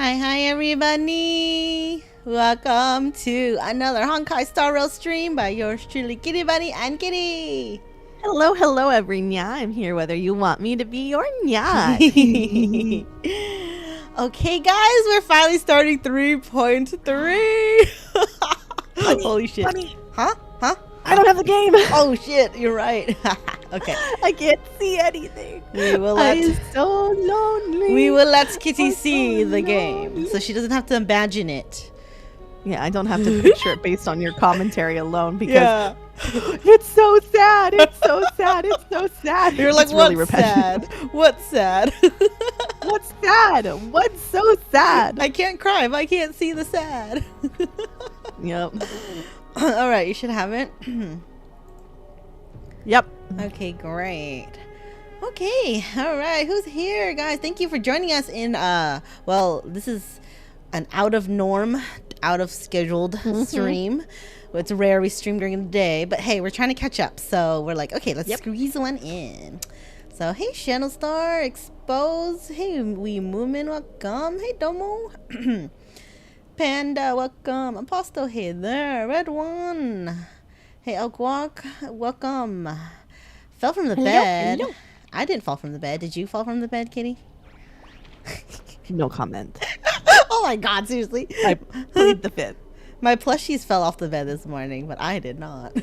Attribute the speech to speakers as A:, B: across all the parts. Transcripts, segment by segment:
A: Hi everybody! Welcome to another Honkai Star Rail stream by yours truly, Kitty Bunny and Kitty!
B: Hello, every nya. I'm here whether you want me to be or not.
A: Okay, guys, we're finally starting 3.3! Holy shit.
B: Bunny.
A: Huh?
B: I don't have the game.
A: Oh shit, you're right. Okay.
B: I can't see anything.
A: I'm
B: so lonely.
A: We will let Kitty see the game, so she doesn't have to imagine it.
B: Yeah, I don't have to picture it based on your commentary alone because it's so sad. It's so sad. It's so sad.
A: You're like,
B: it's really
A: what's sad? What's sad?
B: What's sad? What's so sad?
A: I can't cry if I can't see the sad.
B: Yep.
A: All right, you should have it.
B: Yep.
A: Okay, great. Okay, all right. Who's here, guys? Thank you for joining us in, well, this is an out of scheduled stream. It's rare we stream during the day, but hey, we're trying to catch up. So we're like, okay, let's squeeze one in. So, hey, Channel Star, Expose. Hey, Wee Moomin, welcome. Hey, Domo. Panda, welcome. Apostle, hey there. Red One. Hey, Elkwalk, welcome. Fell from the bed.
B: Hello.
A: I didn't fall from the bed. Did you fall from the bed, Kitty?
B: No comment.
A: Oh my god, seriously.
B: I plead the fifth.
A: My plushies fell off the bed this morning, but I did not.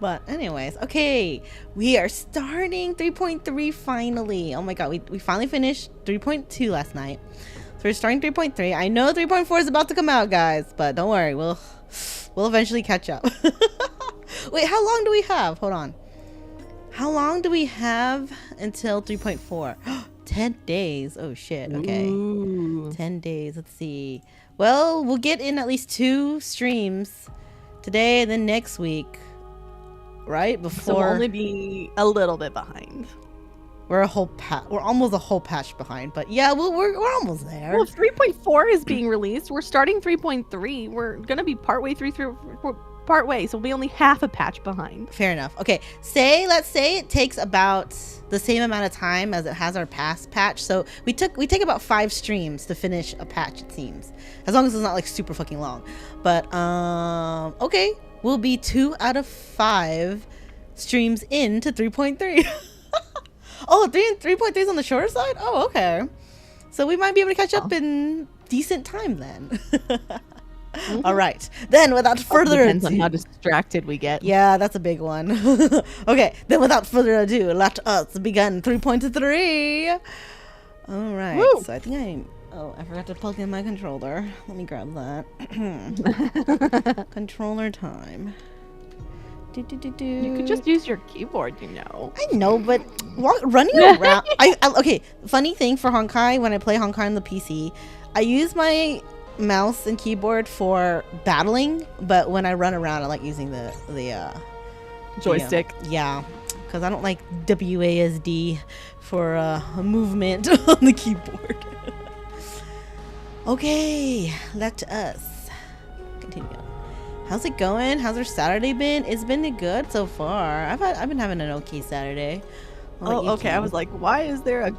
A: But anyways, okay. We are starting 3.3 finally. Oh my god, we finally finished 3.2 last night. So we're starting 3.3. I know 3.4 is about to come out, guys, but don't worry. We'll eventually catch up. Wait, how long do we have? Hold on. How long do we have until 3.4? 10 days. Oh shit. Okay.
B: Ooh.
A: 10 days. Let's see. Well, we'll get in at least 2 streams today and then next week. Right? Before
B: So we'll only be a little bit behind.
A: we're almost a whole patch behind, but yeah, we're almost there.
B: Well, if 3.4 is being released, we're starting 3.3. We're gonna be partway through, so we'll be only half a patch behind.
A: Fair enough. Okay, let's say it takes about the same amount of time as it has our past patch. So we take about 5 streams to finish a patch, it seems, as long as it's not like super fucking long. But okay, we'll be 2 out of 5 streams into 3.3. Oh, 3.3 is on the shorter side? Oh, okay. So we might be able to catch up in decent time then. All right. Then without further ado.
B: Depends on how distracted we get.
A: Yeah, that's a big one. Okay, then without further ado, let us begin 3.3. All right.
B: Woo.
A: So I think I forgot to plug in my controller. Let me grab that. Controller time.
B: You could just use your keyboard, you know.
A: I know, but running around. Okay. Funny thing for Honkai, when I play Honkai on the PC, I use my mouse and keyboard for battling, but when I run around, I like using the
B: joystick.
A: Yeah, because I don't like WASD for movement on the keyboard. Okay, let us continue. How's it going? How's our Saturday been? It's been good so far. I've been having an okay Saturday.
B: Oh, okay. I was like, why is there a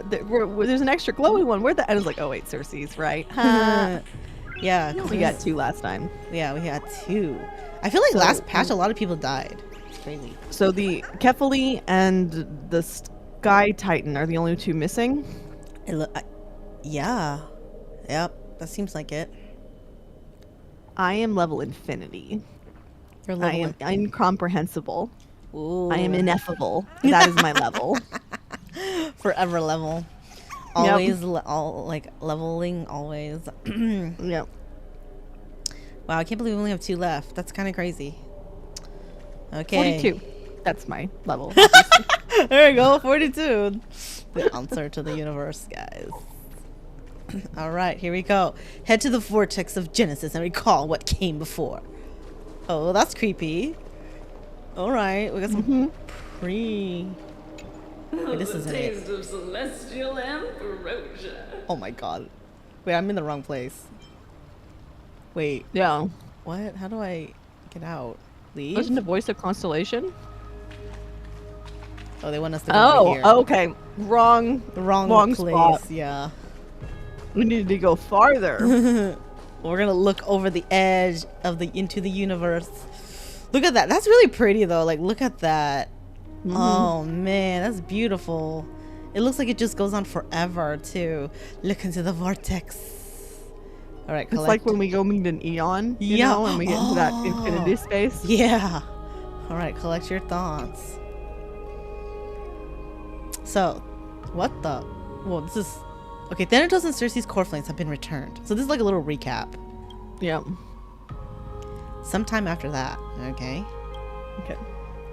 B: there's an extra glowy one? Where'd that? I was like, oh wait, Cersei's right.
A: Yeah,
B: we got 2 last time.
A: Yeah, we had 2. I feel like last patch a lot of people died. It's crazy.
B: So the Kefali and the Sky Titan are the only 2 missing.
A: Yeah. Yep. That seems like it.
B: I am level infinity.
A: You're level.
B: I am incomprehensible.
A: Ooh.
B: I am ineffable. That is my level.
A: Forever level. Always, leveling always.
B: Yep.
A: Wow, I can't believe we only have 2 left. That's kind of crazy. Okay.
B: 42. That's my level.
A: There we go, 42. The answer to the universe, guys. All right, here we go. Head to the vortex of Genesis and recall what came before. Oh, that's creepy. All right, we got some Wait, this isn't it.
C: Taste of celestial Amphoreus.
A: Oh my god. Wait, I'm in the wrong place. Wait,
B: Yeah.
A: what? How do I get out? Leave?
B: Listen to Voice of Constellation.
A: Oh, they want us to go over here.
B: Oh, okay. Wrong
A: Wrong place.
B: spot.
A: Yeah.
B: We needed to go farther.
A: We're gonna look over the edge of into the universe. Look at that. That's really pretty though. Like, look at that. Oh man, that's beautiful. It looks like it just goes on forever too. Look into the vortex. All right, collect.
B: It's like when we go meet an Eon, you know, and we get into that infinity space.
A: Yeah. All right, collect your thoughts. So, what the? Well, this is okay. Thanatos and Circe's core flames have been returned. So this is like a little recap.
B: Yeah.
A: Sometime after that, okay.
B: Okay.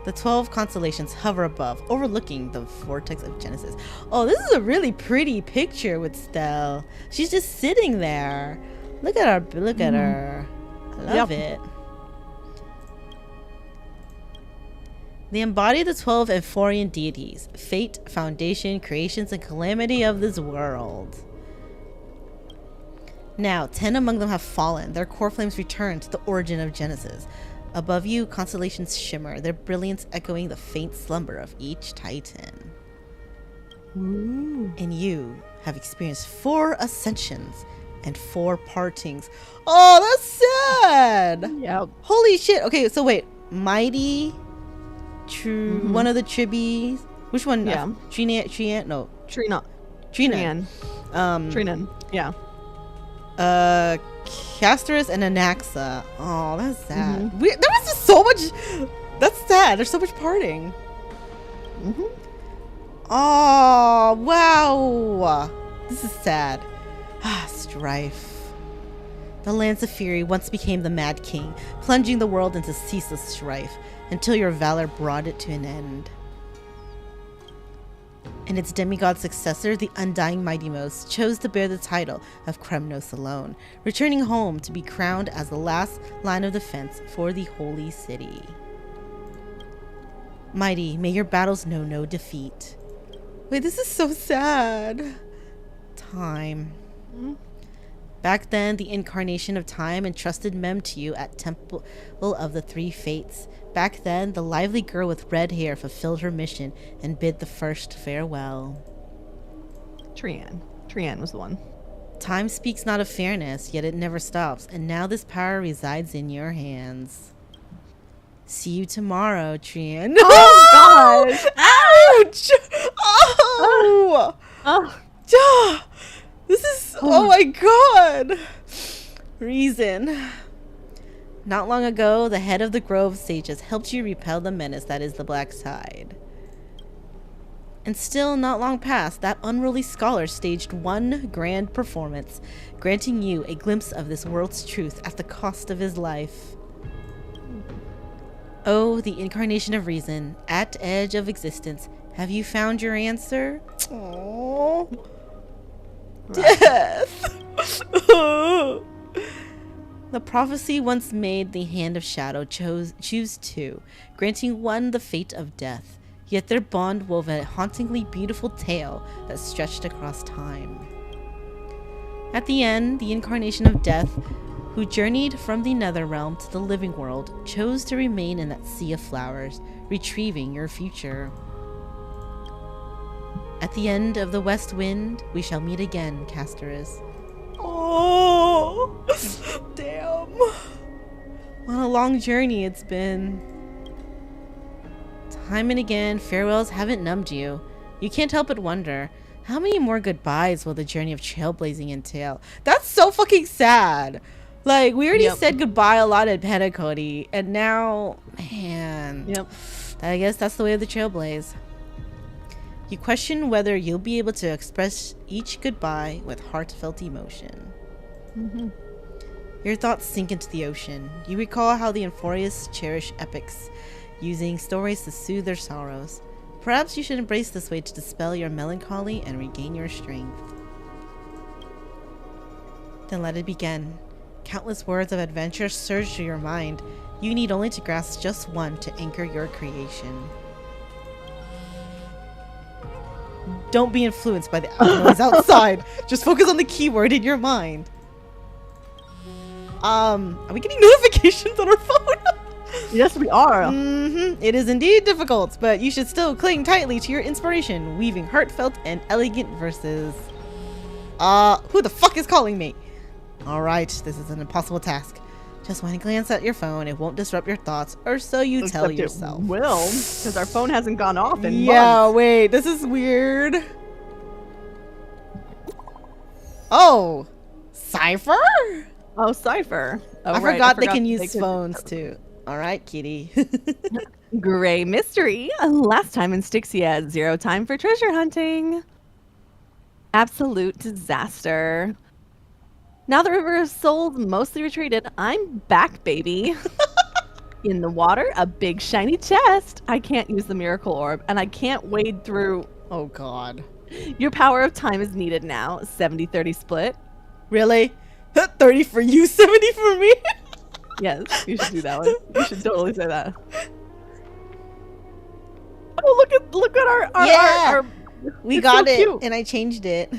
A: The 12 constellations hover above, overlooking the vortex of Genesis. Oh, this is a really pretty picture with Stell. She's just sitting there. Look at her. Look at her. I love it. They embody the 12 Amphorean deities, fate, foundation, creations, and calamity of this world. Now, 10 among them have fallen. Their core flames return to the origin of Genesis. Above you, constellations shimmer, their brilliance echoing the faint slumber of each titan.
B: Ooh.
A: And you have experienced 4 ascensions and 4 partings. Oh, that's sad!
B: Yep.
A: Holy shit. Okay, so wait. Mighty... one of the tribbies. Which one?
B: Yeah.
A: Trinan? No.
B: Trinan. Trinan. Yeah.
A: Castorus and Anaxa. Oh, that's sad. There was just so much. That's sad. There's so much parting. Oh, wow. This is sad. Strife. The Lance of Fury once became the Mad King, plunging the world into ceaseless strife until your valor brought it to an end. And its demigod successor, the Undying Mightymost, chose to bear the title of Kremnos alone, returning home to be crowned as the last line of defense for the Holy City. Mighty, may your battles know no defeat. Wait, this is so sad. Time. Back then, the incarnation of time entrusted Mem to you at Temple of the Three Fates. Back then, the lively girl with red hair fulfilled her mission and bid the first farewell.
B: Trian was the one.
A: Time speaks not of fairness, yet it never stops, and now this power resides in your hands. See you tomorrow, Trian.
B: Oh, gosh!
A: Ouch! Oh! This is... Oh my god! Reason. Not long ago, the head of the Grove sages helped you repel the menace that is the Black Tide. And still not long past, that unruly scholar staged one grand performance, granting you a glimpse of this world's truth at the cost of his life. Oh, the incarnation of reason, at edge of existence, have you found your answer? Aww. Death! The prophecy once made the hand of shadow choose two, granting one the fate of death. Yet their bond wove a hauntingly beautiful tale that stretched across time. At the end, the incarnation of death, who journeyed from the nether realm to the living world, chose to remain in that sea of flowers, retrieving your future. At the end of the west wind, we shall meet again, Castorus. Oh, damn. What a long journey it's been. Time and again, farewells haven't numbed you. You can't help but wonder, how many more goodbyes will the journey of trailblazing entail? That's so fucking sad. Like, we already said goodbye a lot at Petticody, and now, man. I guess that's the way of the Trailblaze. You question whether you'll be able to express each goodbye with heartfelt emotion. Your thoughts sink into the ocean. You recall how the Amphoreus cherish epics, using stories to soothe their sorrows. Perhaps you should embrace this way to dispel your melancholy and regain your strength. Then let it begin. Countless words of adventure surge through your mind. You need only to grasp just one to anchor your creation. Don't be influenced by the noise outside. Just focus on the keyword in your mind. Are we getting notifications on our phone?
B: Yes, we are.
A: It is indeed difficult, but you should still cling tightly to your inspiration, weaving heartfelt and elegant verses. Who the fuck is calling me? Alright, this is an impossible task. Just when you glance at your phone, it won't disrupt your thoughts, or so you tell
B: Except
A: yourself.
B: It will, because our phone hasn't gone off in
A: Yeah,
B: months.
A: wait, this is weird. Oh, Cipher?
B: Oh, Cipher. Oh,
A: I
B: right,
A: forgot they can
B: they
A: use
B: could-
A: phones too. Alright, Kitti.
B: Gray mystery. Last time in Stixia, 0 time for treasure hunting. Absolute disaster. Now the River of Souls mostly retreated, I'm back, baby. In the water, a big shiny chest. I can't use the miracle orb, and I can't wade through.
A: Oh god.
B: Your power of time is needed now. 70-30 split.
A: Really? 30 for you, 70 for me?
B: Yes, you should do that one. You should totally say that. Oh, look at our
A: We
B: it's
A: got
B: so
A: it,
B: cute.
A: and I changed it.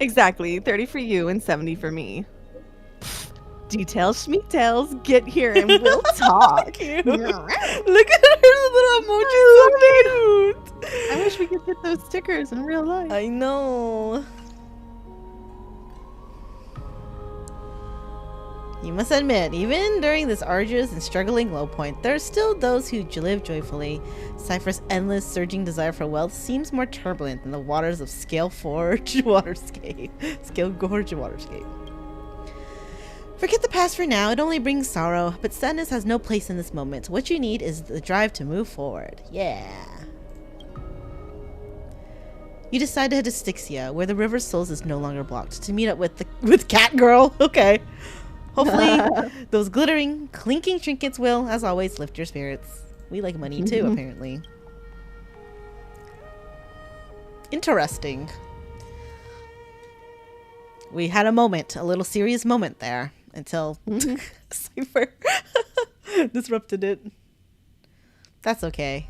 B: Exactly, 30 for you and 70 for me. Details, schmeetails, get here and we'll talk.
A: Cute. Look at her little emoji, so cute.
B: I wish we could get those stickers in real life.
A: I know. You must admit, even during this arduous and struggling low point, there are still those who live joyfully. Cipher's endless, surging desire for wealth seems more turbulent than the waters of Scale Forge Waterscape. Scale Gorge Waterscape. Forget the past for now, it only brings sorrow, but sadness has no place in this moment. What you need is the drive to move forward. Yeah. You decide to head to Stixia, where the River Souls is no longer blocked, to meet up with Cat Girl. Okay. Hopefully, those glittering, clinking trinkets will, as always, lift your spirits. We like money too, apparently. Interesting. We had a moment, a little serious moment there, until Cipher disrupted it. That's okay.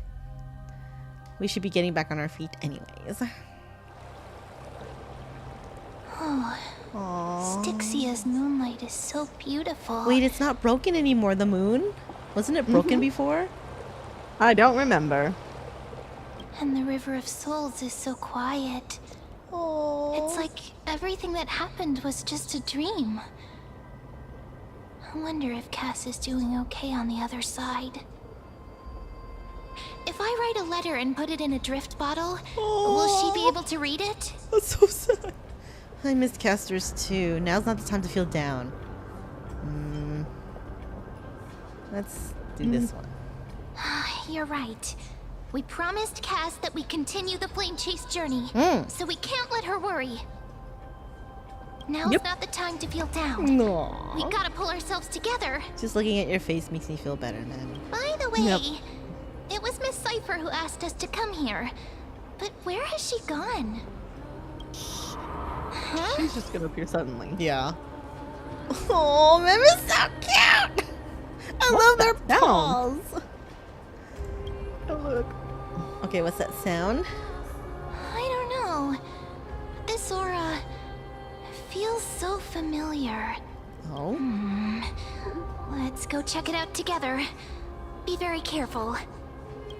A: We should be getting back on our feet anyways.
D: Oh,
A: Aww.
D: Stixia's moonlight is so beautiful.
A: Wait, it's not broken anymore, the moon? Wasn't it broken before?
B: I don't remember.
D: And the River of Souls is so quiet.
A: Oh.
D: It's like everything that happened was just a dream. I wonder if Cass is doing okay on the other side. If I write a letter and put it in a drift bottle, will she be able to read it?
A: That's so sad. I missed casters too. Now's not the time to feel down. Let's do this one.
D: You're right. We promised Cass that we continue the plane chase journey, so we can't let her worry. Now's not the time to feel down.
A: No.
D: We gotta pull ourselves together.
A: Just looking at your face makes me feel better, man.
D: By the way, it was Miss Cipher who asked us to come here. But where has she gone? Huh?
B: She's just gonna appear suddenly.
A: Yeah. Oh, Mimi's so cute! I love their paws!
B: Oh, look.
A: Okay, what's that sound?
D: I don't know. This aura feels so familiar.
A: Oh?
D: Let's go check it out together. Be very careful.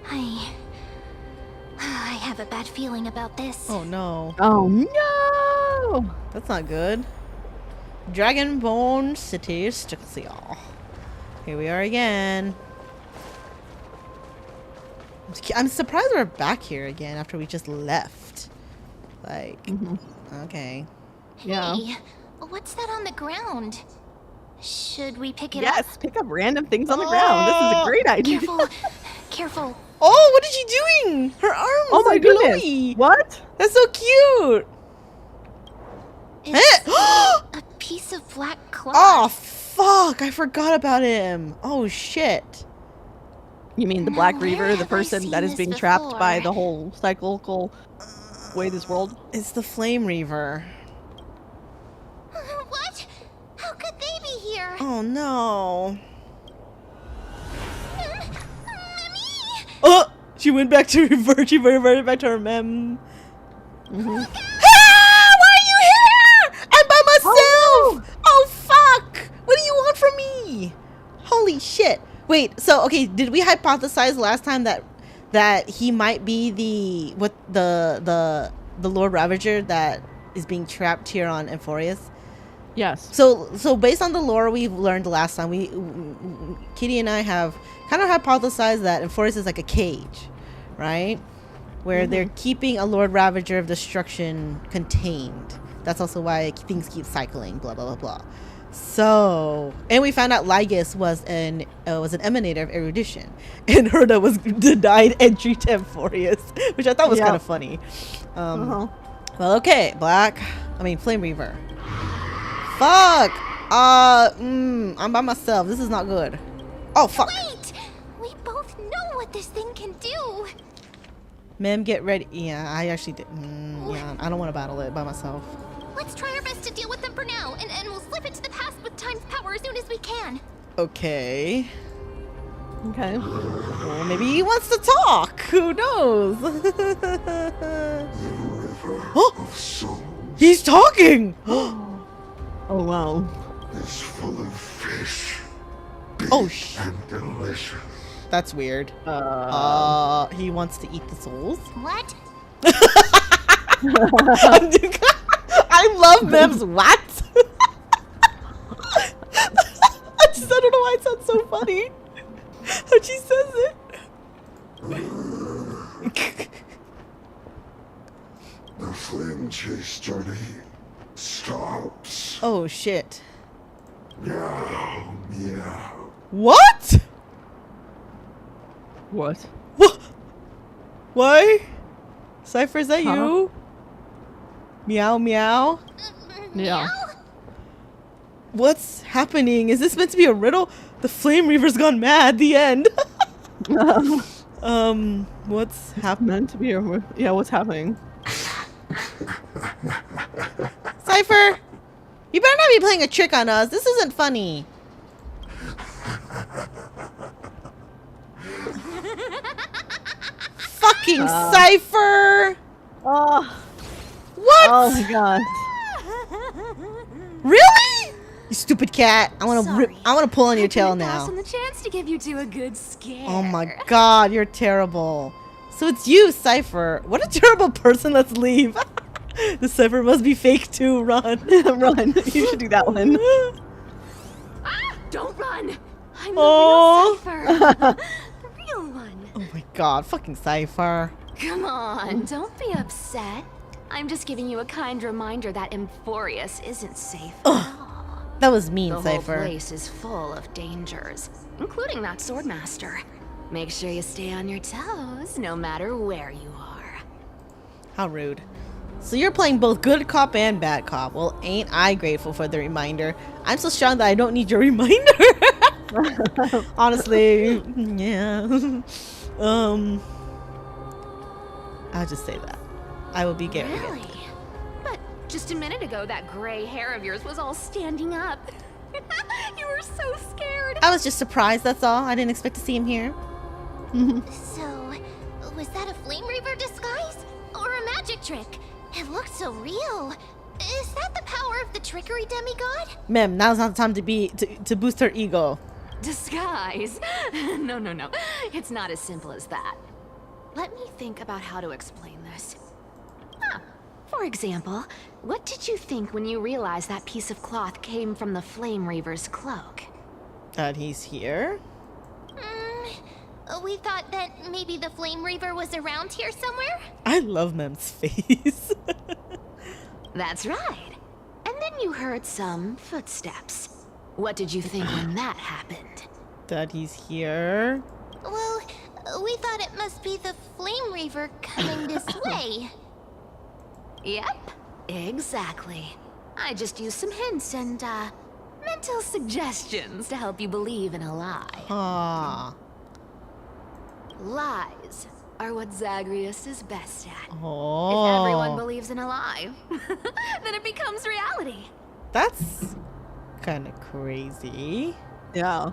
D: I have a bad feeling about this.
A: Oh no.
B: Oh no!
A: That's not good. Dragonbone City, Stixia. Here we are again. I'm surprised we're back here again after we just left. Like, okay.
B: Yeah.
D: Hey, what's that on the ground? Should we pick it up?
B: Yes, pick up random things on the ground. This is a great idea.
D: Careful, careful.
A: Oh, what is she doing? Her arms
B: Oh my
A: are
B: goodness.
A: glowy.
B: What?
A: That's so cute.
D: It's
A: Oh,
D: a piece of black cloth.
A: fuck. I forgot about him. Oh, shit.
B: You mean the Black
D: Where
B: Reaver, the
D: have I
B: person that
D: seen
B: is
D: this
B: being trapped by
D: before?
B: the whole cyclical way this world?
A: It's the Flame Reaver.
D: What? How could they be here?
A: Oh, no.
D: Mommy!
A: Oh, she went back to revert. She reverted back to her mem. Ah, why are you here? I'm by myself. Oh, fuck. What do you want from me? Holy shit. Wait, so okay, did we hypothesize last time that he might be the Lord Ravager that is being trapped here on Amphoreus?
B: Yes.
A: So based on the lore we learned last time, Kitti and I have kind of hypothesized that Amphoreus is like a cage, right? Where they're keeping a Lord Ravager of Destruction contained. That's also why things keep cycling, blah blah blah blah. So, and we found out Lygus was an emanator of erudition, and Herda was denied entry to Amphoreus, which I thought was kind of funny. Well, okay, Flame Reaver. Fuck! I'm by myself. This is not good. Oh, fuck.
D: Wait! We both know what this thing can do.
A: Mem, get ready. Yeah, I actually did. Yeah, I don't want to battle it by myself.
D: Let's try our best to deal with them for now, and we'll slip into the past with time's power as soon as we can.
A: Okay.
B: Okay.
A: Well, maybe he wants to talk. Who knows? Oh! He's talking!
B: Oh, wow.
E: Is full of fish.
A: Oh,
E: and delicious.
A: That's weird. He wants to eat the souls.
D: What?
A: I love Mem's what? I don't know why it sounds so funny how she says it.
E: The flame chase journey stops.
A: Oh shit.
E: Meow, meow.
A: What?
B: What?
A: What? Why? Cipher, is that you? Meow meow.
B: Yeah.
A: What's happening? Is this meant to be a riddle? The Flame Reaver's gone mad. The end. What's happening?
B: Meant to be a... Yeah, what's happening?
A: Cipher, you better not be playing a trick on us. This isn't funny. Fucking Cipher!
B: Oh.
A: What?
B: Oh my god.
A: Really? You stupid cat! I want to pull on your tail now.
C: On the chance to give you two a good scare.
A: Oh my god, you're terrible. So it's you, Cipher. What a terrible person. Let's leave. The Cipher must be fake too. Run.
B: Run. You should do that one.
C: Don't run! I'm the
A: Oh.
C: real Cipher. The real one.
A: Oh my god, fucking Cipher.
C: Come on, don't be upset. I'm just giving you a kind reminder that Amphoreus isn't safe at all.
A: That was mean,
C: The whole
A: Cipher.
C: place is full of dangers, including that swordmaster. Make sure you stay on your toes, no matter where you are.
A: How rude. So you're playing both good cop and bad cop. Well, ain't I grateful for the reminder. I'm so strong that I don't need your reminder. Honestly, yeah. I'll just say that. I will be getting
C: Really? But just a minute ago, that gray hair of yours was all standing up. You were so scared.
A: I was just surprised, that's all. I didn't expect to see him here.
D: So, was that a Flame Reaver disguise? Or a magic trick? It looked so real. Is that the power of the trickery demigod?
A: Mem, now's not the time to boost her ego.
C: Disguise? No. It's not as simple as that. Let me think about how to explain this. For example, what did you think when you realized that piece of cloth came from the Flame Reaver's cloak?
A: That he's here?
D: We thought that maybe the Flame Reaver was around here somewhere?
A: I love Mem's face.
C: That's right. And then you heard some footsteps. What did you think when that happened?
A: That he's here?
D: Well, we thought it must be the Flame Reaver coming this way.
C: Yep, exactly. I just used some hints and, mental suggestions to help you believe in a lie.
A: Ah.
C: Lies are what Zagreus is best at.
A: Oh.
C: If everyone believes in a lie, then it becomes reality.
A: That's kind of crazy.
B: Yeah.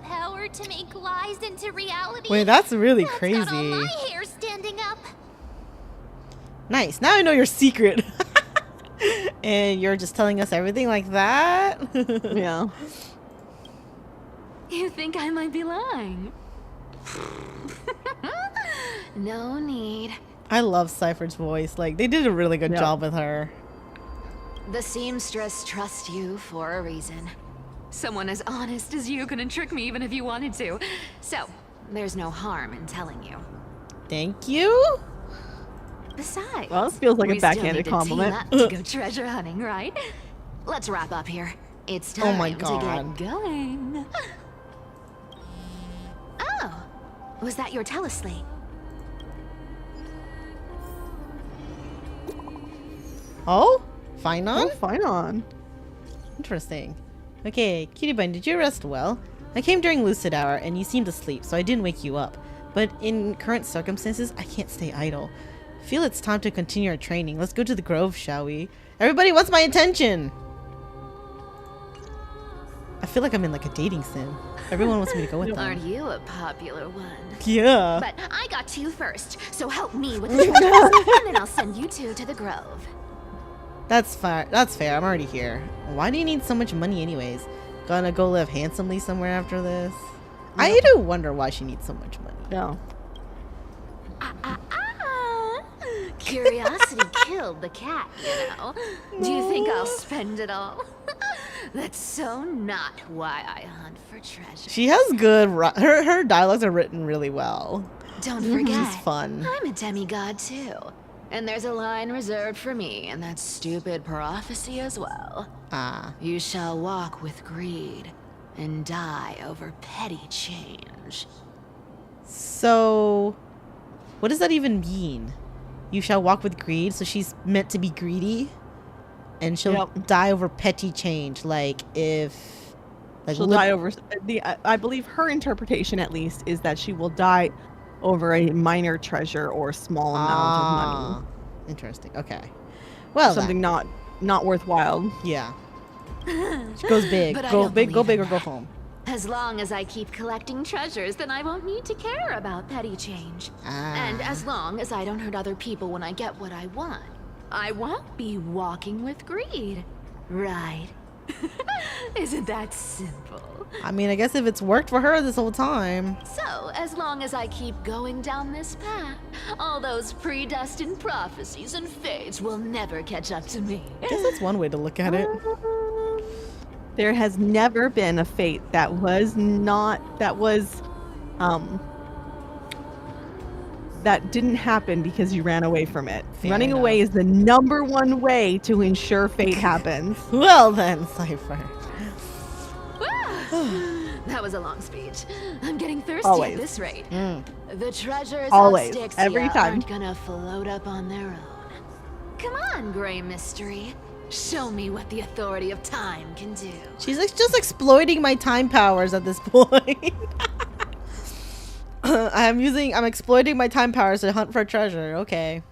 D: Power to make lies into reality.
A: Wait, that's really
D: That's
A: crazy.
D: got all my hair standing up.
A: Nice. Now I know your secret. And you're just telling us everything like that?
B: Yeah.
C: You think I might be lying? No need.
A: I love Cipher's voice. Like, they did a really good job with her.
C: The seamstress trusts you for a reason. Someone as honest as you couldn't trick me even if you wanted to. So, there's no harm in telling you.
A: Thank you.
C: Besides,
B: Well, this feels like a
C: we still
B: backhanded
C: need to
B: compliment.
C: team up to go treasure hunting, right? Let's wrap up here. It's time
A: Oh my
C: to
A: God.
C: get going. Oh, was that your teleslate?
A: Oh, Finean?
B: Oh, Finean.
A: Interesting. Okay, Cutie Bun, did you rest well? I came during lucid hour and you seemed asleep, so I didn't wake you up. But in current circumstances, I can't stay idle. Feel it's time to continue our training. Let's go to the grove, shall we? Everybody wants my attention! I feel like I'm in like a dating sim. Everyone wants me to go with them.
C: Aren't you a popular one?
A: Yeah.
D: But I got to you first, so help me with the treasures, and then I'll send you two to the grove.
A: That's fair. That's fair. I'm already here. Why do you need so much money anyways? Gonna go live handsomely somewhere after this? I do wonder why she needs so much money.
B: No.
C: Curiosity killed the cat, you know. Do you think I'll spend it all? That's so not why I hunt for treasure.
A: She has good... Her dialogues are written really well.
C: Don't forget,
A: She's fun.
C: I'm a demigod too. And there's a line reserved for me in that stupid prophecy as well.
A: Ah.
C: You shall walk with greed and die over petty change.
A: So... what does that even mean? You shall walk with greed, so she's meant to be greedy? And she'll die over petty change, like if... like
B: She'll die over... I believe her interpretation, at least, is that she will die over a minor treasure or small amount of money.
A: Interesting. Okay. Well,
B: something not worthwhile.
A: Yeah. She goes big.
C: But I
A: Go
C: don't
A: big, go
C: believe
A: big,
C: in
A: or go
C: that.
A: home.
C: As long as I keep collecting treasures, then I won't need to care about petty change. And as long as I don't hurt other people when I get what I want, I won't be walking with greed. Right? Isn't that simple?
A: I mean, I guess if it's worked for her this whole time.
C: So, as long as I keep going down this path, all those predestined prophecies and fates will never catch up to me.
A: I guess that's one way to look at it.
B: There has never been a fate that didn't happen because you ran away from it.
A: Fair
B: Running
A: enough.
B: away is the #1 way to ensure fate happens.
A: Well then, Cipher.
C: That was a long speech. I'm getting thirsty
B: Always.
C: at this rate.
A: Mm.
C: The treasures
B: Always.
C: of Stixia
B: Every time.
C: aren't gonna float up on their own. Come on, Gray Mystery. Show me what the authority of time can do.
A: She's like just exploiting my time powers at this point. I'm exploiting my time powers to hunt for treasure. Okay.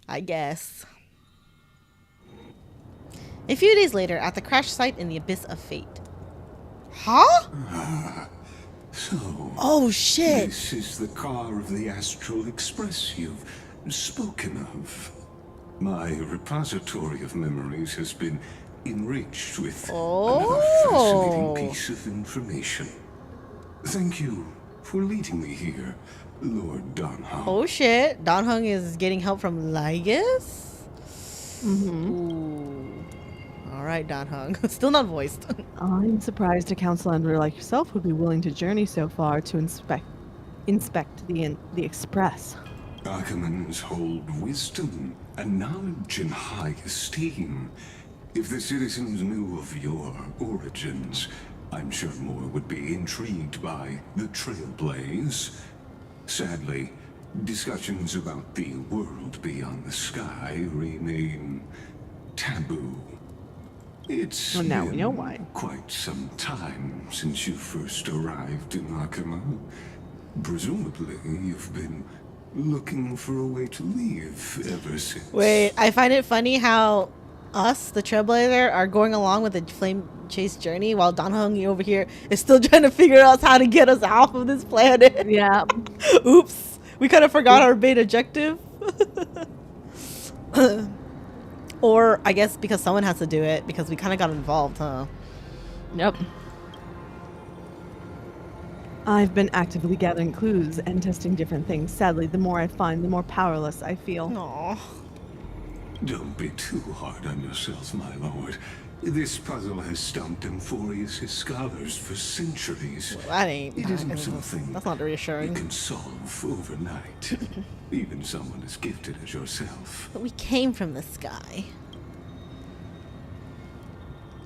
A: I guess. A few days later, at the crash site in the Abyss of Fate. Huh?
E: So,
A: Oh shit.
E: this is the car of the Astral Express you've spoken of. My repository of memories has been enriched with another fascinating piece of information. Thank you for leading me here, Lord Donhong.
A: Oh shit. Donhong is getting help from Lygus?
B: Mm-hmm.
A: Ooh. Alright, Donhong. Still not voiced.
B: I'm surprised a council member like yourself would be willing to journey so far to inspect the Express.
E: Archimans hold wisdom and knowledge in high esteem. If the citizens knew of your origins, I'm sure more would be intrigued by the Trailblaze. Sadly, discussions about the world beyond the sky remain taboo. It's
B: Well, now we
E: been
B: know why.
E: quite some time since you first arrived in Akima. Presumably, you've been looking for a way to leave ever since.
A: Wait, I find it funny how us, the Trailblazer, are going along with the flame chase journey while Donhong over here is still trying to figure out how to get us off of this planet.
B: Yeah.
A: Oops. We kind of forgot our main objective. Or I guess because someone has to do it because we kind of got involved, huh?
B: Yep. I've been actively gathering clues and testing different things. Sadly, the more I find, the more powerless I feel.
A: Aww.
E: Don't be too hard on yourself, my lord. This puzzle has stumped Amphoreus' scholars for centuries.
A: Well, that ain't.
E: It isn't something
A: That's not
E: you
A: reassuring.
E: can solve overnight. Even someone as gifted as yourself.
A: But we came from the sky.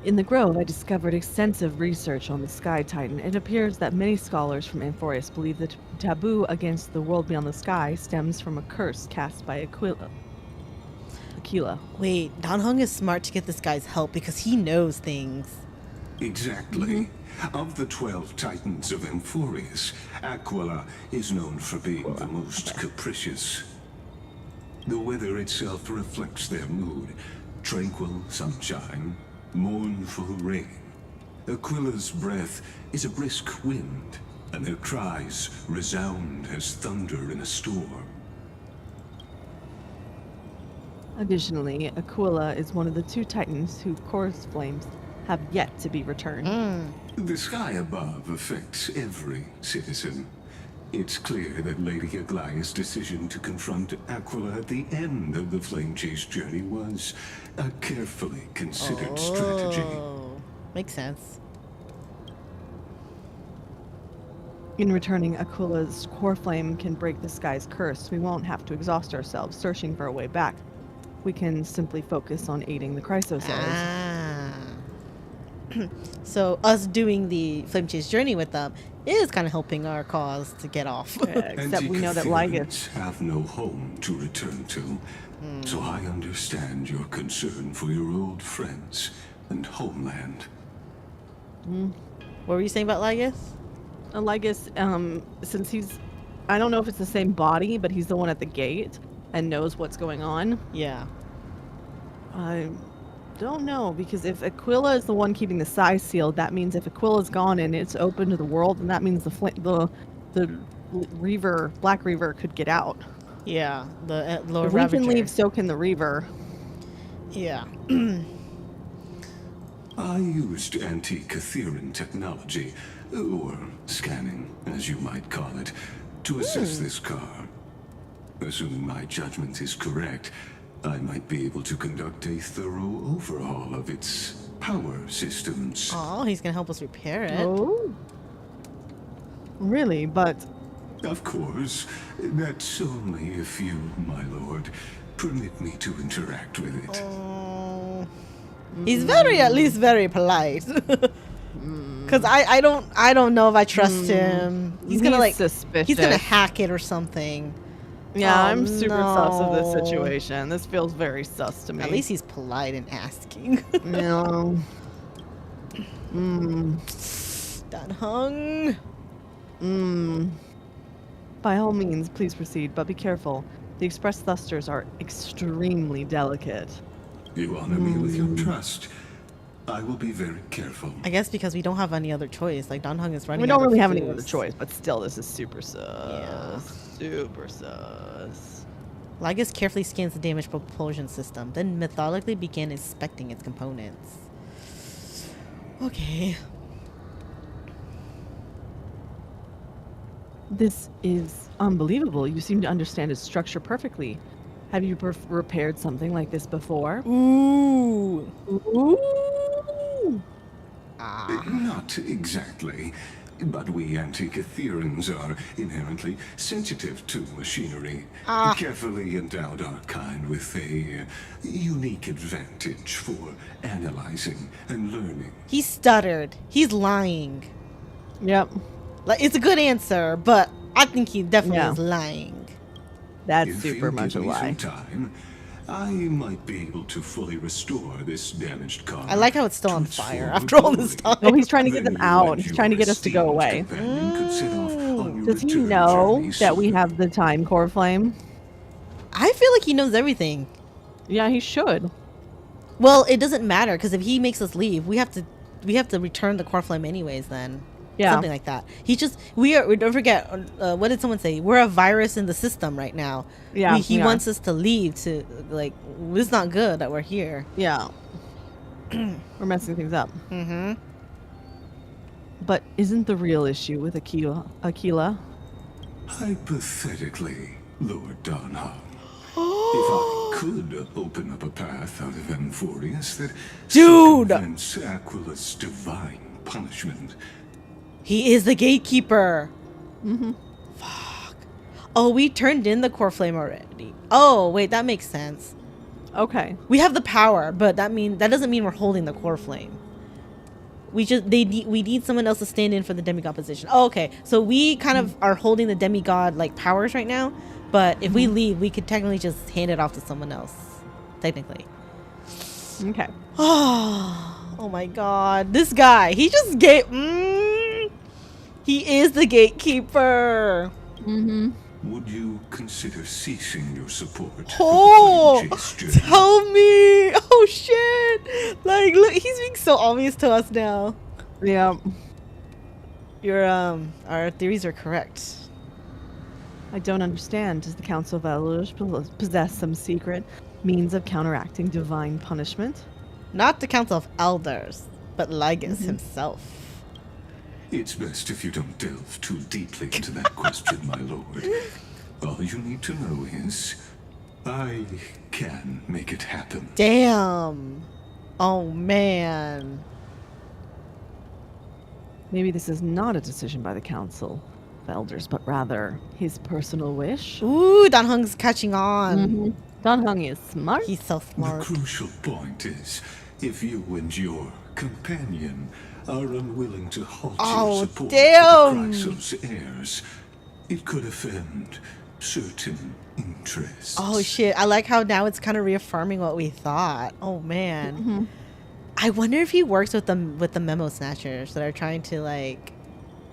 B: In the Grove, I discovered extensive research on the Sky Titan. It appears that many scholars from Amphoreus believe that taboo against the world beyond the sky stems from a curse cast by Aquila.
A: Wait, Danhong is smart to get this guy's help because he knows things.
E: Exactly. Of the 12 titans of Amphoreus, Aquila is known for being the most capricious. The weather itself reflects their mood. Tranquil sunshine, mournful rain. Aquila's breath is a brisk wind, and their cries resound as thunder in a storm.
B: Additionally, Aquila is one of the 2 titans whose chorus flames have yet to be returned.
E: The sky above affects every citizen. It's clear that Lady Aglaea's decision to confront Aquila at the end of the flame chase journey was a carefully considered strategy.
A: Makes sense.
B: In returning, Aquila's core flame can break the sky's curse. We won't have to exhaust ourselves searching for a way back. We can simply focus on aiding the Chrysocells.
A: Ah. So us doing the flame chase journey with them is kind of helping our cause to get off.
B: Except we know that Lygus
E: Anti-Catherians have no home to return to. So I understand your concern for your old friends and homeland.
A: What were you saying about Lygus?
B: Lygus, since he's, I don't know if it's the same body, but he's the one at the gate and knows what's going on.
A: Yeah.
B: I don't know, because if Aquila is the one keeping the sky sealed, that means if Aquila's gone and it's open to the world, then that means the Reaver, Black Reaver, could get out.
A: Yeah. The Lord
B: If we can
A: Ravager.
B: leave, so can the Reaver.
A: Yeah.
E: I used anti-Catherian technology, or scanning, as you might call it, to assess this car. Assuming my judgment is correct, I might be able to conduct a thorough overhaul of its power systems.
A: Oh, he's gonna help us repair it.
B: Oh. Really? But
E: Of course, that's only if you, my lord, permit me to interact with it.
A: Oh. He's at least very polite. Cause I don't know if I trust him. He's gonna
B: suspicious.
A: he's gonna hack it or something.
B: Yeah,
A: Oh,
B: I'm super sus of this
A: no.
B: situation. This feels very sus to me.
A: At least he's polite in asking.
B: No.
A: Danhong.
B: By all means, please proceed, but be careful. The express thrusters are extremely delicate.
E: You honor me with your trust. I will be very careful.
A: I guess because we don't have any other choice. Like Danhong is running.
B: We don't
A: out of
B: really have any
A: clues.
B: other choice, but still, this is super sus.
A: Yeah.
B: Super sus.
A: Lygus carefully scans the damaged propulsion system, then methodically began inspecting its components. Okay.
B: This is unbelievable. You seem to understand its structure perfectly. Have you repaired something like this before?
A: Ooh.
B: Ooh.
E: Not exactly, but we anti-Catherians are inherently sensitive to machinery. Carefully endowed our kind with a unique advantage for analyzing and learning.
A: He stuttered. He's lying.
B: Yep.
A: Like it's a good answer, but I think he definitely
B: Yeah.
A: is lying.
B: That's
E: If
B: super
E: you
B: much a
E: give me
B: lie.
E: some time, I might be able to fully restore this damaged car.
A: I like how it's still on
E: to its
A: fire
E: former
A: after all this
E: glory.
A: time.
B: Oh, he's trying to get
E: Then
B: them
E: you
B: out.
E: and
B: He's trying to
E: your
B: get us to go
E: esteemed
B: away.
E: companion could set off on your
B: Does he
E: return
B: know
E: journey
B: that we
E: soon.
B: have the time core flame?
A: I feel like he knows everything.
B: Yeah, he should.
A: Well, it doesn't matter because if he makes us leave, we have to return the core flame anyways. Then
B: Yeah.
A: something like that. We don't forget. What did someone say? We're a virus in the system right now.
B: Yeah,
A: he
B: we are.
A: wants us to leave. To like, it's not good that we're here.
B: Yeah. We're messing things up. But isn't the real issue with Aquila?
E: Hypothetically, Lord Donham, if I could open up a path out of Amphoreus that
A: Dude!
E: circumvents Aquila's divine punishment,
A: He is the gatekeeper. Fuck. Oh, we turned in the core flame already. Oh, wait, that makes sense.
B: Okay.
A: We have the power, but that doesn't mean we're holding the core flame. We need someone else to stand in for the demigod position. Oh, okay. So we kind of are holding the demigod like powers right now, but if we leave, we could technically just hand it off to someone else. Technically.
B: Okay.
A: Oh my god. This guy, he just he is the gatekeeper.
E: would you consider ceasing your support
A: Oh,
E: for the Flame Chase journey?
A: tell me. Oh shit. Like, look, he's being so obvious to us now.
B: Yeah.
A: Our theories are correct.
B: I don't understand. Does the Council of Elders possess some secret means of counteracting divine punishment?
A: Not the Council of Elders, but Lygus himself.
E: It's best if you don't delve too deeply into that question, my lord. All you need to know is, I can make it happen.
A: Damn. Oh man.
B: Maybe this is not a decision by the Council of Elders, but rather his personal wish.
A: Ooh, Dan Hung's catching on.
B: Dan Heng is smart.
A: He's so
E: The
A: smart.
E: crucial point is, if you and your companion are unwilling to halt
A: Oh,
E: your support
A: damn.
E: for the Chrysos heirs, it could offend certain interests.
A: Oh shit! I like how now it's kind of reaffirming what we thought. Oh man. I wonder if he works with the memo snatchers that are trying to like,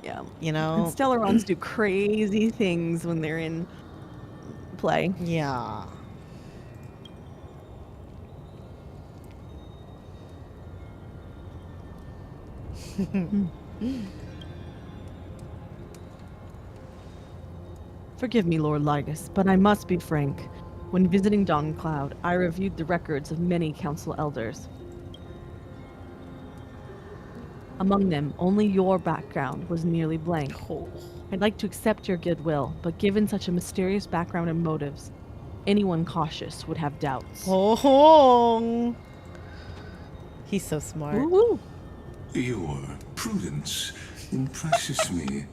B: Yeah.
A: you know.
B: And Stellarons do crazy things when they're in play.
A: Yeah.
B: Forgive me, Lord Lygus, but I must be frank. When visiting Dawncloud, I reviewed the records of many council elders. Among them, only your background was nearly blank.
A: Oh.
B: I'd like to accept your goodwill, but given such a mysterious background and motives, anyone cautious would have doubts.
A: Oh. He's so smart.
B: Woo-hoo.
E: Your prudence impresses me,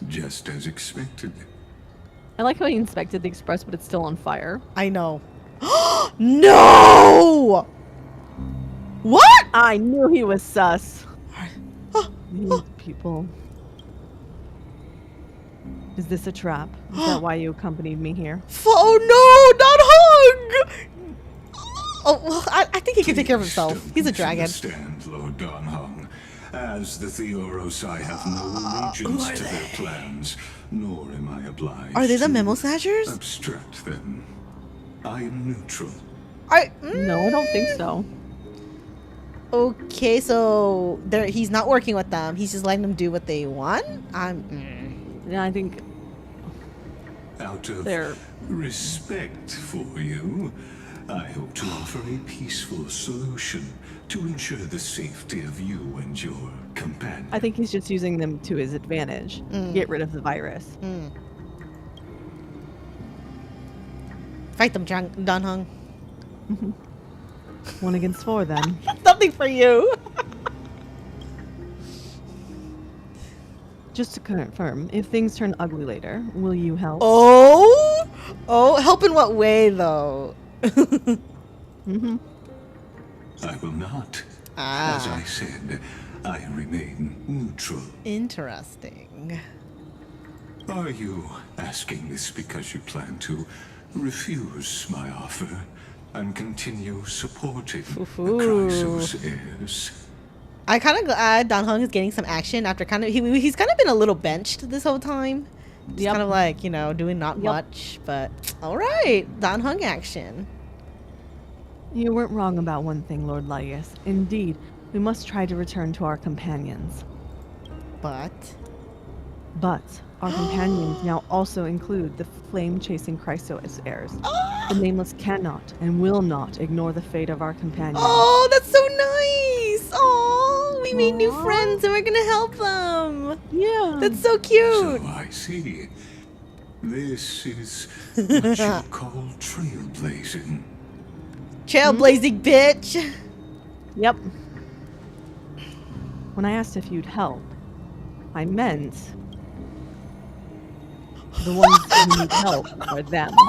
E: just as expected.
B: I like how he inspected the express, but it's still on fire.
A: I know. No! What?
B: I knew he was sus. These people. Is this a trap? Is that why you accompanied me here?
A: Oh no, not Hung! Oh, well, I think he can take care of himself.
E: Please
A: He's a
E: don't
A: dragon.
E: misunderstand, Lord Donhung. As the Theoros, I have no allegiance to their plans, nor am I obliged
A: Are they the
E: to
A: memo snatchers?
E: obstruct them. I am neutral.
B: No, I don't think so.
A: Okay, so he's not working with them. He's just letting them do what they want.
B: Yeah, I think
E: Out of
B: they're.
E: respect for you, I hope to offer a peaceful solution to ensure the safety of you and your companion.
B: I think he's just using them to his advantage. Get rid of the virus.
A: Fight them, Dan Hung.
B: 1 against 4, then.
A: Nothing for you.
B: Just to confirm, if things turn ugly later, will you help?
A: Oh, help in what way though?
E: I will not. As I said, I remain neutral.
A: Interesting.
E: Are you asking this because you plan to refuse my offer and continue supporting the Chrysos heirs?
A: I kind of glad Dan Hung is getting some action after he's kind of been a little benched this whole time. Just kind of like, doing not much, but all right, Dan Hung action.
B: You weren't wrong about one thing, Lord Lygus. Indeed, we must try to return to our companions.
A: But
B: our companions now also include the flame-chasing Chrysos heirs. The Nameless cannot and will not ignore the fate of our companions.
A: oh, that's so nice. Oh, they made new friends and we're gonna help them.
B: Yeah.
A: That's so cute.
E: So I see. This is what you call trailblazing.
A: Trailblazing, bitch.
B: Yep. When I asked if you'd help, I meant the ones who need help are them.
A: Oh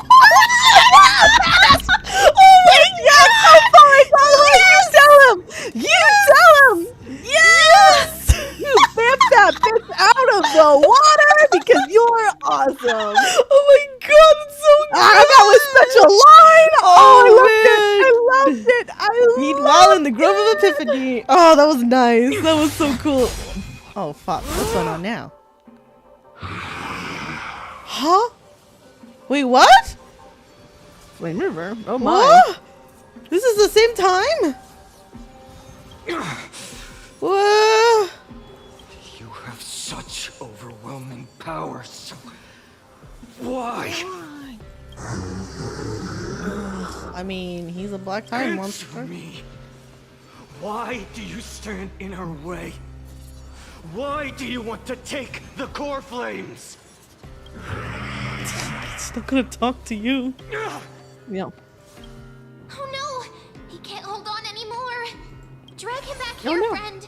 A: my god!
B: Oh my god! You tell him!
A: Yes!
B: You vamp that bitch out of the water because you're awesome.
A: Oh my god, it's so good!
B: That was such a line!
A: Oh,
B: I loved it! I loved it!
A: Meanwhile, in the Grove of Epiphany. Oh, that was nice. That was so cool. Oh fuck, what's going on now? Huh? Wait, what?
B: Flame River? Oh my.
A: What? This is the same time? Whoa.
F: You have such overwhelming power, so why?
A: I mean, he's a black time
F: Answer
A: monster.
F: me. Why do you stand in our way? Why do you want to take the core flames?
A: He's not gonna talk to you.
B: Yeah.
D: Oh no! He can't hold on anymore! Drag him back
B: Oh,
D: here,
B: no.
D: friend!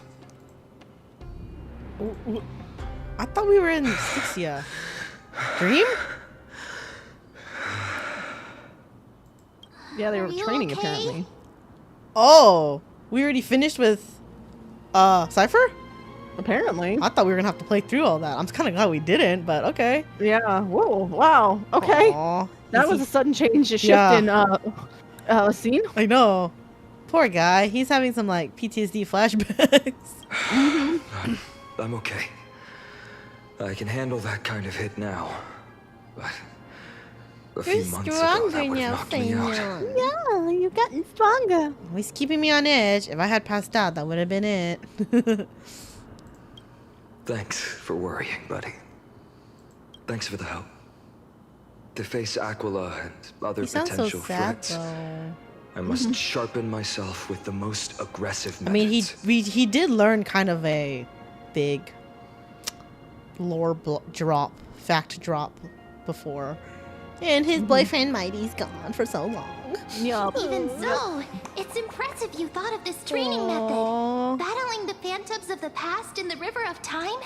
A: I thought we were in Stixia. Dream?
B: Yeah, they
D: Are
B: were
D: you
B: training
D: okay?
B: apparently.
A: Oh, we already finished with Cipher?
B: Apparently.
A: I thought we were gonna have to play through all that. I'm kind of glad we didn't, but okay.
B: Yeah. Whoa. Wow. Okay.
A: Aw.
B: That
A: Is
B: was
A: he-
B: a sudden change, a shift
A: Yeah.
B: in scene.
A: I know. Poor guy. He's having some like PTSD flashbacks.
F: I'm okay. I can handle that kind of hit now. But a few months ago, that would have knocked me out.
B: Yeah, you've gotten stronger.
A: He's keeping me on edge. If I had passed out, that would have been it.
F: Thanks for worrying, buddy. Thanks for the help. To face Aquila and other
A: He sounds so
F: potential
A: sad
F: threats,
A: though.
F: I must sharpen myself with the most aggressive methods.
A: I mean, he did learn kind of a big lore fact drop before, and his boyfriend Mighty's gone for so long.
B: Yeah.
D: Even so, it's impressive you thought of this training method.
A: Aw.
D: Battling the phantoms of the past in the River of Time?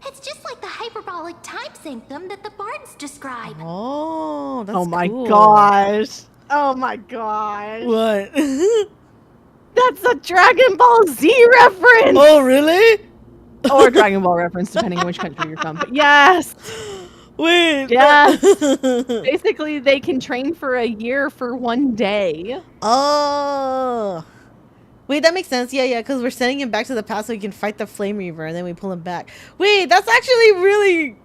D: It's just like the hyperbolic time sanctum that the bards describe.
A: Oh, that's
B: Oh my
A: cool.
B: gosh. Oh my gosh.
A: What?
B: That's a Dragon Ball Z reference.
A: Oh, really?
B: Or a Dragon Ball reference, depending on which country you're from. But yes.
A: Wait.
B: Yes. Basically, they can train for a year for one day.
A: Oh. Wait, that makes sense. Yeah, because we're sending him back to the past so he can fight the Flame Reaver, and then we pull him back. Wait, that's actually really...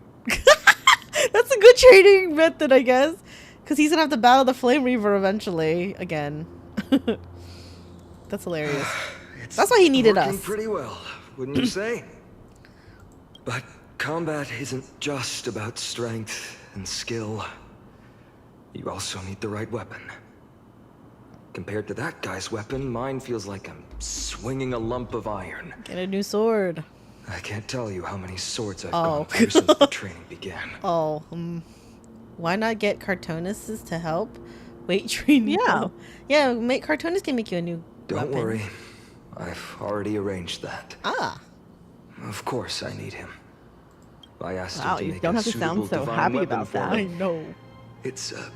A: That's a good training method, I guess. Because he's going to have to battle the Flame Reaver eventually, again. That's hilarious. That's why he needed
F: working
A: us.
F: pretty well, wouldn't you say? But combat isn't just about strength and skill. You also need the right weapon. Compared to that guy's weapon, mine feels like I'm swinging a lump of iron.
A: Get a new sword.
F: I can't tell you how many swords I've
A: Oh.
F: gone through since the training began.
A: Oh, why not get Cartonuses to help? Weight train you?
B: Yeah.
A: Yeah, Cartonus can make you a new
F: Don't
A: weapon.
F: worry. I've already arranged that.
A: Ah.
F: Of course I need him. I asked
B: Wow,
F: him to
B: you
F: make
B: don't
F: a
B: have to sound
F: suitable
B: so
F: divine
B: happy
F: weapon
B: about
F: for
B: that.
A: I
F: me.
A: know.
F: It's a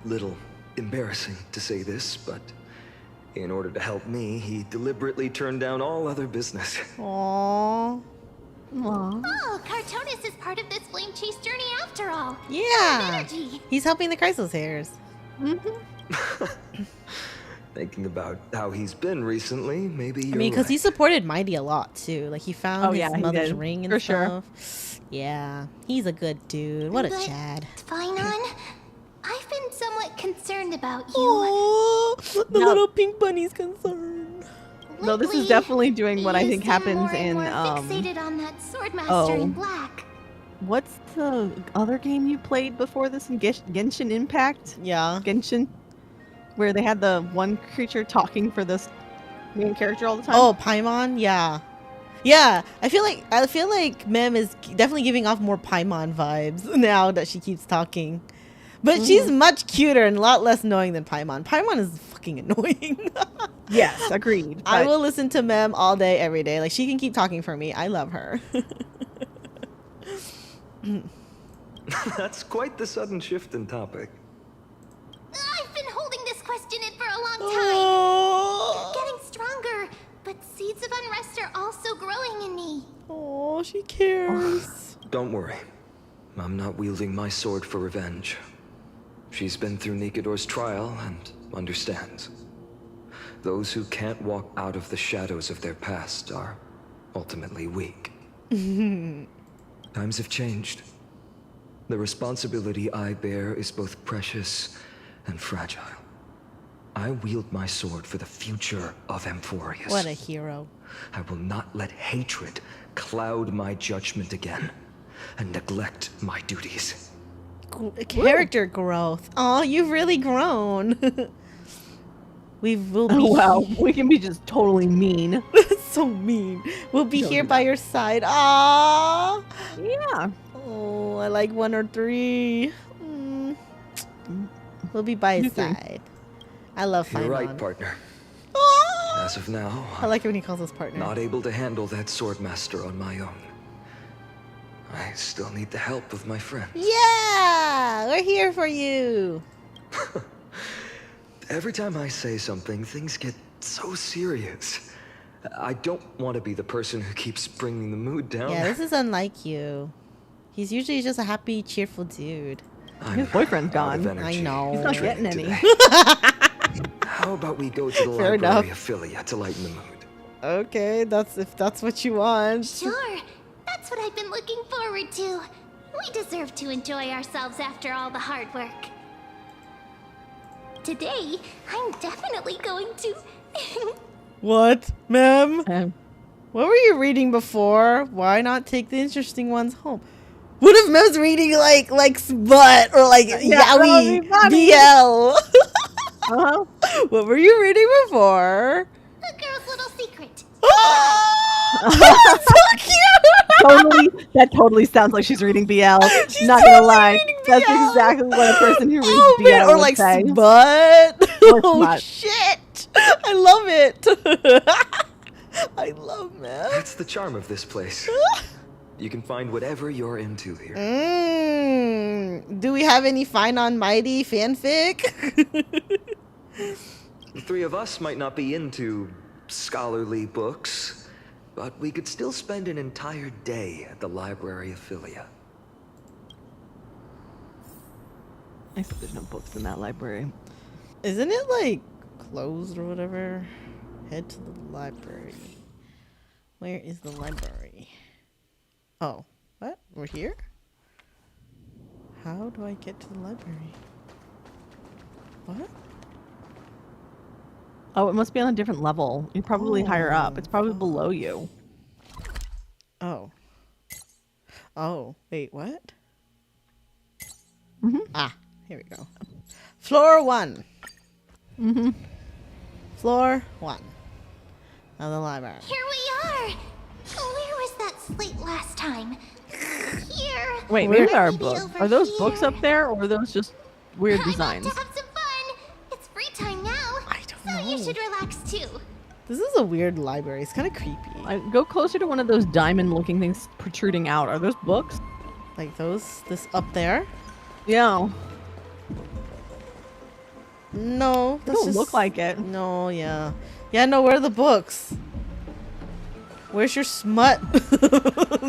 F: little embarrassing to say this, but in order to help me, he deliberately turned down all other business.
A: Aww.
B: Aw.
D: Oh, Cartonus is part of this flame chase journey after all.
A: Yeah.
D: Energy.
A: He's helping the Chrysos hairs.
F: Thinking about how he's been recently, maybe you're
A: I mean, because
F: right.
A: he supported Mighty a lot too. Like he found
B: Oh,
A: his
B: yeah, he
A: mother's
B: did.
A: ring and
B: For sure.
A: stuff. Yeah, he's a good dude. What a
D: But,
A: Chad.
D: Finean, I've been somewhat concerned about you.
A: Oh, the
B: No.
A: little pink bunny's concerned.
B: No, this is
D: Lately,
B: definitely doing what I
D: you
B: think
D: seem
B: happens
D: more and
B: in
D: more fixated on that swordmaster
B: oh.
D: in black.
B: what's the other game you played before this in Genshin Impact?
A: Yeah.
B: Genshin, where they had the one creature talking for this main character all the time.
A: Oh, Paimon. Yeah. Yeah, I feel like Mem is definitely giving off more Paimon vibes now that she keeps talking. But she's much cuter and a lot less annoying than Paimon. Paimon is fucking annoying.
B: Yes, agreed.
A: I
B: but-
A: will listen to Mem all day, every day. Like, she can keep talking for me. I love her.
F: That's quite the sudden shift in topic.
D: I've been holding this question in for a long time.
A: Oh,
D: Getting stronger, but seeds of unrest are also growing in me.
A: oh, she cares.
F: Don't worry. I'm not wielding my sword for revenge. She's been through Nikador's trial and understands. Those who can't walk out of the shadows of their past are ultimately weak. Times have changed. The responsibility I bear is both precious and fragile. I wield my sword for the future of Amphoreus.
A: What a hero.
F: I will not let hatred cloud my judgment again and neglect my duties.
A: Character growth. Oh, you've really grown. We will be.
B: Oh, wow, we can be just totally mean.
A: So mean. We'll be
B: Don't
A: here
B: do
A: by
B: that.
A: your side. Ah.
B: Yeah.
A: Oh, I like 1 or 3. We'll be by his
B: You think?
A: side. I love
F: You're
A: Finean.
F: right, partner.
A: Ah!
F: As of now,
A: I like it when he calls us partner.
F: not able to handle that swordmaster on my own. I still need the help of my friends.
A: Yeah, we're here for you.
F: Every time I say something, things get so serious. I don't want to be the person who keeps bringing the mood down.
A: Yeah, this is unlike you. He's usually just a happy, cheerful dude.
F: I'm
B: His boyfriend's
F: out of
B: gone.
F: energy
A: I know.
B: He's not
F: training
B: getting any.
F: today. How about we go to the
A: Fair
F: library
A: enough.
F: affiliate to lighten the mood?
A: Okay, if that's what you want.
D: Sure, that's what I've been looking forward to. We deserve to enjoy ourselves after all the hard work. Today, I'm definitely going to...
A: What, ma'am?
B: Um,
A: What were you reading before? Why not take the interesting ones home? What if Mem's reading like smut or like
B: that would
A: yaoi
B: be funny.
A: BL?
B: uh-huh.
A: What were you reading before?
D: The girl's little secret.
A: Oh, so cute!
B: That totally sounds like she's reading BL.
A: She's
B: Not gonna
A: totally
B: lie.
A: reading
B: That's
A: BL.
B: exactly what a person who reads
A: Oh,
B: BL
A: man, or
B: would
A: like
B: say.
A: smut.
B: Or
A: Oh
B: smut.
A: shit! I love it. I love Mem.
F: That's the charm of this place. You can find whatever you're into here.
A: Do we have any Finean Mighty fanfic?
F: The three of us might not be into scholarly books, but we could still spend an entire day at the library affiliate.
B: I said there's no books in that library.
A: Isn't it like closed or whatever? Head to the library. Where is the library? Oh, what? We're here? How do I get to the library? What?
B: Oh, it must be on a different level. You're probably higher up. It's probably below you.
A: Oh. Oh, wait, what? Ah, here we go. Floor 1. Floor 1 of the library.
D: Here we are. Where was that slate last time? Here.
B: Wait,
A: Where?
B: maybe there are
D: Maybe
B: books.
D: over
B: Are those
D: here.
B: books up there, or are those just weird designs?
D: I want to have some fun. It's free time now.
A: I don't
D: So you
A: know.
D: should relax too.
A: This is a weird library. It's kind of creepy.
B: Go closer to one of those diamond-looking things protruding out. Are those books?
A: Like those, this up there?
B: Yeah.
A: No,
B: They don't look like it.
A: No, yeah. Yeah, no, where are the books? Where's your smut?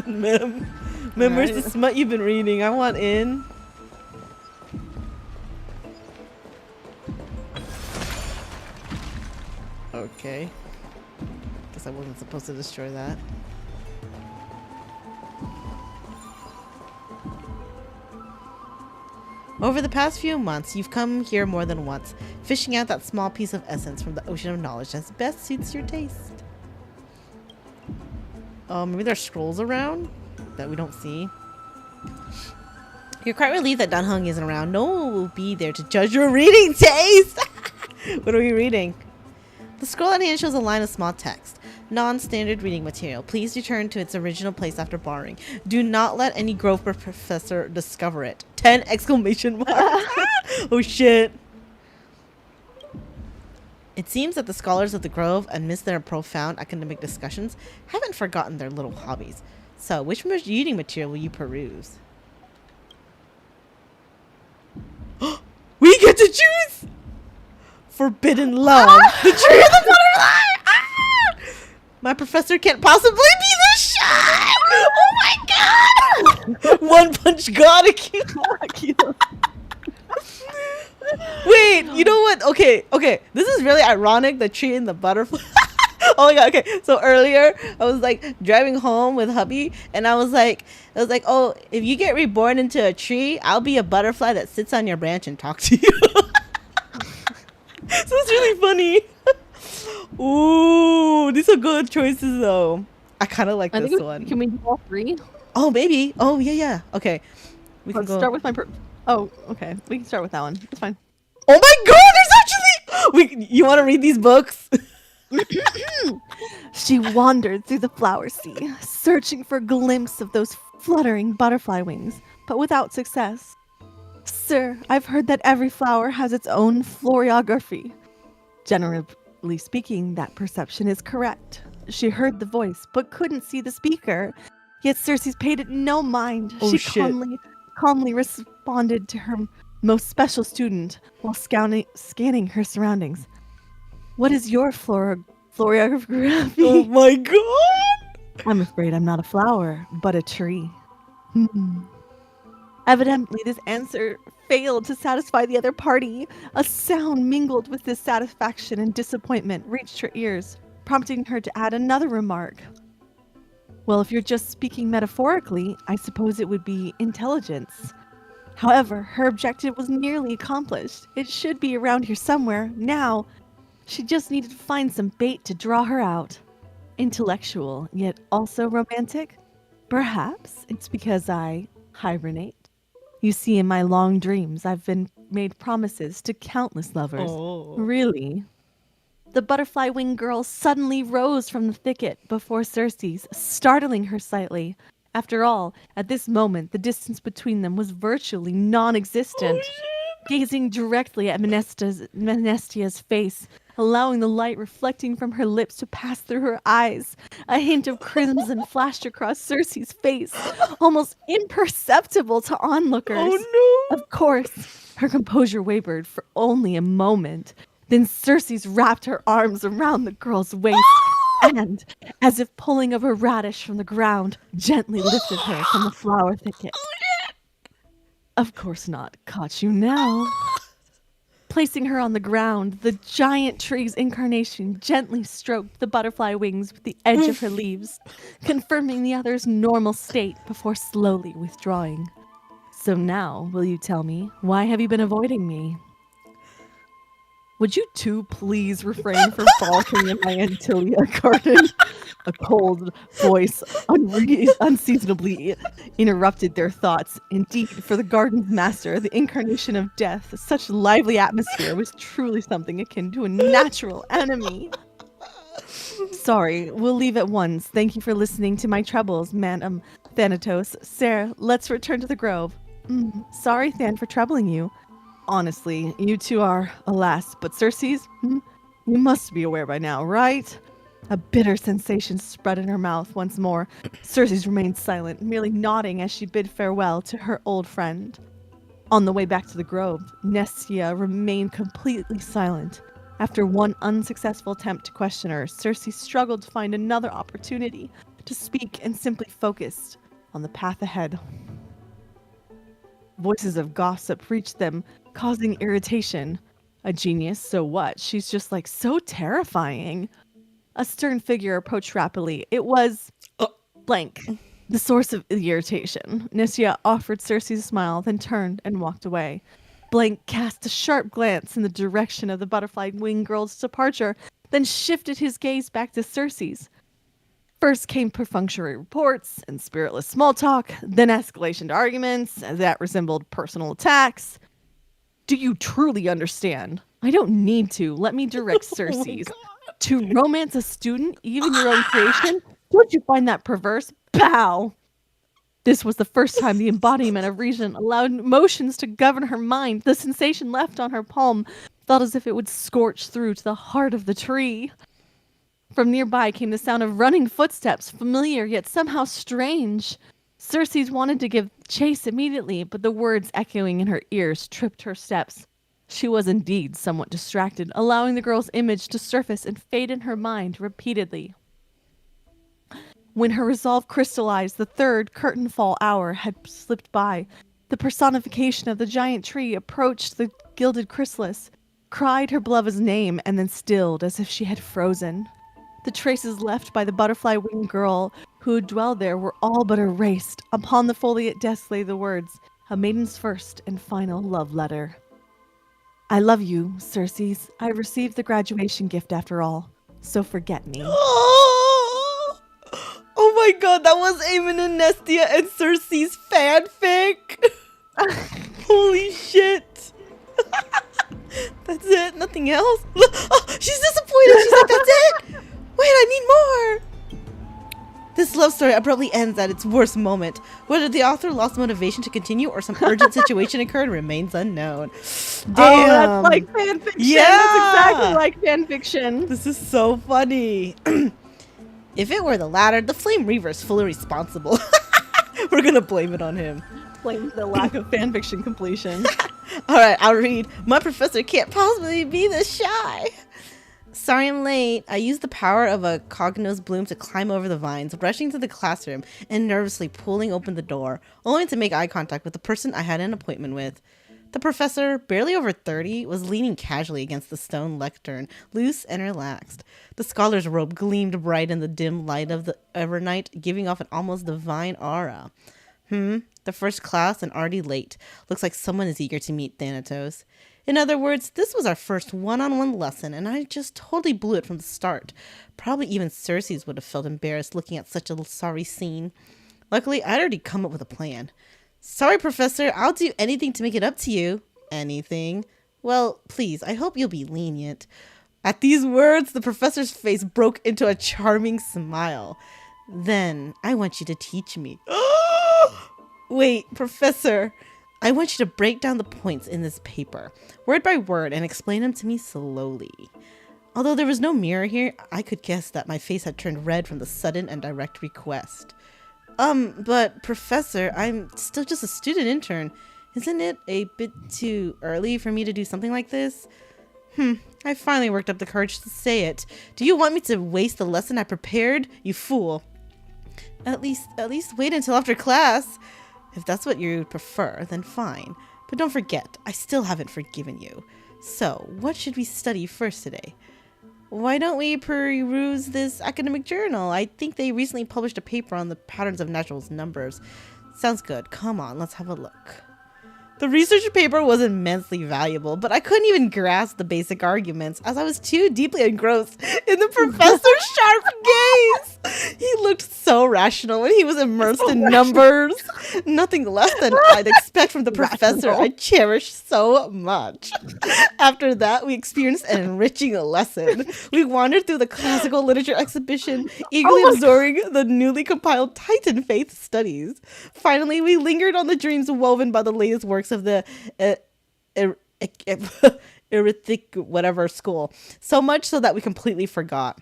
A: Mem, where's the
B: Right.
A: smut you've been reading? I want in. Okay. Guess I wasn't supposed to destroy that. Over the past few months, you've come here more than once, fishing out that small piece of essence from the ocean of knowledge that best suits your taste. Oh, maybe there's scrolls around that we don't see. You're quite relieved that Dunhung isn't around. No one will be there to judge your reading taste. What are we reading? The scroll at hand shows a line of small text. Non-standard reading material. Please return to its original place after borrowing. Do not let any Grove professor discover it. 10 exclamation marks. Oh shit. It seems that the scholars of the Grove, amidst their profound academic discussions, haven't forgotten their little hobbies. So, which reading material will you peruse? We get to choose! Forbidden Love. The Tree of the Butterfly! Ah! My professor can't possibly be the shy! Oh my god! One Punch God Akira. Wait, you know what? Okay. This is really ironic, the tree and the butterfly. Oh my god, okay. So earlier, I was like driving home with hubby, and I was like, oh, if you get reborn into a tree, I'll be a butterfly that sits on your branch and talks to you. So it's really funny. Ooh, these are good choices though. I kind of like this one.
B: Can we do all three?
A: Oh, maybe. Oh, yeah. Okay.
B: Let's start with my... Oh, okay. We can start with that one. It's fine.
A: Oh my god, there's actually... You want to read these books?
B: She wandered through the flower sea, searching for a glimpse of those fluttering butterfly wings, but without success. Sir, I've heard that every flower has its own florography. Generally speaking, that perception is correct. She heard the voice, but couldn't see the speaker. Yet Circe's paid it no mind.
A: Oh,
B: she
A: shit.
B: calmly responded to her most special student while scanning her surroundings. What is your florography?
A: Oh my god!
B: I'm afraid I'm not a flower, but a tree. Evidently, this answer failed to satisfy the other party. A sound mingled with dissatisfaction and disappointment reached her ears, prompting her to add another remark. Well, if you're just speaking metaphorically, I suppose it would be intelligence. However, her objective was nearly accomplished. It should be around here somewhere, now. She just needed to find some bait to draw her out. Intellectual, yet also romantic? Perhaps it's because I hibernate. You see, in my long dreams, I've been made promises to countless lovers.
A: Oh.
B: Really? The butterfly-winged girl suddenly rose from the thicket before Circe's, startling her slightly. After all, at this moment, the distance between them was virtually non-existent. Gazing directly at Menestia's face, allowing the light reflecting from her lips to pass through her eyes. A hint of crimson flashed across Circe's face, almost imperceptible to onlookers.
A: Oh no!
B: Of course, her composure wavered for only a moment. Then Circe wrapped her arms around the girl's waist and, as if pulling of a radish from the ground, gently lifted her from the flower thicket. Of course not. Caught you now. Placing her on the ground, the giant tree's incarnation gently stroked the butterfly wings with the edge of her leaves, confirming the other's normal state before slowly withdrawing. So now, will you tell me, why have you been avoiding me? Would you two please refrain from frolicking in my Antilia garden? A cold voice unseasonably interrupted their thoughts. Indeed, for the garden's master, the incarnation of death, such lively atmosphere was truly something akin to a natural enemy. Sorry, we'll leave at once. Thank you for listening to my troubles, Madam Thanatos. Sarah, let's return to the grove. Sorry, Than, for troubling you. Honestly, you two are, alas, but Circe's? You must be aware by now, right? A bitter sensation spread in her mouth once more. Circe remained silent, merely nodding as she bid farewell to her old friend. On the way back to the grove, Nestia remained completely silent. After one unsuccessful attempt to question her, Circe struggled to find another opportunity to speak and simply focused on the path ahead. Voices of gossip reached them, causing irritation. A genius, so what? She's just like so terrifying. A stern figure approached rapidly. It was blank, the source of the irritation. Nestia offered Circe a smile, then turned and walked away. Blank cast a sharp glance in the direction of the butterfly-winged girl's departure, then shifted his gaze back to Circe's. First came perfunctory reports and spiritless small talk, then escalation to arguments that resembled personal attacks. Do you truly understand? I don't need to. Let me direct Circe's. To romance a student, even your own creation? Don't you find that perverse? Pow! This was the first time the embodiment of reason allowed emotions to govern her mind. The sensation left on her palm felt as if it would scorch through to the heart of the tree. From nearby came the sound of running footsteps, familiar yet somehow strange. Circes wanted to give chase immediately, but the words echoing in her ears tripped her steps. She was indeed somewhat distracted, allowing the girl's image to surface and fade in her mind repeatedly. When her resolve crystallized, the third curtain fall hour had slipped by. The personification of the giant tree approached the gilded chrysalis, cried her beloved's name, and then stilled as if she had frozen. The traces left by the butterfly-winged girl who dwelled there were all but erased. Upon the foliate desk lay the words, a maiden's first and final love letter. I love you, Circes. I received the graduation gift after all, so forget me.
A: Oh my god, that was Aemon and Nestia and Circe's fanfic! Holy shit! That's it? Nothing else? Oh, she's disappointed! She's like, that's it? Wait, I need more! This love story abruptly ends at its worst moment. Whether the author lost motivation to continue or some urgent situation occurred remains unknown. Damn!
B: Oh, that's like fanfiction!
A: Yeah!
B: That's exactly like fanfiction!
A: This is so funny. If it were the latter, the Flame Reaver is fully responsible. We're gonna blame it on him.
B: Blame the lack of fanfiction completion.
A: Alright, I'll read. My professor can't possibly be this shy. Sorry I'm late. I used the power of a cognose bloom to climb over the vines, rushing to the classroom and nervously pulling open the door, only to make eye contact with the person I had an appointment with. The professor, barely over 30, was leaning casually against the stone lectern, loose and relaxed. The scholar's robe gleamed bright in the dim light of the evernight, giving off an almost divine aura. The first class and already late. Looks like someone is eager to meet Thanatos. In other words, this was our first one-on-one lesson, and I just totally blew it from the start. Probably even Circes would have felt embarrassed looking at such a sorry scene. Luckily, I'd already come up with a plan. Sorry, Professor, I'll do anything to make it up to you. Anything? Well, please, I hope you'll be lenient. At these words, the professor's face broke into a charming smile. Then, I want you to teach me. Wait, Professor, I want you to break down the points in this paper, word by word, and explain them to me slowly. Although there was no mirror here, I could guess that my face had turned red from the sudden and direct request. But Professor, I'm still just a student intern. Isn't it a bit too early for me to do something like this? I finally worked up the courage to say it. Do you want me to waste the lesson I prepared? You fool. At least wait until after class. If that's what you prefer, then fine. But don't forget, I still haven't forgiven you. So, what should we study first today? Why don't we peruse this academic journal? I think they recently published a paper on the patterns of natural numbers. Sounds good. Come on, let's have a look. The research paper was immensely valuable, but I couldn't even grasp the basic arguments as I was too deeply engrossed in the professor's sharp gaze. He looked so rational when he was immersed in numbers. Nothing less than I'd expect from the professor I cherished so much. After that, we experienced an enriching lesson. We wandered through the classical literature exhibition, eagerly absorbing the newly compiled Titan Faith studies. Finally, we lingered on the dreams woven by the latest works of the Erithic whatever school, so much so that we completely forgot.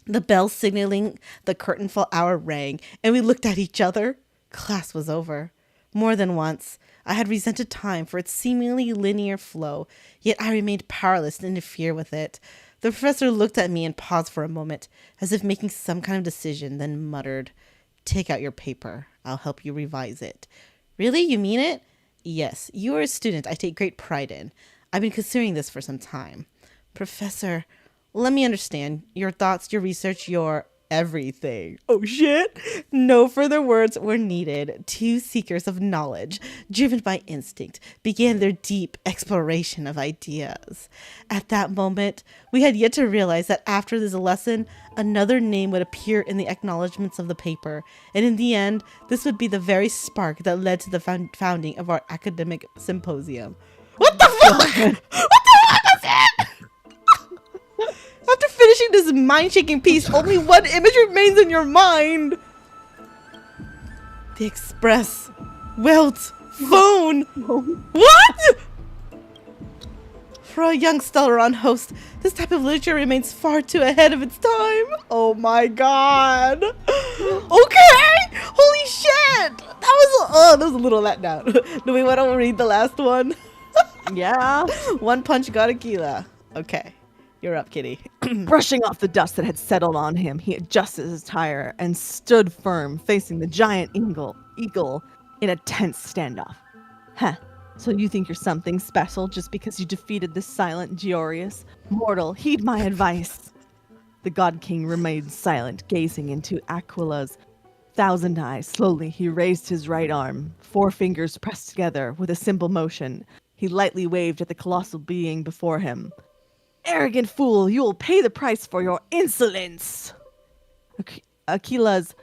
A: The bell signaling the curtain fall hour rang, and we looked at each other. Class was over. More than once, I had resented time for its seemingly linear flow, yet I remained powerless to interfere with it. The professor looked at me and paused for a moment, as if making some kind of decision, then muttered, "Take out your paper. I'll help you revise it." "Really? You mean it?" "Yes, you are a student I take great pride in. I've been considering this for some time." "Professor, let me understand. Your thoughts, your research, your everything." Oh shit. No further words were needed. Two seekers of knowledge, driven by instinct, began their deep exploration of ideas. At that moment, we had yet to realize that after this lesson, another name would appear in the acknowledgments of the paper, and in the end, this would be the very spark that led to the founding of our academic symposium. What the fuck? What the fuck is it? After finishing this this mind-shaking piece, only one image remains in your mind. The express welt phone. What? For a young Stellaron host, this type of literature remains far too ahead of its time. Oh my god. Okay. Holy shit. That was a little letdown. Do we want to read the last one?
B: Yeah.
A: One punch got Aquila. Okay. You're up, Kitti.
B: Brushing off the dust that had settled on him, he adjusted his attire and stood firm, facing the giant eagle in a tense standoff. Huh. So you think you're something special just because you defeated this silent Georius? Mortal, heed my advice. The God King remained silent, gazing into Aquila's thousand eyes. Slowly, he raised his right arm, 4 fingers pressed together with a simple motion. He lightly waved at the colossal being before him. Arrogant fool, you will pay the price for your insolence! Aquila's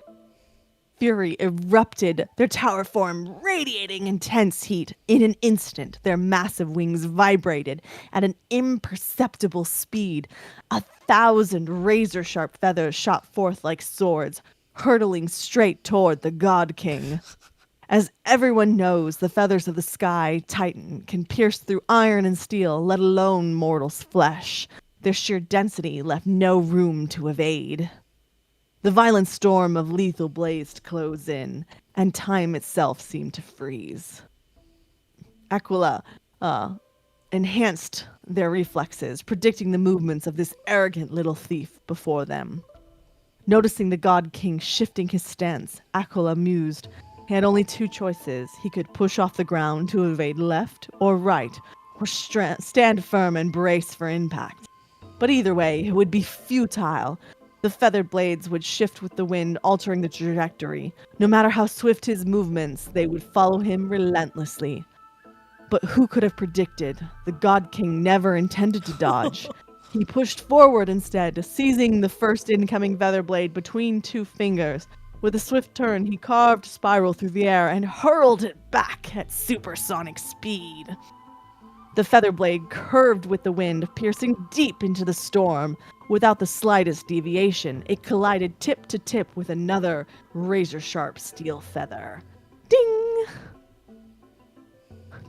B: fury erupted, their tower form radiating intense heat. In an instant, their massive wings vibrated at an imperceptible speed. 1,000 razor-sharp feathers shot forth like swords, hurtling straight toward the God King. As everyone knows, the feathers of the sky titan can pierce through iron and steel, let alone mortal's flesh. Their sheer density left no room to evade. The violent storm of lethal blaze closed in, and time itself seemed to freeze. Aquila enhanced their reflexes, predicting the movements of this arrogant little thief before them. Noticing the God King shifting his stance, Aquila mused. He had only 2 choices. He could push off the ground to evade left or right, or stand firm and brace for impact. But either way, it would be futile. The feathered blades would shift with the wind, altering the trajectory. No matter how swift his movements, they would follow him relentlessly. But who could have predicted? The God King never intended to dodge. He pushed forward instead, seizing the first incoming feather blade between 2 fingers. With a swift turn, he carved a spiral through the air and hurled it back at supersonic speed. The feather blade curved with the wind, piercing deep into the storm. Without the slightest deviation, it collided tip to tip with another razor-sharp steel feather. Ding!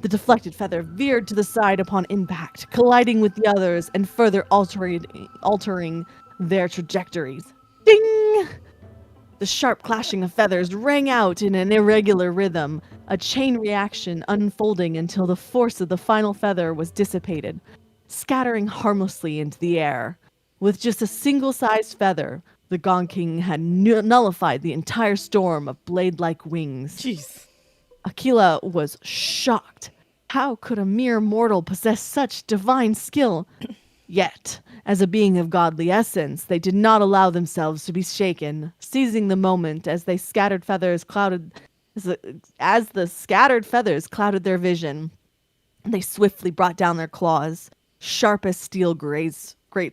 B: The deflected feather veered to the side upon impact, colliding with the others and further altering their trajectories. Ding! The sharp clashing of feathers rang out in an irregular rhythm, a chain reaction unfolding until the force of the final feather was dissipated, scattering harmlessly into the air. With just a single-sized feather, the God King had nullified the entire storm of blade-like wings.
A: Jeez.
B: Aquila was shocked. How could a mere mortal possess such divine skill? Yet, as a being of godly essence, they did not allow themselves to be shaken, seizing the moment as the scattered feathers clouded their vision. They swiftly brought down their claws, sharp as steel great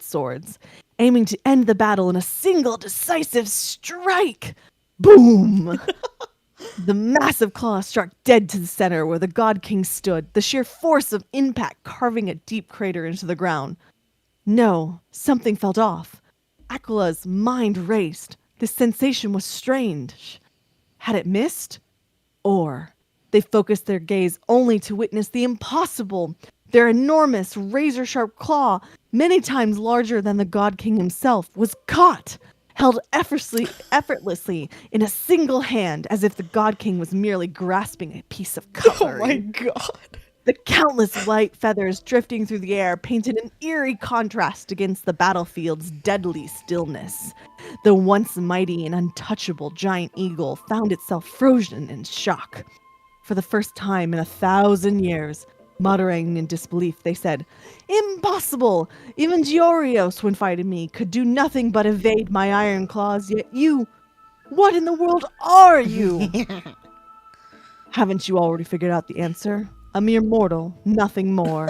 B: swords, aiming to end the battle in a single decisive strike. Boom! The massive claw struck dead to the center where the God King stood, the sheer force of impact carving a deep crater into the ground. No, something felt off. Aquila's mind raced. This sensation was strange. Had it missed? Or they focused their gaze only to witness the impossible. Their enormous, razor-sharp claw, many times larger than the God King himself, was caught, held effortlessly in a single hand, as if the God King was merely grasping a piece of cutlery.
A: Oh my god.
B: The countless white feathers drifting through the air painted an eerie contrast against the battlefield's deadly stillness. The once mighty and untouchable giant eagle found itself frozen in shock. For the first time in 1,000 years, muttering in disbelief, they said, "Impossible! Even Georios, when fighting me, could do nothing but evade my iron claws, yet you... What in the world are you?" Haven't you already figured out the answer? A mere mortal, nothing more.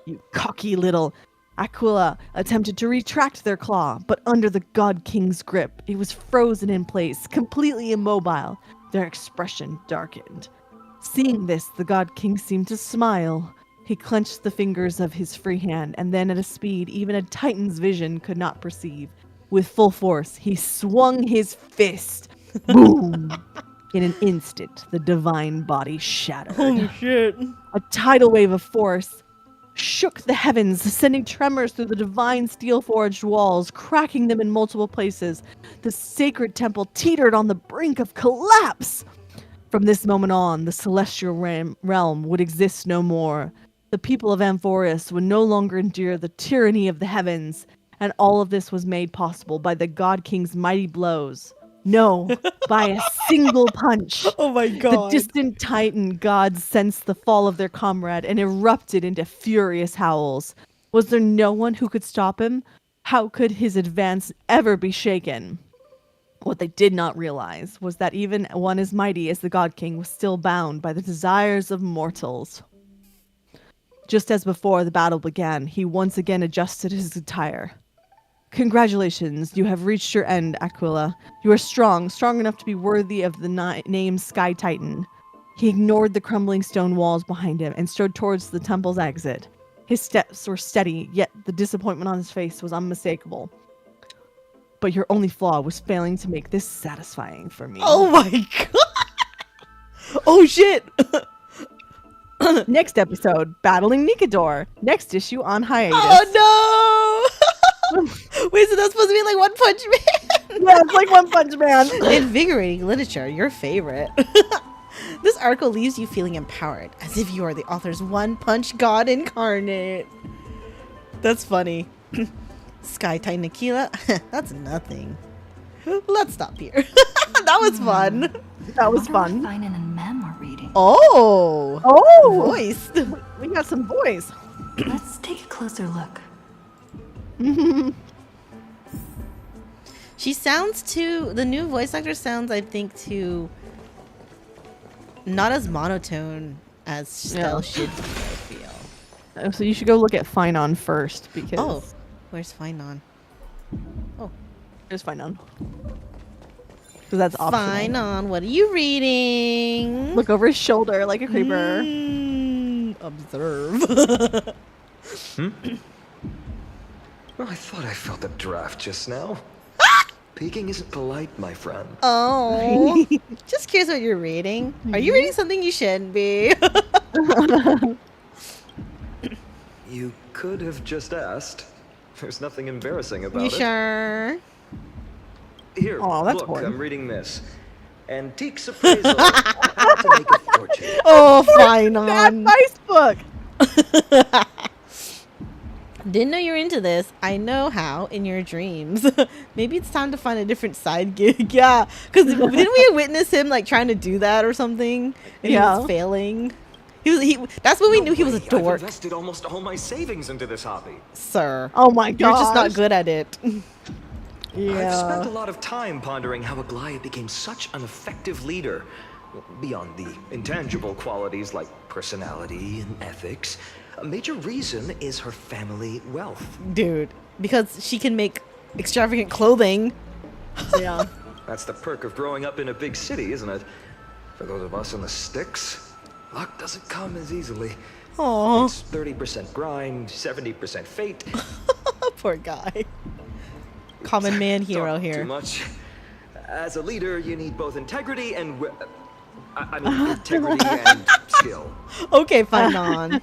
B: You cocky little... Aquila attempted to retract their claw, but under the God King's grip, it was frozen in place, completely immobile. Their expression darkened. Seeing this, the God King seemed to smile. He clenched the fingers of his free hand, and then at a speed even a titan's vision could not perceive, With full force, he swung his fist. Boom! In an instant, the divine body shattered.
A: Holy shit.
B: A tidal wave of force shook the heavens, sending tremors through the divine steel-forged walls, cracking them in multiple places. The sacred temple teetered on the brink of collapse. From this moment on, the celestial realm would exist no more. The people of Amphoreus would no longer endure the tyranny of the heavens, and all of this was made possible by the God King's mighty blows. No, by a single punch.
A: Oh my
B: The
A: god.
B: distant Titan gods sensed the fall of their comrade and erupted into furious howls. Was there no one who could stop him? How could his advance ever be shaken? What they did not realize was that even one as mighty as the God King was still bound by the desires of mortals. Just as before the battle began, he once again adjusted his attire. Congratulations, you have reached your end, Aquila. You are strong enough to be worthy of the name Sky Titan. He ignored the crumbling stone walls behind him and strode towards the temple's exit. His steps were steady, yet the disappointment on his face was unmistakable. But your only flaw was failing to make this satisfying for me.
A: Oh my god. Oh shit.
B: Next episode, Battling Nikador. Next issue on hiatus.
A: Oh no. Wait, so that's supposed to be like One Punch Man?
B: Yeah, it's like One Punch Man.
A: Invigorating literature, your favorite. This article leaves you feeling empowered, as if you are the author's one punch god incarnate. That's funny. Sky Titan Aquila? That's nothing. Let's stop here. That was fun.
B: That was fun.
C: Finean and Mem are reading.
A: Oh.
B: Oh!
A: Voiced.
B: We got some voice.
C: Let's take a closer look.
A: She sounds too. The new voice actor sounds, I think, too. Not as monotone as Stell should be, I feel.
B: So you should go look at Finean first because.
A: Oh, where's Finean? Oh,
B: there's Finean. Because that's optional.
A: Finean, what are you reading?
B: Look over his shoulder like a creeper.
A: Observe.
F: Well, I thought I felt a draft just now. Peeking isn't polite, my friend.
A: Oh, just curious what you're reading. Are you reading something you shouldn't be?
F: You could have just asked. There's nothing embarrassing about
A: You
F: it.
A: sure?
F: Here,
B: Aw, that's
F: look,
B: boring.
F: I'm reading this. Antiques appraisal. How to make a fortune.
A: Oh,
B: That
A: Finean.
B: nice book.
A: Didn't know you're into this. I know how in your dreams. Maybe it's time to find a different side gig. Yeah, because didn't we witness him like trying to do that or something? And he was failing. He. That's when we knew he was a
F: I've
A: dork,
F: invested almost all my savings into this hobby.
A: sir.
B: Oh my god.
A: You're just not good at it.
F: I've spent a lot of time pondering how Aglaea became such an effective leader. Beyond the intangible qualities like personality and ethics, a major reason is her family wealth.
A: Dude, because she can make extravagant clothing.
B: Yeah.
F: That's the perk of growing up in a big city, isn't it? For those of us in the sticks, luck doesn't come as easily.
A: Oh,
F: It's 30% grind, 70% fate.
A: poor guy. Common man hero
F: Talk
A: here.
F: Too much. As a leader, you need both integrity and I mean integrity and skill.
A: Okay, fine on.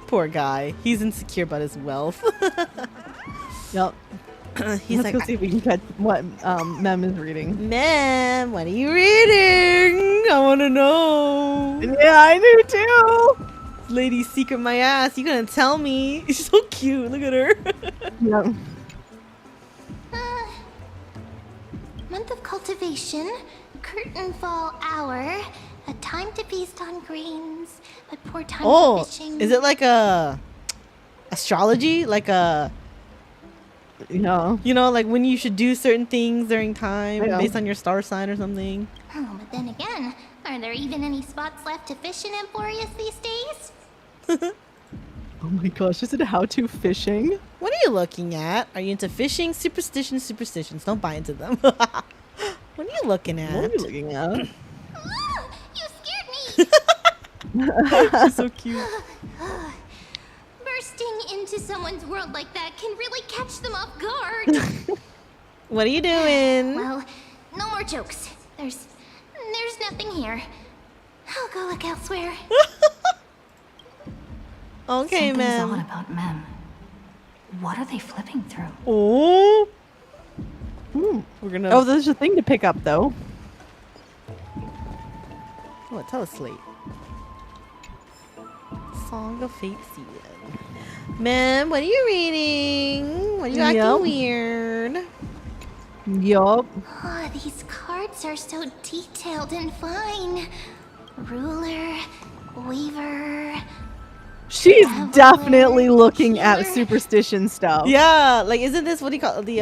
A: Poor guy. He's insecure about his wealth.
B: Yep.
A: He's
B: Let's
A: like,
B: go see if we can catch what Mem is reading.
A: man, what are you reading? I want to know.
B: Yeah, I do too.
A: Lady secret my ass. You gonna tell me? She's so cute. Look at her.
B: Yep.
D: Month of cultivation, curtain fall hour, a time to feast on grains, but poor time
A: Oh,
D: for fishing.
A: is it like a astrology? Like a,
B: Yeah.
A: you know, like when you should do certain things during time
B: Yeah.
A: based on your star sign or something?
D: Oh, but then again, are there even any spots left to fish in Amphoreus these days?
B: Oh my gosh, is it how-to fishing?
A: What are you looking at? Are you into fishing? Superstitions. Don't buy into them. What are you looking
B: What
A: at?
B: are you looking at?
D: Ah, you scared me!
A: She's so cute.
D: Bursting into someone's world like that can really catch them off guard.
A: What are you doing?
D: Well, no more jokes. There's nothing here. I'll go look elsewhere.
A: Okay,
G: Something's
A: man.
G: odd about Mem. What are they flipping through?
A: Oh. We're gonna.
B: Oh, there's a thing to pick up though.
A: Oh, tell us late. Song of Fate Season. Ma'am, what are you reading? What are you acting weird?
B: Yup.
D: Oh, these cards are so detailed and fine. Ruler, Weaver.
B: She's
D: Avalanche,
B: definitely looking at
D: healer.
B: superstition stuff.
A: Yeah, like isn't this what do you call the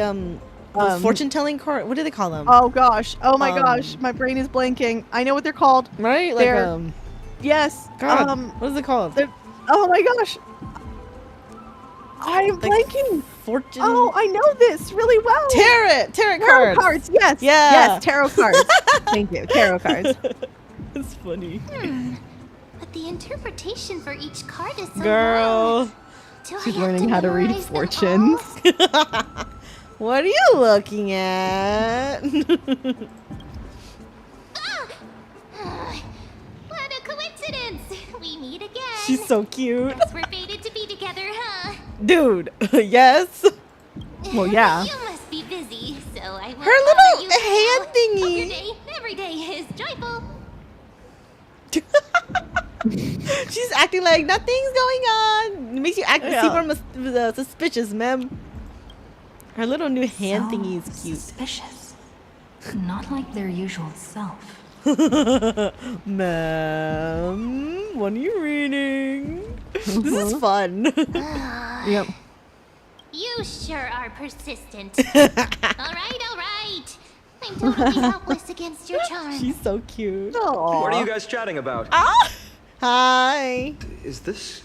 A: those fortune telling card? What do they call them?
B: Oh gosh. Oh my gosh. My brain is blanking. I know what they're called.
A: Right? Like
B: They're- Yes.
A: God, what is it called?
B: they're- Oh my gosh. I'm
A: Like
B: blanking.
A: Fortune.
B: Oh, I know this really well.
A: tarot
B: Tarot
A: cards.
B: cards. Yes.
A: Yeah.
B: Yes. Tarot cards. Thank you. Tarot cards.
A: It's funny.
D: But the interpretation for each card is so
A: Girl,
D: long. Do I
B: She's
D: have
B: learning how to read
D: memorize them
B: fortunes.
D: all?
A: what are you looking at?
D: What a coincidence! We meet again.
A: She's so cute.
D: Guess we're fated to be together, huh?
A: Dude, yes.
B: Well, yeah.
D: You must be busy, so I won't
A: Her
D: bother
A: little
D: you now.
A: hand thingy.
D: Hope your day, every day is joyful.
A: She's acting like nothing's going on. It makes you act
B: Yeah.
A: super suspicious, ma'am. Her little new hand
G: So
A: thingy is cute.
G: Suspicious. Not like their usual self.
A: Ma'am, what are you reading? This is fun.
B: Yep.
D: You sure are persistent. All right. I'm totally helpless against your charm.
A: She's so cute.
F: What are you guys chatting about?
A: Ah! Hi.
F: Is this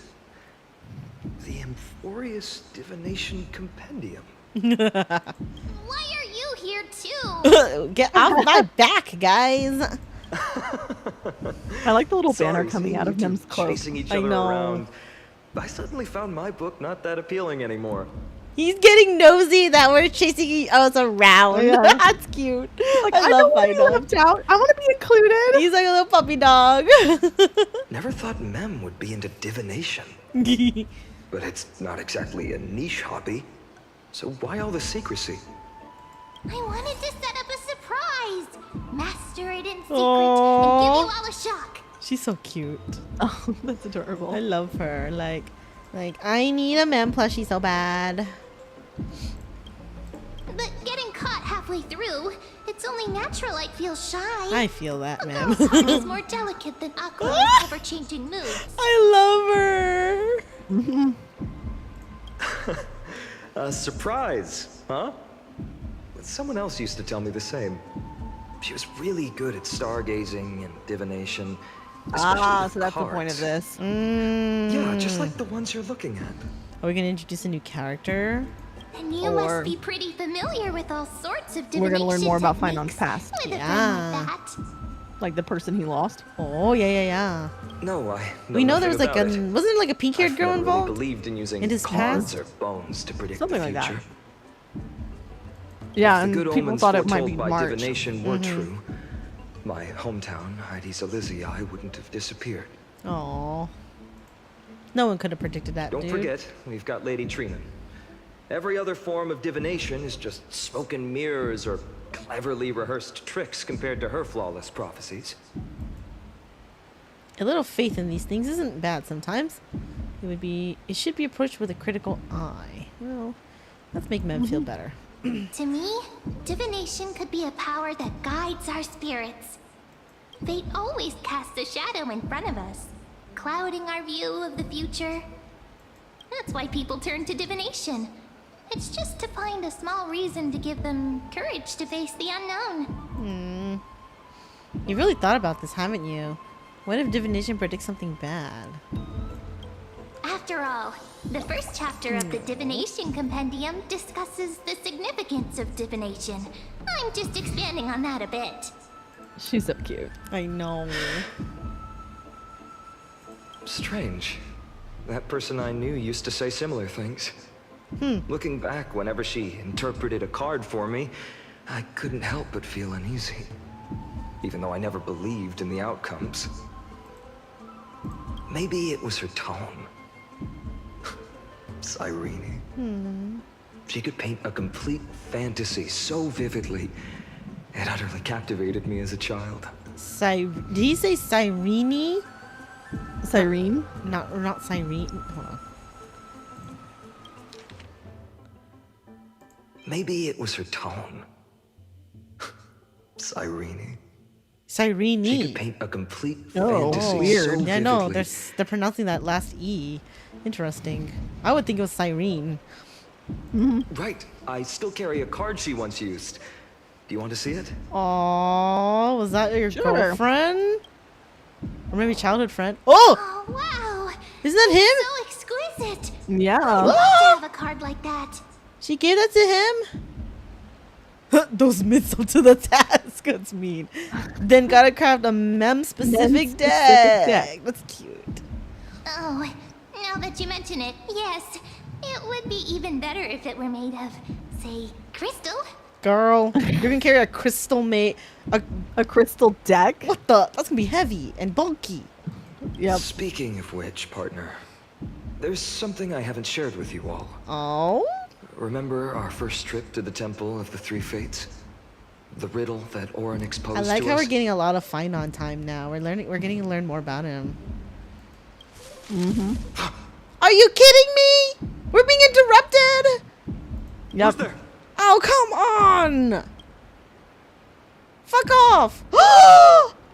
F: the Amphoreus Divination Compendium?
D: Why are you here too?
A: Get off my back, guys.
B: I like the little banner
F: Sorry,
B: coming
F: seeing
B: out
F: you
B: of
F: two
B: Mem's cloak.
F: chasing each
A: I
F: other
A: know.
F: around. I suddenly found my book not that appealing anymore.
A: He's getting nosy that we're chasing us around.
B: Yeah.
A: That's cute.
B: Like,
A: I
B: I
A: love
B: don't want to be
A: Finean.
B: left out. I want to be included.
A: He's like a little puppy dog.
F: Never thought Mem would be into divination. But it's not exactly a niche hobby. So why all the secrecy?
D: I wanted to set up a surprise. Master it in secret
A: Aww.
D: and give you all a shock.
A: She's so cute.
B: Oh, that's adorable.
A: I love her. Like I need a mem plushie so bad.
D: But getting caught halfway through, it's only natural I'd feel shy.
A: I feel that,
D: A
A: ma'am.
D: girl's heart is more delicate than Aqua's ever-changing moods.
A: I love her.
F: A surprise, huh? Someone else used to tell me the same. She was really good at stargazing and divination. especially
B: So that's the point of
F: cards.
B: this.
F: Yeah, just like the ones you're looking at.
A: Are we gonna introduce a new character?
D: And you
B: Or-
D: must be pretty familiar with all sorts of divination
B: We're gonna learn more about
D: techniques
B: Finean's past.
D: With a
A: Yeah.
D: friend like that.
B: Like the person he lost.
A: Oh yeah.
F: No, I
A: We know there
F: nothing
A: was like
F: about
A: a
F: it.
A: wasn't there like a pink-haired
F: I've
A: girl
F: never
A: involved?
F: Really believed in using
A: in his
F: cards
A: past?
F: or bones to predict
B: Something
F: the
B: like that.
F: future.
B: Yeah,
F: If
B: and
F: the good
B: people
F: omens
B: thought it might
F: foretold
B: be
F: by
B: March.
F: divination were true, my hometown, Heidi's Elysia, wouldn't have disappeared.
A: Oh. No one could have predicted that,
F: Don't
A: dude.
F: forget, we've got Lady Trina. Every other form of divination is just smoke and mirrors or cleverly rehearsed tricks compared to her flawless prophecies.
A: A little faith in these things isn't bad sometimes. It should be approached with a critical eye. Well, let's make men feel better.
D: To me, divination could be a power that guides our spirits. Fate always casts a shadow in front of us, clouding our view of the future. That's why people turn to divination. It's just to find a small reason to give them courage to face the unknown.
A: You've really thought about this, haven't you? What if divination predicts something bad?
D: After all, the first chapter of the Divination Compendium discusses the significance of divination. I'm just expanding on that a bit.
B: She's so cute.
A: I know.
F: Strange. That person I knew used to say similar things. Looking back, whenever she interpreted a card for me, I couldn't help but feel uneasy. Even though I never believed in the outcomes. Maybe it was her tone. Cyrene. She could paint a complete fantasy so vividly, it utterly captivated me as a child.
A: Did he say Cyrene?
B: Cyrene?
A: Not Cyrene. Hold on.
F: Maybe it was her tone. Cyrene.
A: Cyrene.
F: She could paint a complete
B: Oh,
F: fantasy
B: weird.
F: so
A: Yeah, no,
F: vividly.
A: they're pronouncing that last E. Interesting. I would think it was Cyrene.
F: Right. I still carry a card she once used. Do you want to see it?
A: Oh, was that your
B: Sure.
A: girlfriend? Or maybe childhood friend? Oh,
D: Oh, wow!
A: isn't that him?
D: So exquisite!
B: Yeah.
D: I'd love to have a card like that.
A: She gave that to him? Those myths up to the task. That's mean. Then gotta craft a mem-specific
B: Mem-specific
A: deck.
B: deck.
A: That's cute.
D: Oh, now that you mention it, yes. It would be even better if it were made of, say, crystal.
A: Girl, you're gonna carry a crystal mate.
B: A crystal deck?
A: What the? That's gonna be heavy and bulky.
B: Yep.
F: Speaking of which, partner, there's something I haven't shared with you all.
A: Oh?
F: Remember our first trip to the Temple of the Three Fates? The riddle that Orin exposed
A: I like
F: to
A: how
F: us?
A: we're getting a lot of Finean time now. We're getting to learn more about him. Are you kidding me? We're being interrupted?
B: Yep.
F: Who's there?
A: Oh, come on! Fuck off!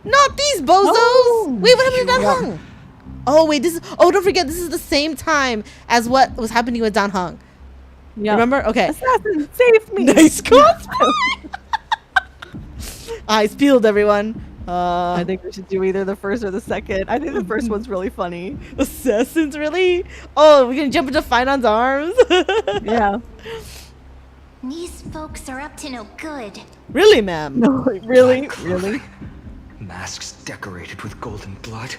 A: Not these bozos!
B: No.
A: Wait, what happened to Dan
F: You
A: Hung? Oh, wait, this is... Oh, don't forget, this is the same time as what was happening with Dan Hung.
B: Yep.
A: Remember? Okay.
B: Assassin, save me!
A: Nice cosplay! Eyes peeled, everyone.
B: I think we should do either the first or the second. I think the first one's really funny.
A: Assassins, really? Oh, we're gonna jump into Finean's arms?
B: Yeah.
D: These folks are up to no good.
A: Really, ma'am?
B: No, really?
F: Black
B: Really?
F: clothing, Masks decorated with golden blood.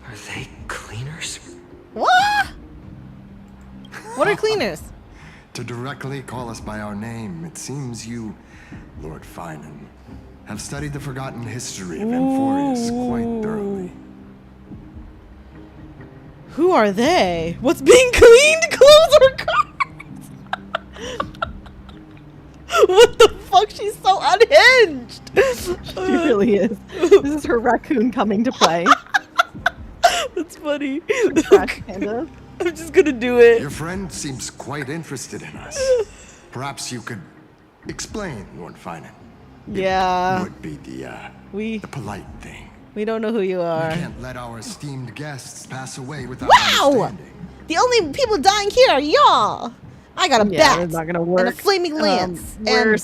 F: Are they cleaners?
A: What? What are cleaners?
H: To directly call us by our name, it seems you, Lord Finean, have studied the forgotten history of Amphoreus quite thoroughly.
A: Who are they? What's being cleaned? Clothes or cards? What the fuck? She's so unhinged.
B: She really is. This is her raccoon coming to play.
A: That's funny.
B: Trash panda.
A: I'm just gonna do it.
H: Your friend seems quite interested in us. Perhaps you could explain, Lord Finean.
A: Yeah.
H: Would be the
A: We
H: polite thing.
A: we don't know who you
H: We
A: are.
H: can't let our esteemed guests pass away without
A: Wow!
H: understanding.
A: The only people dying here are y'all. I got a
B: Yeah,
A: bat
B: it's not gonna work.
A: and a flaming lance.
B: We're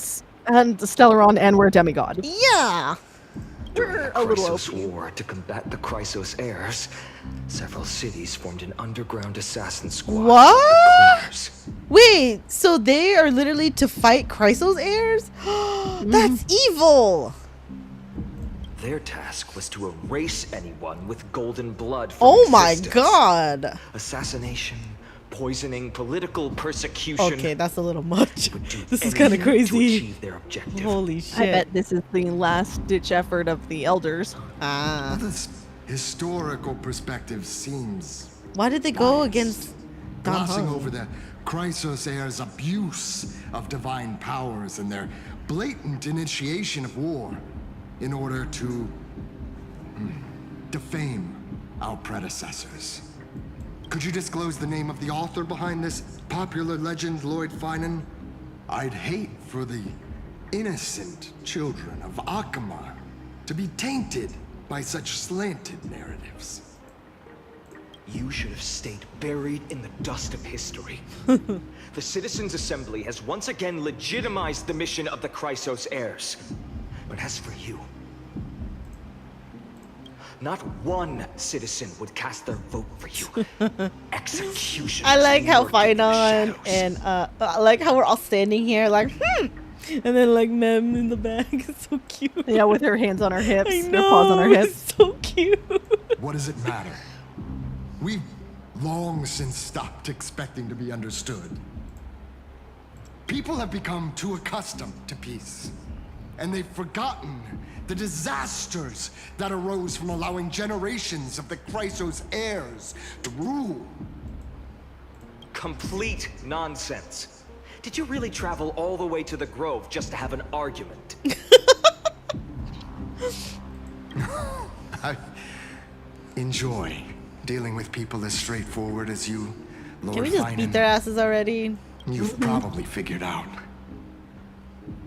B: and Stellaron, and we're a demigod.
A: Yeah.
F: During the
B: A little
F: Chrysos
B: OP.
F: War to combat the Chrysos heirs, several cities formed an underground assassin squad.
A: What?
F: called the Cleaners.
A: Wait, so they are literally to fight Chrysos heirs? That's evil.
F: Their task was to erase anyone with golden blood from
A: Oh my
F: existence.
A: god.
F: Assassination, poisoning, political persecution.
A: Okay, that's a little much.
F: would do
A: This is kind of
F: anything to
A: crazy.
F: achieve their objective.
A: Holy shit.
B: I bet this is the last ditch effort of the elders.
A: Ah.
H: This historical perspective seems
A: Why did they go
H: biased,
A: against Dan
H: glossing
A: Hung?
H: over the Chrysos heirs' abuse of divine powers and their blatant initiation of war in order to defame our predecessors. Could you disclose the name of the author behind this popular legend, Lord Finean? I'd hate for the innocent children of Akamar to be tainted by such slanted narratives.
F: You should have stayed buried in the dust of history. The Citizens' Assembly has once again legitimized the mission of the Chrysos heirs. But as for you, not one citizen would cast their vote for you. Execution.
A: I like how Finean and I like how we're all standing here like and then like Mem in the back. It's so cute.
B: Yeah, with her hands on her hips,
A: I
B: her
A: know.
B: paws on her hips.
A: It's so cute.
H: What does it matter? We've long since stopped expecting to be understood. People have become too accustomed to peace, and they've forgotten the disasters that arose from allowing generations of the Chrysos heirs to rule.
F: Complete nonsense. Did you really travel all the way to the Grove just to have an argument?
H: I enjoy dealing with people as straightforward as you, Lord
A: Can we just
H: Finean.
A: beat their asses already?
H: You've probably figured out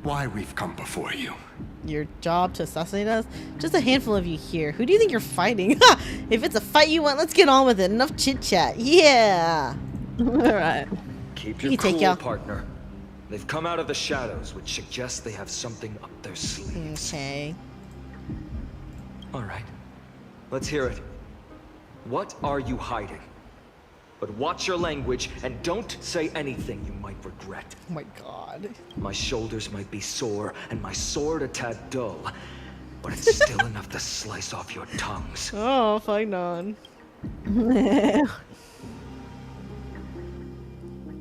H: why we've come before you.
A: Your job to assassinate us? Just a handful of you here. Who do you think you're fighting? If it's a fight you want, let's get on with it. Enough chit chat. Yeah.
B: Alright.
F: Keep
A: You
F: your
A: take
F: cool,
A: ya.
F: partner. They've come out of the shadows, which suggests they have something up their sleeves.
A: Okay.
F: All right. Let's hear it. What are you hiding? But watch your language and don't say anything you might regret.
A: Oh my god.
F: My shoulders might be sore and my sword a tad dull, but it's still enough to slice off your tongues.
A: Oh, fine on.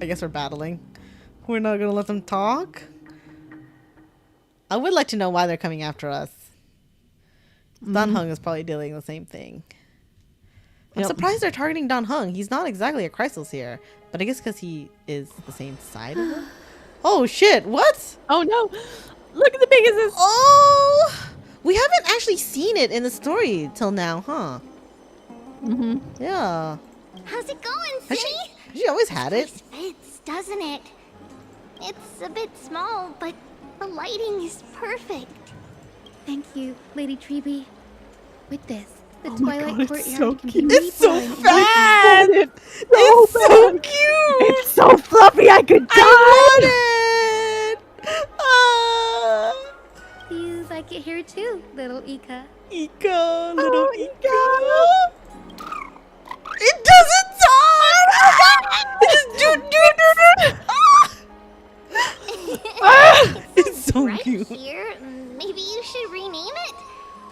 A: I guess we're battling. We're not gonna let them talk? I would like to know why they're coming after us. Dan Heng is probably doing the same thing. I'm surprised they're targeting Dan Heng. He's not exactly a Chrysos here, but I guess because he is the same side of him. Oh shit! What?
B: Oh no! Look at the Pegasus!
A: Oh, we haven't actually seen it in the story till now, huh?
B: Mm-hmm.
A: Yeah.
D: How's it going,
A: Has
D: Finny?
A: she always had it?
D: This fits, doesn't it? It's a bit small, but the lighting is perfect.
I: Thank you, Lady Treeby. With this, the Twilight Courtyard
B: so
I: can
B: cute.
I: be
A: It's so
I: reborn.
A: fat.
B: It's
A: It's so
B: bad.
A: cute.
B: It's so fluffy I could die!
A: I want it. Ah.
I: You like it here too, little Ika.
A: Ika, little Ika. It doesn't talk. It just It's so
D: Right
A: cute.
D: here, maybe you should rename it?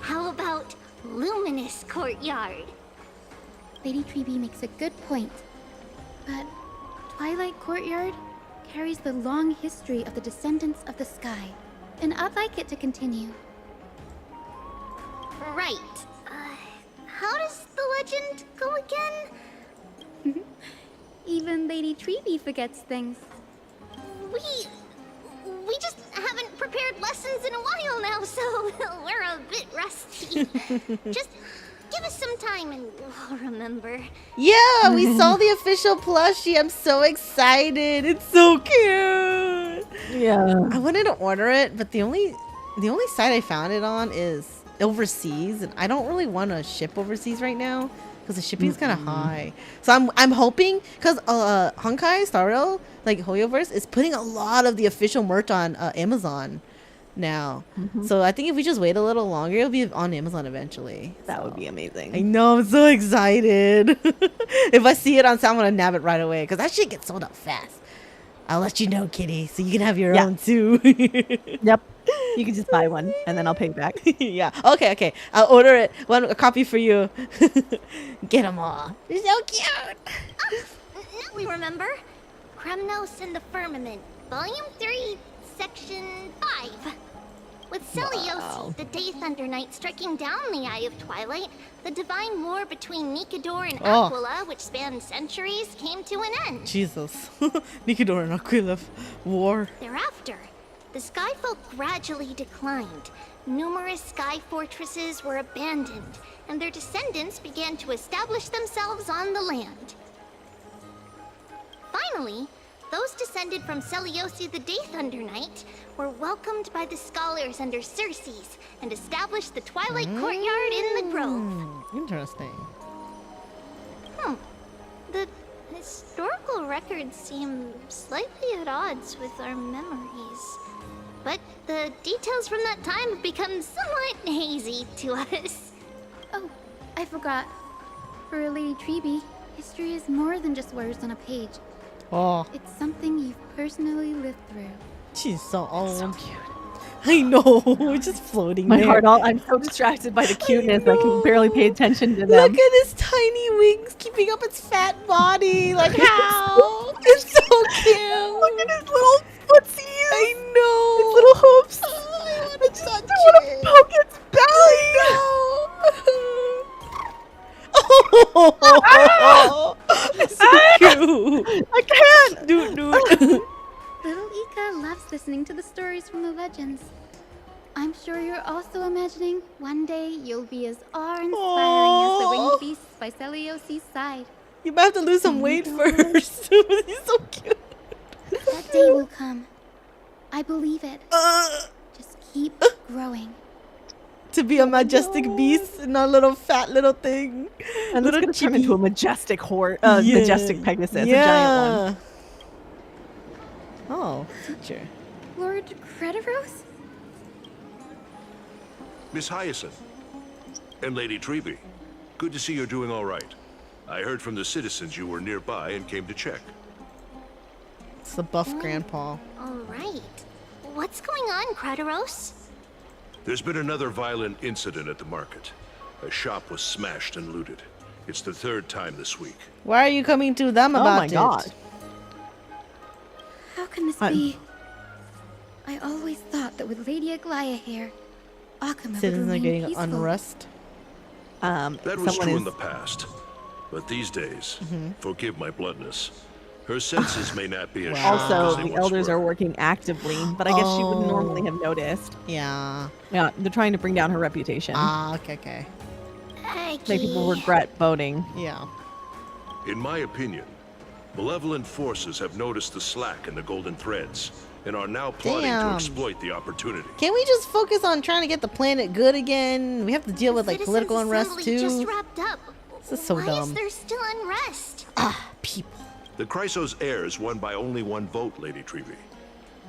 D: How about Luminous Courtyard?
I: Lady Treeby makes a good point. But Twilight Courtyard carries the long history of the descendants of the sky, and I'd like it to continue.
D: Right. How does the legend go again?
I: Even Lady Treeby forgets things.
D: We just haven't prepared lessons in a while now, so we're a bit rusty. Just give us some time and we'll remember.
A: Yeah, we saw the official plushie. I'm so excited. It's so cute.
B: Yeah.
A: I wanted to order it, but the only site I found it on is overseas, and I don't really want to ship overseas right now because the shipping is kind of high. So I'm hoping, because Honkai Star Rail, like Hoyoverse, is putting a lot of the official merch on Amazon now. So I think if we just wait a little longer, it'll be on Amazon eventually.
B: That
A: So.
B: would be amazing.
A: I know, I'm so excited. If I see it on sale, I'm gonna nab it right away because that shit gets sold out fast. I'll let you know, Kitti, so you can have your own too.
B: Yep. You can just buy one and then I'll pay you back.
A: Yeah. Okay. I'll order it. A copy for you. Get them all. They're so cute.
D: Now we remember. Kremnos and the Firmament, Volume 3, Section 5. With Celiosi, the Day Thunder Knight, striking down the Eye of Twilight, the divine war between Nikador and Aquila, which spanned centuries, came to an end.
A: Jesus. Nikador and Aquila war.
D: Thereafter, the Skyfolk gradually declined. Numerous sky fortresses were abandoned, and their descendants began to establish themselves on the land. Finally, those descended from Celiosi the Day Thunder Knight were welcomed by the scholars under Circes and established the Twilight Courtyard in the Grove.
A: Interesting.
D: The historical records seem slightly at odds with our memories. But the details from that time have become somewhat hazy to us.
I: Oh, I forgot. For Lady Treeby, history is more than just words on a page.
A: Oh,
I: It's something you've personally lived through.
A: she's so old.
B: So cute.
A: I know. We're just floating
B: My
A: there.
B: heart all I'm so distracted by the cuteness I can barely pay attention to them.
A: Look at its tiny wings keeping up its fat body. Like how? It's so cute.
B: Look at his little footsies.
A: I know.
B: His little hooves.
A: I want to touch
B: I want to
A: it.
B: poke its belly.
A: Oh, it's so cute.
B: I can't.
A: Dude.
I: Little Ika loves listening to the stories from the legends. I'm sure you're also imagining one day you'll be as awe-inspiring as the winged beasts by Celiosi's side.
A: You might have to lose some weight first. He's so cute.
I: That day will come. I believe it. Just keep growing.
A: To be a majestic beast and not a little fat little thing.
B: And
A: little
B: it's gonna turn into a majestic majestic Pegasus, a giant
A: yeah. Oh, teacher.
I: Lord Crediros?
J: Miss Hyacinth and Lady Treeby, good to see you're doing all right. I heard from the citizens you were nearby and came to check.
A: It's the buff grandpa.
D: All right. What's going on, Crediros?
J: There's been another violent incident at the market. A shop was smashed and looted. It's the third time this week.
A: Why are you coming to them about it?
B: Oh my god.
I: How can this be? I always thought that with Lady Aglaea here, Akama would
A: Citizens are
I: remain
A: getting
I: peaceful.
A: unrest.
J: That was true in the past. But these days, forgive my bluntness, her senses may not be as sharp as
B: Also,
J: they
B: the
J: once
B: elders
J: were.
B: are working actively, but I guess she would normally have noticed.
A: Yeah.
B: Yeah, they're trying to bring down her reputation.
A: Okay.
B: Make people regret voting.
A: Yeah.
J: In my opinion, malevolent forces have noticed the slack in the golden threads and are now plotting to
A: Damn.
J: exploit the opportunity.
A: Can we just focus on trying to get the planet good again? We have to deal with like
D: Citizens'
A: political unrest
D: Assembly just
A: too.
D: wrapped up.
A: This is so
D: Why
A: dumb.
D: is there still unrest?
A: People.
J: The Chrysos heirs won by only one vote, Lady Treeby.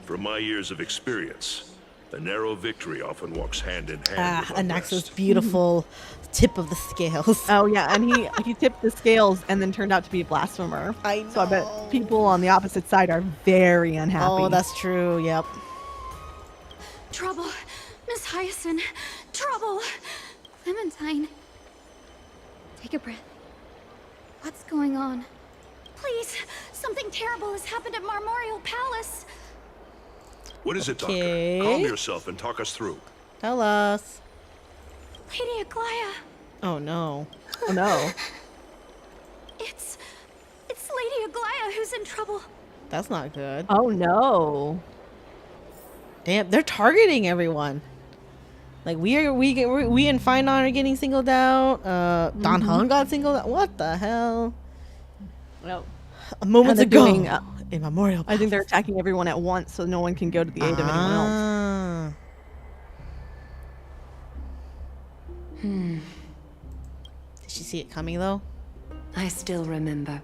J: From my years of experience, a narrow victory often walks hand in hand with
A: Anaxa's
J: unrest.
A: beautiful tip of the scales.
B: Oh yeah, and he tipped the scales and then turned out to be a blasphemer.
A: I know.
B: So I bet people on the opposite side are very unhappy.
A: Oh, that's true. Yep.
C: Trouble. Miss Hyacinth. Trouble.
I: Clementine. Take a breath. What's going on?
C: Please. Something terrible has happened at Marmorial Palace.
J: What is it,
A: Okay.
J: Doctor? Calm yourself and talk us through.
A: Tell us.
C: Lady Aglaea.
A: Oh no.
B: Oh no.
C: It's Lady Aglaea who's in trouble.
A: That's not good.
B: Oh no.
A: Damn, they're targeting everyone. Like we and Finean are getting singled out. Don Hung got singled out. What the hell?
B: Well,
A: Moments
B: and they're
A: ago.
B: doing,
A: in Memorial.
B: I think they're attacking everyone at once, so no one can go to the aid of anyone else.
A: Did she see it coming though?
K: I still remember.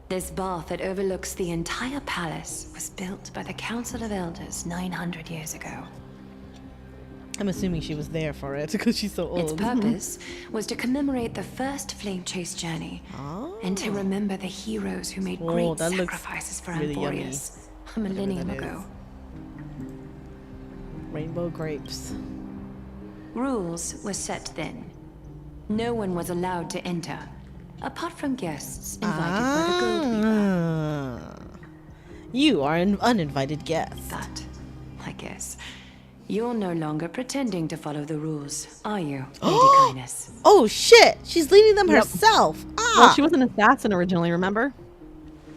K: This bath that overlooks the entire palace was built by the Council of Elders 900 years ago.
A: I'm assuming she was there for it because she's so old.
K: Its purpose was to commemorate the first flame chase journey and to remember the heroes who made great
A: that looks
K: sacrifices for
A: really
K: Amphoreus a millennium
A: that
K: ago.
A: Rainbow grapes.
K: Rules were set then. No one was allowed to enter, apart from guests invited by the Gold Reaver.
A: You are an uninvited guest.
K: But, I guess, you're no longer pretending to follow the rules, are you, Lady Kindness?
A: Oh shit! She's leading them herself.
B: Well, she was an assassin originally, remember?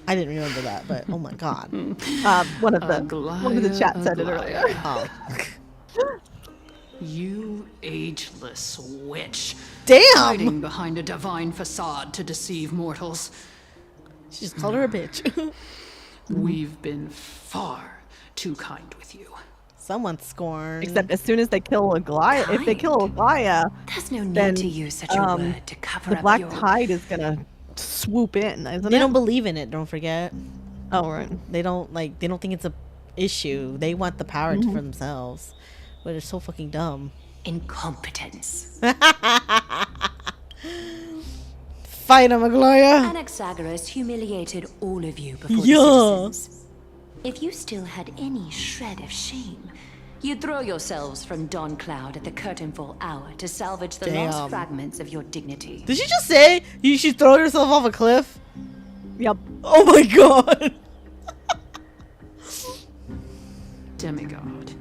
A: I didn't remember that, but oh my god.
B: One of the chat said it earlier.
A: Oh.
L: You ageless witch.
A: Damn!
L: Hiding behind a divine facade to deceive mortals.
A: She just called her a bitch.
L: We've been far too kind with you.
A: Someone scorned.
B: Except as soon as they kill Aglaea, if they kill Aglaea,
K: There's no need
B: then,
K: to use such a word to cover
B: the
K: up
B: Black
K: your...
B: Tide is gonna swoop in, isn't it?
A: They don't believe in it, don't forget.
B: Oh, right.
A: They don't think it's a issue. They want the power for themselves. But they're so fucking dumb.
K: Incompetence.
A: Fight him, Aglaea!
K: Anaxagoras humiliated all of you before
A: Yeah.
K: the citizens. If you still had any shred of shame, You throw yourselves from dawn cloud at the curtainfall hour to salvage the lost fragments of your dignity.
A: Did she just say you should throw yourself off a cliff?
B: Yep.
A: Oh my god.
L: Demigod,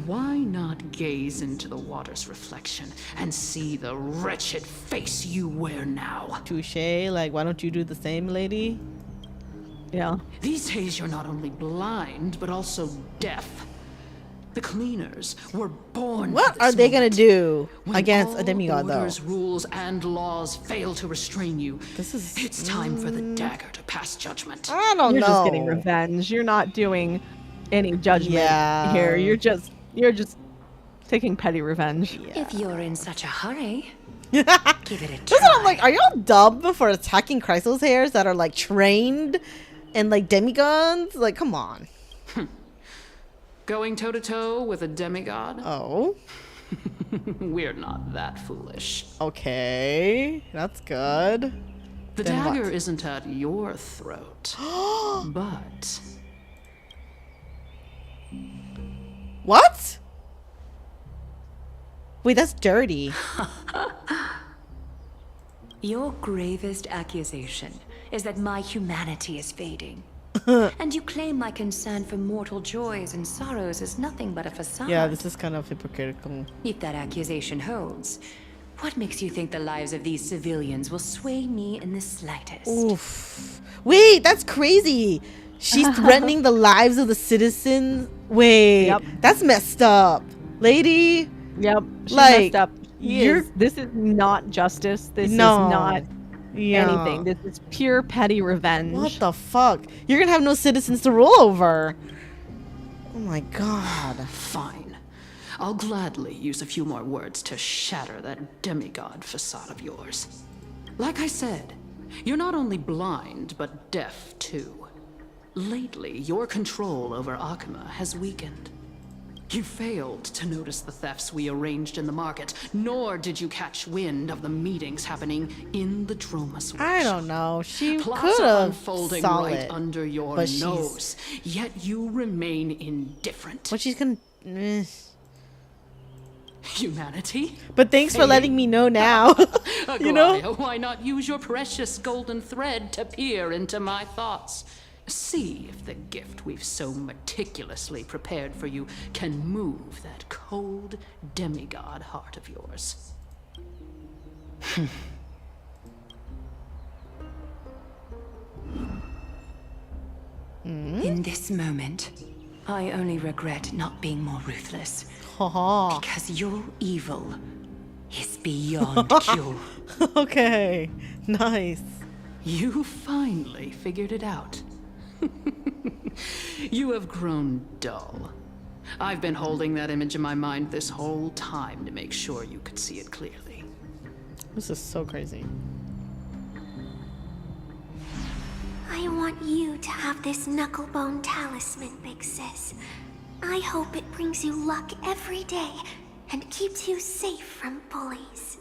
L: why not gaze into the water's reflection and see the wretched face you wear now?
A: Touche. Like, why don't you do the same, lady?
B: Yeah.
L: These days you're not only blind, but also deaf. The cleaners were born.
A: What are they gonna do
L: when
A: against
L: all
A: a demigod, though?
L: orders, rules, and laws fail to restrain you. It's time for the dagger to pass judgment.
A: I don't
B: You're
A: know.
B: just getting revenge. You're not doing any judgment here. You're just taking petty revenge.
K: If you're in such a hurry,
A: give
K: it a try.
A: I'm like, are y'all dumb for attacking Chrysos hairs that are like trained and like demigods? Like, come on.
L: Going toe-to-toe with a demigod?
A: Oh.
L: We're not that foolish.
A: Okay, that's good.
L: The
A: Then what?
L: dagger isn't at your throat, but...
A: What? Wait, that's dirty.
K: Your gravest accusation is that my humanity is fading. And you claim my concern for mortal joys and sorrows is nothing but a facade.
A: Yeah, this is kind of hypocritical.
K: If that accusation holds, what makes you think the lives of these civilians will sway me in the slightest?
A: Oof. Wait, that's crazy. She's threatening the lives of the citizens. Wait, that's messed up, lady.
B: Yep, she
A: like,
B: messed up. This is not justice. This is not anything. This is pure petty revenge.
A: What the fuck? You're gonna have no citizens to rule over. Oh my god.
L: Fine. I'll gladly use a few more words to shatter that demigod facade of yours. Like I said, you're not only blind, but deaf too. Lately, your control over Akuma has weakened. You failed to notice the thefts we arranged in the market, nor did you catch wind of the meetings happening in the Dromus workshop.
A: I don't know. She could
L: Plots are
A: have
L: unfolding
A: saw
L: right
A: it,
L: under your
A: but
L: nose, yet you remain indifferent.
A: But she's gonna.
L: Humanity?
A: But thanks for letting me know now. You know?
L: Aglaea, why not use your precious golden thread to peer into my thoughts? See if the gift we've so meticulously prepared for you can move that cold demigod heart of yours.
K: In this moment, I only regret not being more ruthless. Because your evil is beyond cure.
A: Okay, nice.
L: You finally figured it out. You have grown dull. I've been holding that image in my mind this whole time to make sure you could see it clearly.
A: This is so crazy.
D: I want you to have this knucklebone talisman, Big Sis. I hope it brings you luck every day and keeps you safe from bullies.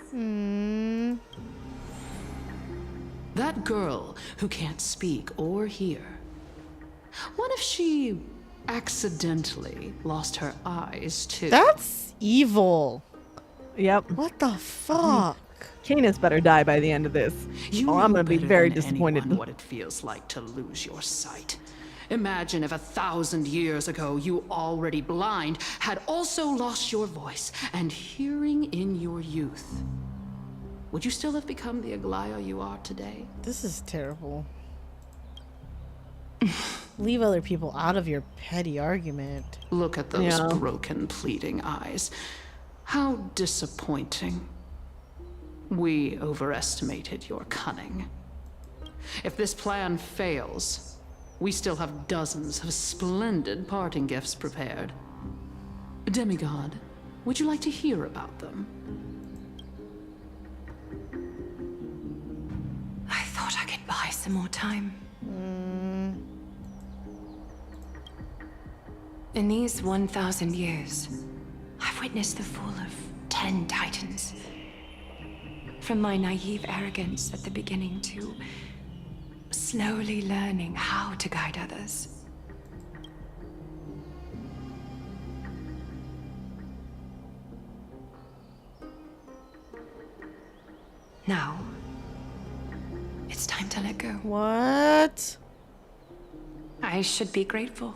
L: That girl who can't speak or hear. What if she accidentally lost her eyes too?
A: That's evil.
B: Yep.
A: What the fuck?
B: Canis better die by the end of this.
L: You
B: I'm
L: know
B: gonna be
L: better
B: very
L: than
B: disappointed.
L: anyone what it feels like to lose your sight. Imagine if 1,000 years ago you, already blind, had also lost your voice and hearing in your youth. Would you still have become the Aglaea you are today?
A: This is terrible. Leave other people out of your petty argument.
L: Look at those broken, pleading eyes. How disappointing. We overestimated your cunning. If this plan fails, we still have dozens of splendid parting gifts prepared. Demigod, would you like to hear about them?
K: I thought I could buy some more time. In these 1,000 years, I've witnessed the fall of 10 titans. From my naive arrogance at the beginning to slowly learning how to guide others. Now, it's time to let go.
A: What?
K: I should be grateful.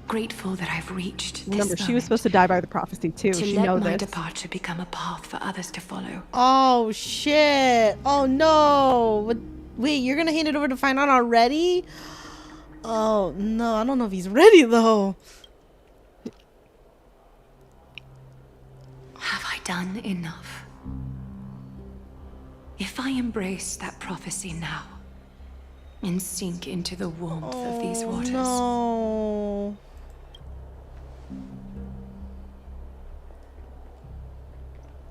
K: Grateful that I've reached this
B: Remember, she was
K: moment.
B: supposed to die by the prophecy too.
K: To
B: She
K: let
B: knows
K: my
B: this.
K: departure become a path for others to follow.
A: Oh shit! Oh no! Wait, you're gonna hand it over to Finean already? Oh no, I don't know if he's ready though.
K: Have I done enough? If I embrace that prophecy now and sink into the warmth of these waters,
A: No.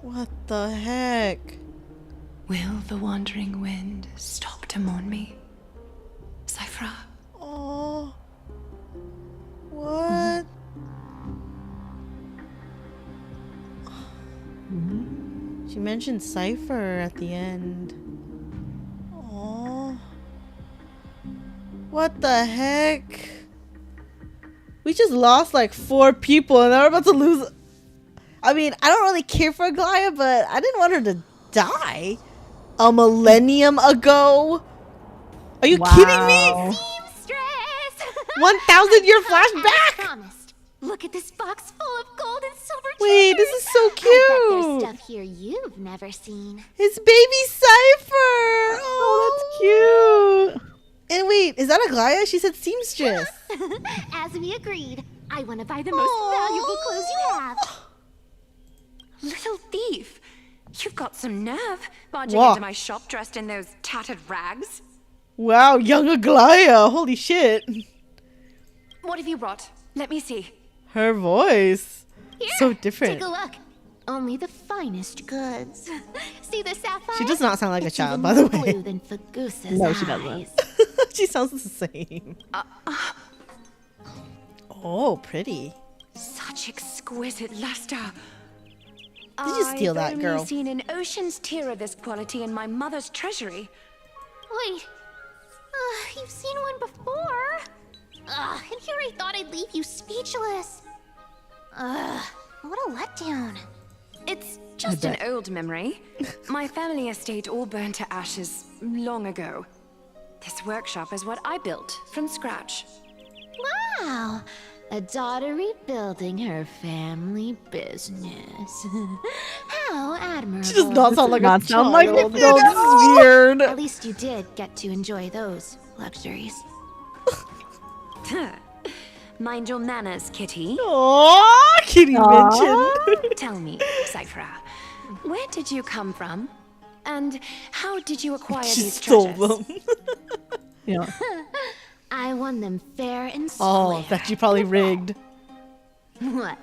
A: What the heck?
K: will the wandering wind stop to mourn me? Cipher?
A: Oh. What? She mentioned Cipher at the end. Oh. What the heck? We just lost like 4 people and now we're about to lose. I mean, I don't really care for Aglaea, but I didn't want her to die a millennium ago. Are you kidding me?
D: Seamstress!
A: 1,000-year
D: As
A: flashback.
D: promised. Look at this box full of gold and silver
A: Wait,
D: treasures.
A: this is so
D: I bet there's
A: cute.
D: stuff here you've never seen.
A: It's baby Cipher. Oh, that's cute. And wait, is that Aglaea? She said seamstress.
D: As we agreed, I want to buy the most valuable clothes you have.
K: Little thief! You've got some nerve, barging
A: Whoa.
K: into my shop dressed in those tattered rags.
A: Wow, young Aglaea. Holy shit.
K: What have you brought? Let me see.
A: Her voice.
D: Here,
A: So different.
D: Take a look. Only the finest goods. See the sapphire?
A: She does not sound like a
D: It's
A: child,
D: even
A: by the
D: more
A: way.
D: blue than Fagusa's
B: No, she
D: eyes.
B: doesn't.
A: She sounds the same. Oh, pretty.
K: Such exquisite luster.
A: Did you steal that,
K: I've
A: girl?
K: only seen an ocean's tier of this quality in my mother's treasury.
D: Wait. You've seen one before. And here I thought I'd leave you speechless. What a letdown.
K: It's just an old memory. My family estate all burned to ashes long ago. This workshop is what I built from scratch.
D: Wow. A daughter rebuilding her family business. How admirable.
A: She does not sound like
B: Not
A: a
B: sound
A: child.
B: like
A: No,
B: it
A: this
B: at
A: is weird.
D: At least you did get to enjoy those luxuries.
K: Mind your manners, Kitti.
A: Aw, Kitti mentioned.
K: Tell me, Cipher, where did you come from? And how did you acquire
A: She
K: these
A: stole
K: treasures?
A: them.
B: Yeah.
D: I won them fair and square.
A: Oh, that you probably rigged.
D: What?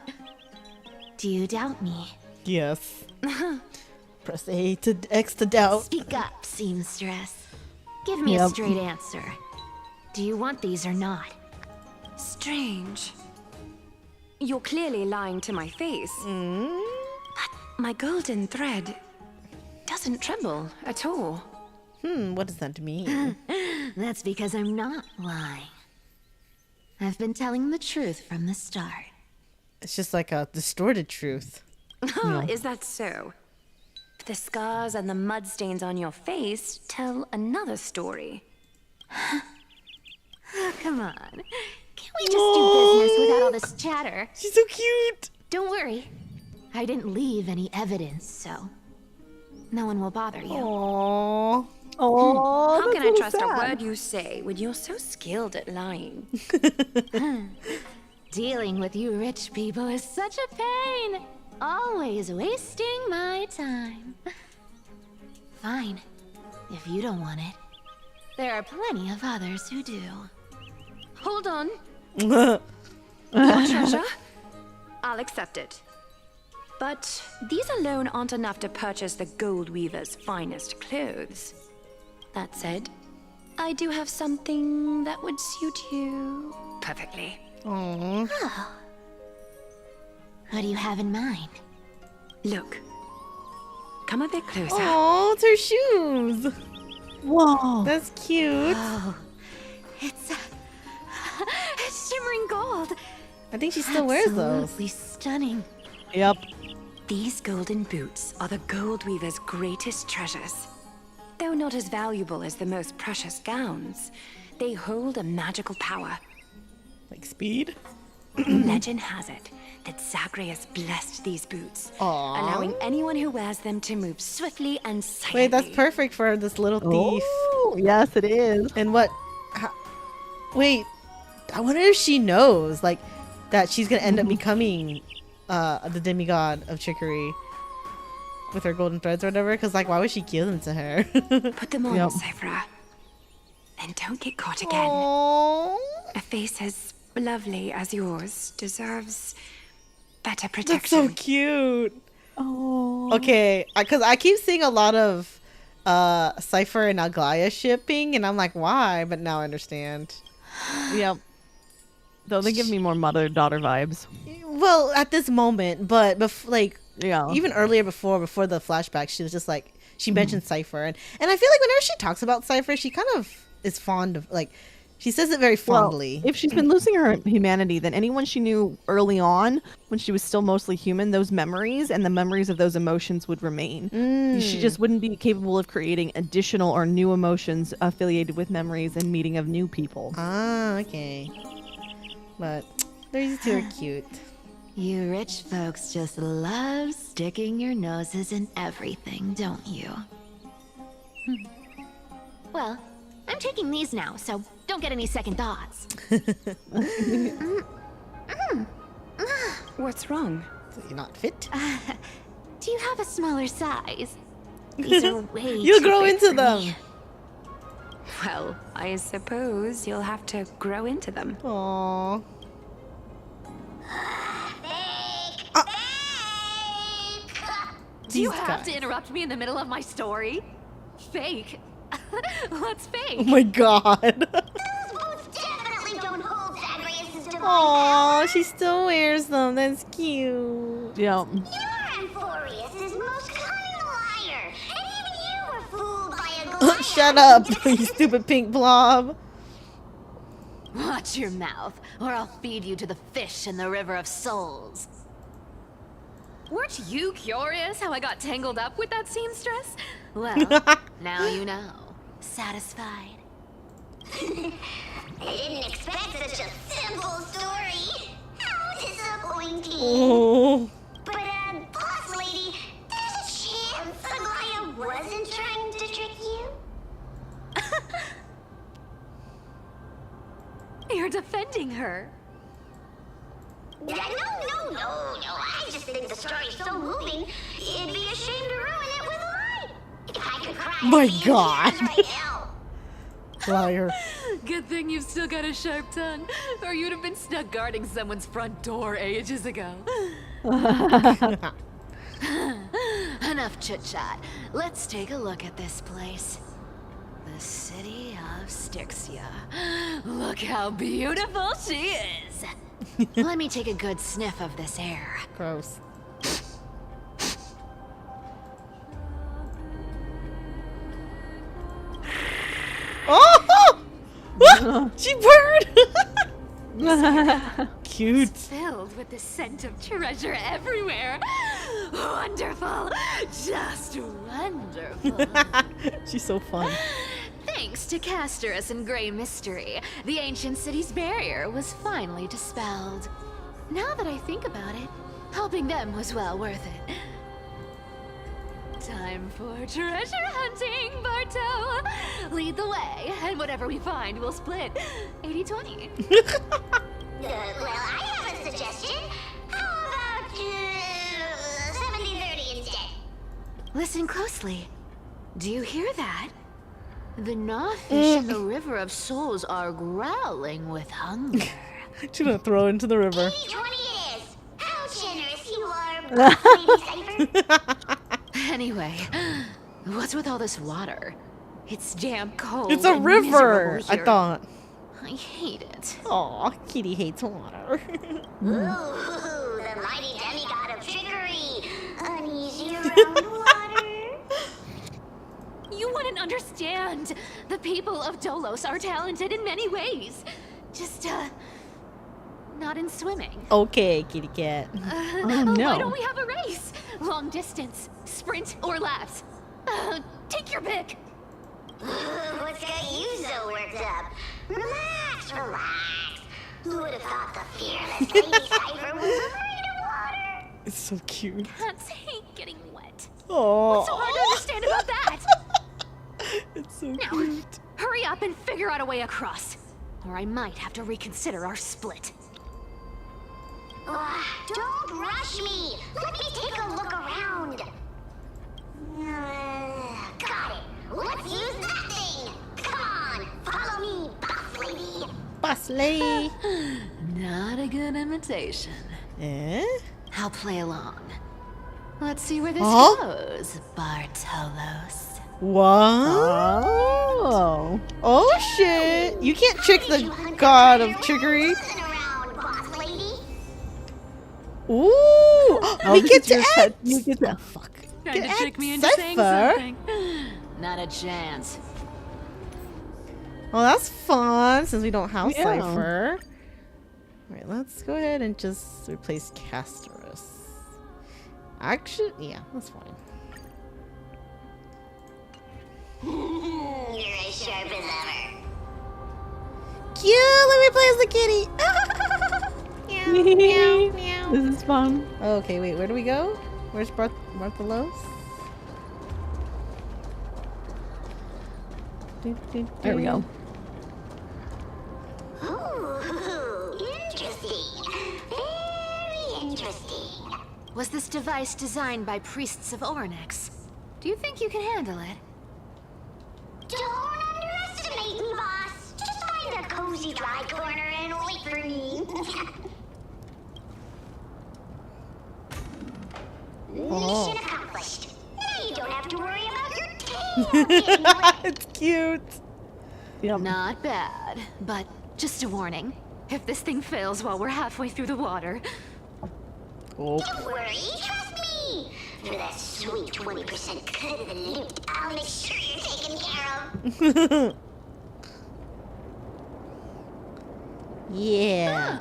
D: Do you doubt me?
A: Yes. Press A to X to doubt.
D: Speak up, seamstress. Give me a
B: Yep.
D: straight answer. Do you want these or not?
K: Strange. You're clearly lying to my face. But my golden thread doesn't tremble at all.
A: What does that mean?
D: That's because I'm not lying. I've been telling the truth from the start.
A: It's just like a distorted truth.
K: Is that so? The scars and the mud stains on your face tell another story.
D: Oh, come on. Can't we just do business without all this chatter?
A: She's so cute.
D: Don't worry. I didn't leave any evidence, so no one will bother you.
A: Aww.
B: Oh,
K: How can I trust a word you say when you're so skilled at lying?
D: Dealing with you rich people is such a pain. Always wasting my time. Fine, if you don't want it. There are plenty of others who do.
K: Hold on. Your treasure? I'll accept it. But these alone aren't enough to purchase the Gold Weaver's finest clothes. That said, I do have something that would suit you perfectly.
A: Aww.
D: What do you have in mind?
K: Look. Come a bit closer.
A: Aww, it's her shoes.
B: Whoa.
A: That's cute.
D: Oh, it's shimmering gold.
A: I think she still wears those.
D: Absolutely stunning.
B: Yep.
K: These golden boots are the Gold Weaver's greatest treasures. Though not as valuable as the most precious gowns, they hold a magical power.
A: Like speed?
K: Legend has it that Zagreus blessed these boots, allowing anyone who wears them to move swiftly and silently.
A: Wait, that's perfect for this little thief.
B: Oh, yes, it is.
A: And what? Wait, I wonder if she knows, like, that she's gonna end up becoming the demigod of trickery with her golden threads or whatever. Because, like, why would she give them to her?
K: Put them on, Cipher. And don't get caught again.
A: Aww.
K: A face as lovely as yours deserves better protection.
A: That's so cute. Oh. Okay, because I keep seeing a lot of Cipher and Aglaea shipping, and I'm like, why? But now I understand.
B: Yep. Though they give me more mother-daughter vibes.
A: Well, at this moment, but like,
B: yeah,
A: even earlier before the flashback, she was just like, she mentioned Cipher, and I feel like whenever she talks about Cipher, she kind of is fond of, like, she says it very fondly.
B: Well, if she's been losing her humanity, then anyone she knew early on, when she was still mostly human, those memories and the memories of those emotions would remain. She just wouldn't be capable of creating additional or new emotions affiliated with memories and meeting of new people.
A: Ah, okay. But these two are cute.
C: You rich folks just love sticking your noses in everything, don't you? Well, I'm taking these now, so don't get any second thoughts.
K: What's wrong?
A: You're not fit?
C: Do you have a smaller size? These are way
A: You'll
C: too
A: grow
C: big
A: into
C: for
A: them.
C: me.
K: Well, I suppose you'll have to grow into them.
A: Aww.
C: Do you have to interrupt me in the middle of my story? Fake? What's fake?
A: Oh my god.
D: Those boots definitely don't hold Zagreus' divine
A: Aww, she still wears them. That's cute.
B: Yeah.
D: You're Amphoreus' most cunning liar, and even you were fooled by Aglaea.
A: Shut up, you stupid pink blob.
C: Watch your mouth, or I'll feed you to the fish in the River of Souls. Weren't you curious how I got tangled up with that seamstress? Well, now you know. Satisfied?
D: I didn't expect such a simple story. How disappointing.
A: Oh.
D: But, boss lady, there's a chance Aglaea wasn't trying to trick you?
C: You're defending her.
D: No. I just think the story's so moving, it'd be a shame to ruin it with a lie. If I could cry
A: My
D: at the
A: God.
D: end right now.
A: Liar.
C: Good thing you've still got a sharp tongue, or you'd have been stuck guarding someone's front door ages ago. Enough chit-chat. Let's take a look at this place. The city of Stixia. Look how beautiful she is. Let me take a good sniff of this air.
A: Gross. Oh! She burned! Cute.
C: Filled with the scent of treasure everywhere. Wonderful. Just wonderful.
A: She's so fun.
C: Thanks to Castorus and Grey Mystery, the ancient city's barrier was finally dispelled. Now that I think about it, helping them was well worth it. Time for treasure hunting, Barto! Lead the way, and whatever we find, we'll split 80-20.
D: Well, I have a suggestion. How about 70-30 instead?
C: Listen closely. Do you hear that? The gnawfish in the River of Souls are growling with hunger.
A: She's gonna throw into the river.
D: 80-20 it is. How generous you are, Lady Cipher.
C: Anyway, what's with all this water? It's damp, cold.
A: It's a
C: and
A: river,
C: miserable
A: I
C: here.
A: thought.
C: I hate it.
A: Aw, Kitti hates water.
D: Ooh, the mighty demigod of trickery. Uneasy around water.
C: You wouldn't understand. The people of Dolos are talented in many ways. Just, not in swimming.
A: Okay, kitty cat.
C: Why
B: no.
C: don't we have a race? Long distance, sprint, or laps? Take your pick.
D: What's got you so worked up? Relax, relax. Who would have thought the fearless Lady Cipher was afraid of water?
A: It's so cute.
C: Cats hate getting wet.
A: Oh.
C: What's so hard to understand about that?
A: It's so
C: Now,
A: cute.
C: hurry up and figure out a way across. Or I might have to reconsider our split.
D: Don't rush me. Let me take a look around. Got it. Let's use that thing. Come on, follow me, boss lady.
A: Boss lady.
C: Not a good imitation.
A: Eh?
C: I'll play along. Let's see where this
A: Huh?
C: goes, Bartolos.
A: What? Oh. Oh shit. You can't trick the god of trickery.
D: Listen around, boss lady.
A: Ooh. We
B: this
A: get
B: is
A: to
B: your
A: add.
B: pet. You get to-
A: Oh, fuck.
C: Trying to
A: Get
C: trick
A: add
C: me into saying
A: Cipher.
C: something. Not a chance.
A: Well, that's fun since we don't have
B: Yeah.
A: Cipher. Alright, let's go ahead and just replace Casterus. Actually, yeah, that's fine.
D: You're as sharp as ever.
A: Cute! Let me play as the kitty!
B: This is fun.
A: Okay, wait, where do we go? Where's Bartolos?
B: There we go.
D: Ooh, interesting. Very interesting.
C: Was this device designed by priests of Ornyx? Do you think you can handle it?
D: Don't underestimate me, boss. Just find a cozy dry corner and wait for me. Mission accomplished. Now you don't have to worry about your tail getting wet.
A: It's cute.
B: Yep.
C: Not bad, but just a warning. If this thing fails while we're halfway through the water,
A: Oh.
D: Don't worry, trust me. For that sweet 20% cut of the loot, I'll make sure you're taken care of.
A: Yeah.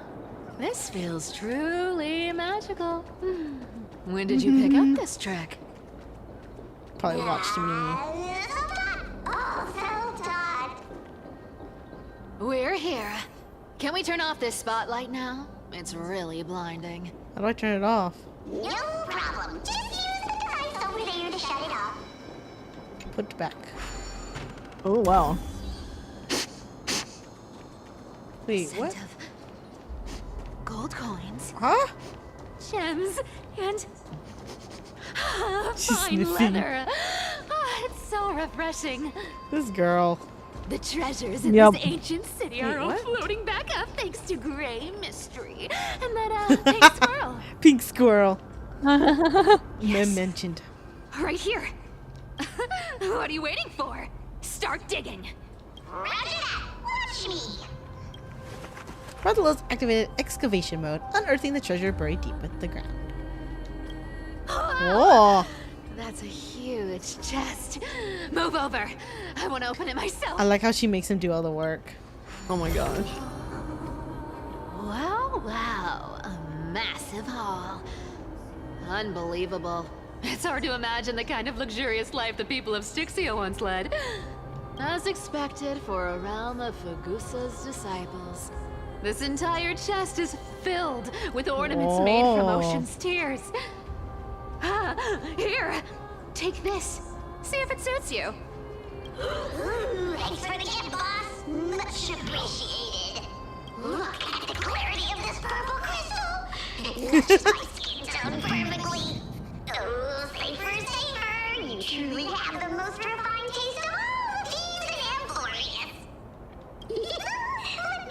C: this feels truly magical. When did you pick up this trick?
A: Probably watched me.
D: Oh, self-taught.
C: We're here. Can we turn off this spotlight now? It's really blinding.
A: How do I turn it off?
D: No problem. Just use the device over there to shut it off.
A: Put back.
B: Oh wow.
A: Wait,
C: Scent
A: what?
C: of gold coins,
A: Huh?
C: gems, and
A: She's
C: fine
A: sniffing.
C: leather. It's so refreshing.
A: This girl.
C: The treasures in
B: Yep.
C: this ancient city are
A: Wait,
C: all
A: what?
C: floating back up thanks to Gray Mystery and that pink squirrel.
A: Pink squirrel.
C: Yes.
A: Mentioned.
C: Right here. What are you waiting for? Start digging.
D: Roger that. Watch me.
A: Bartolos activated excavation mode, unearthing the treasure buried deep within the ground. Oh,
C: That's a huge chest. Move over. I want to open it myself.
A: I like how she makes him do all the work.
B: Oh my gosh.
C: Wow, wow. A massive haul. Unbelievable. It's hard to imagine the kind of luxurious life the people of Stixia once led. As expected for a realm of Fagusa's disciples. This entire chest is filled with ornaments made from
A: Whoa.
C: ocean's tears. Here, take this. See if it suits you.
D: Ooh, thanks for the gift, boss. Much appreciated. Look at the clarity of this purple crystal. It matches my skin tone perfectly. Oh, Cipher, Cipher. You truly have the most refined taste of all thieves in Amphoreus. Let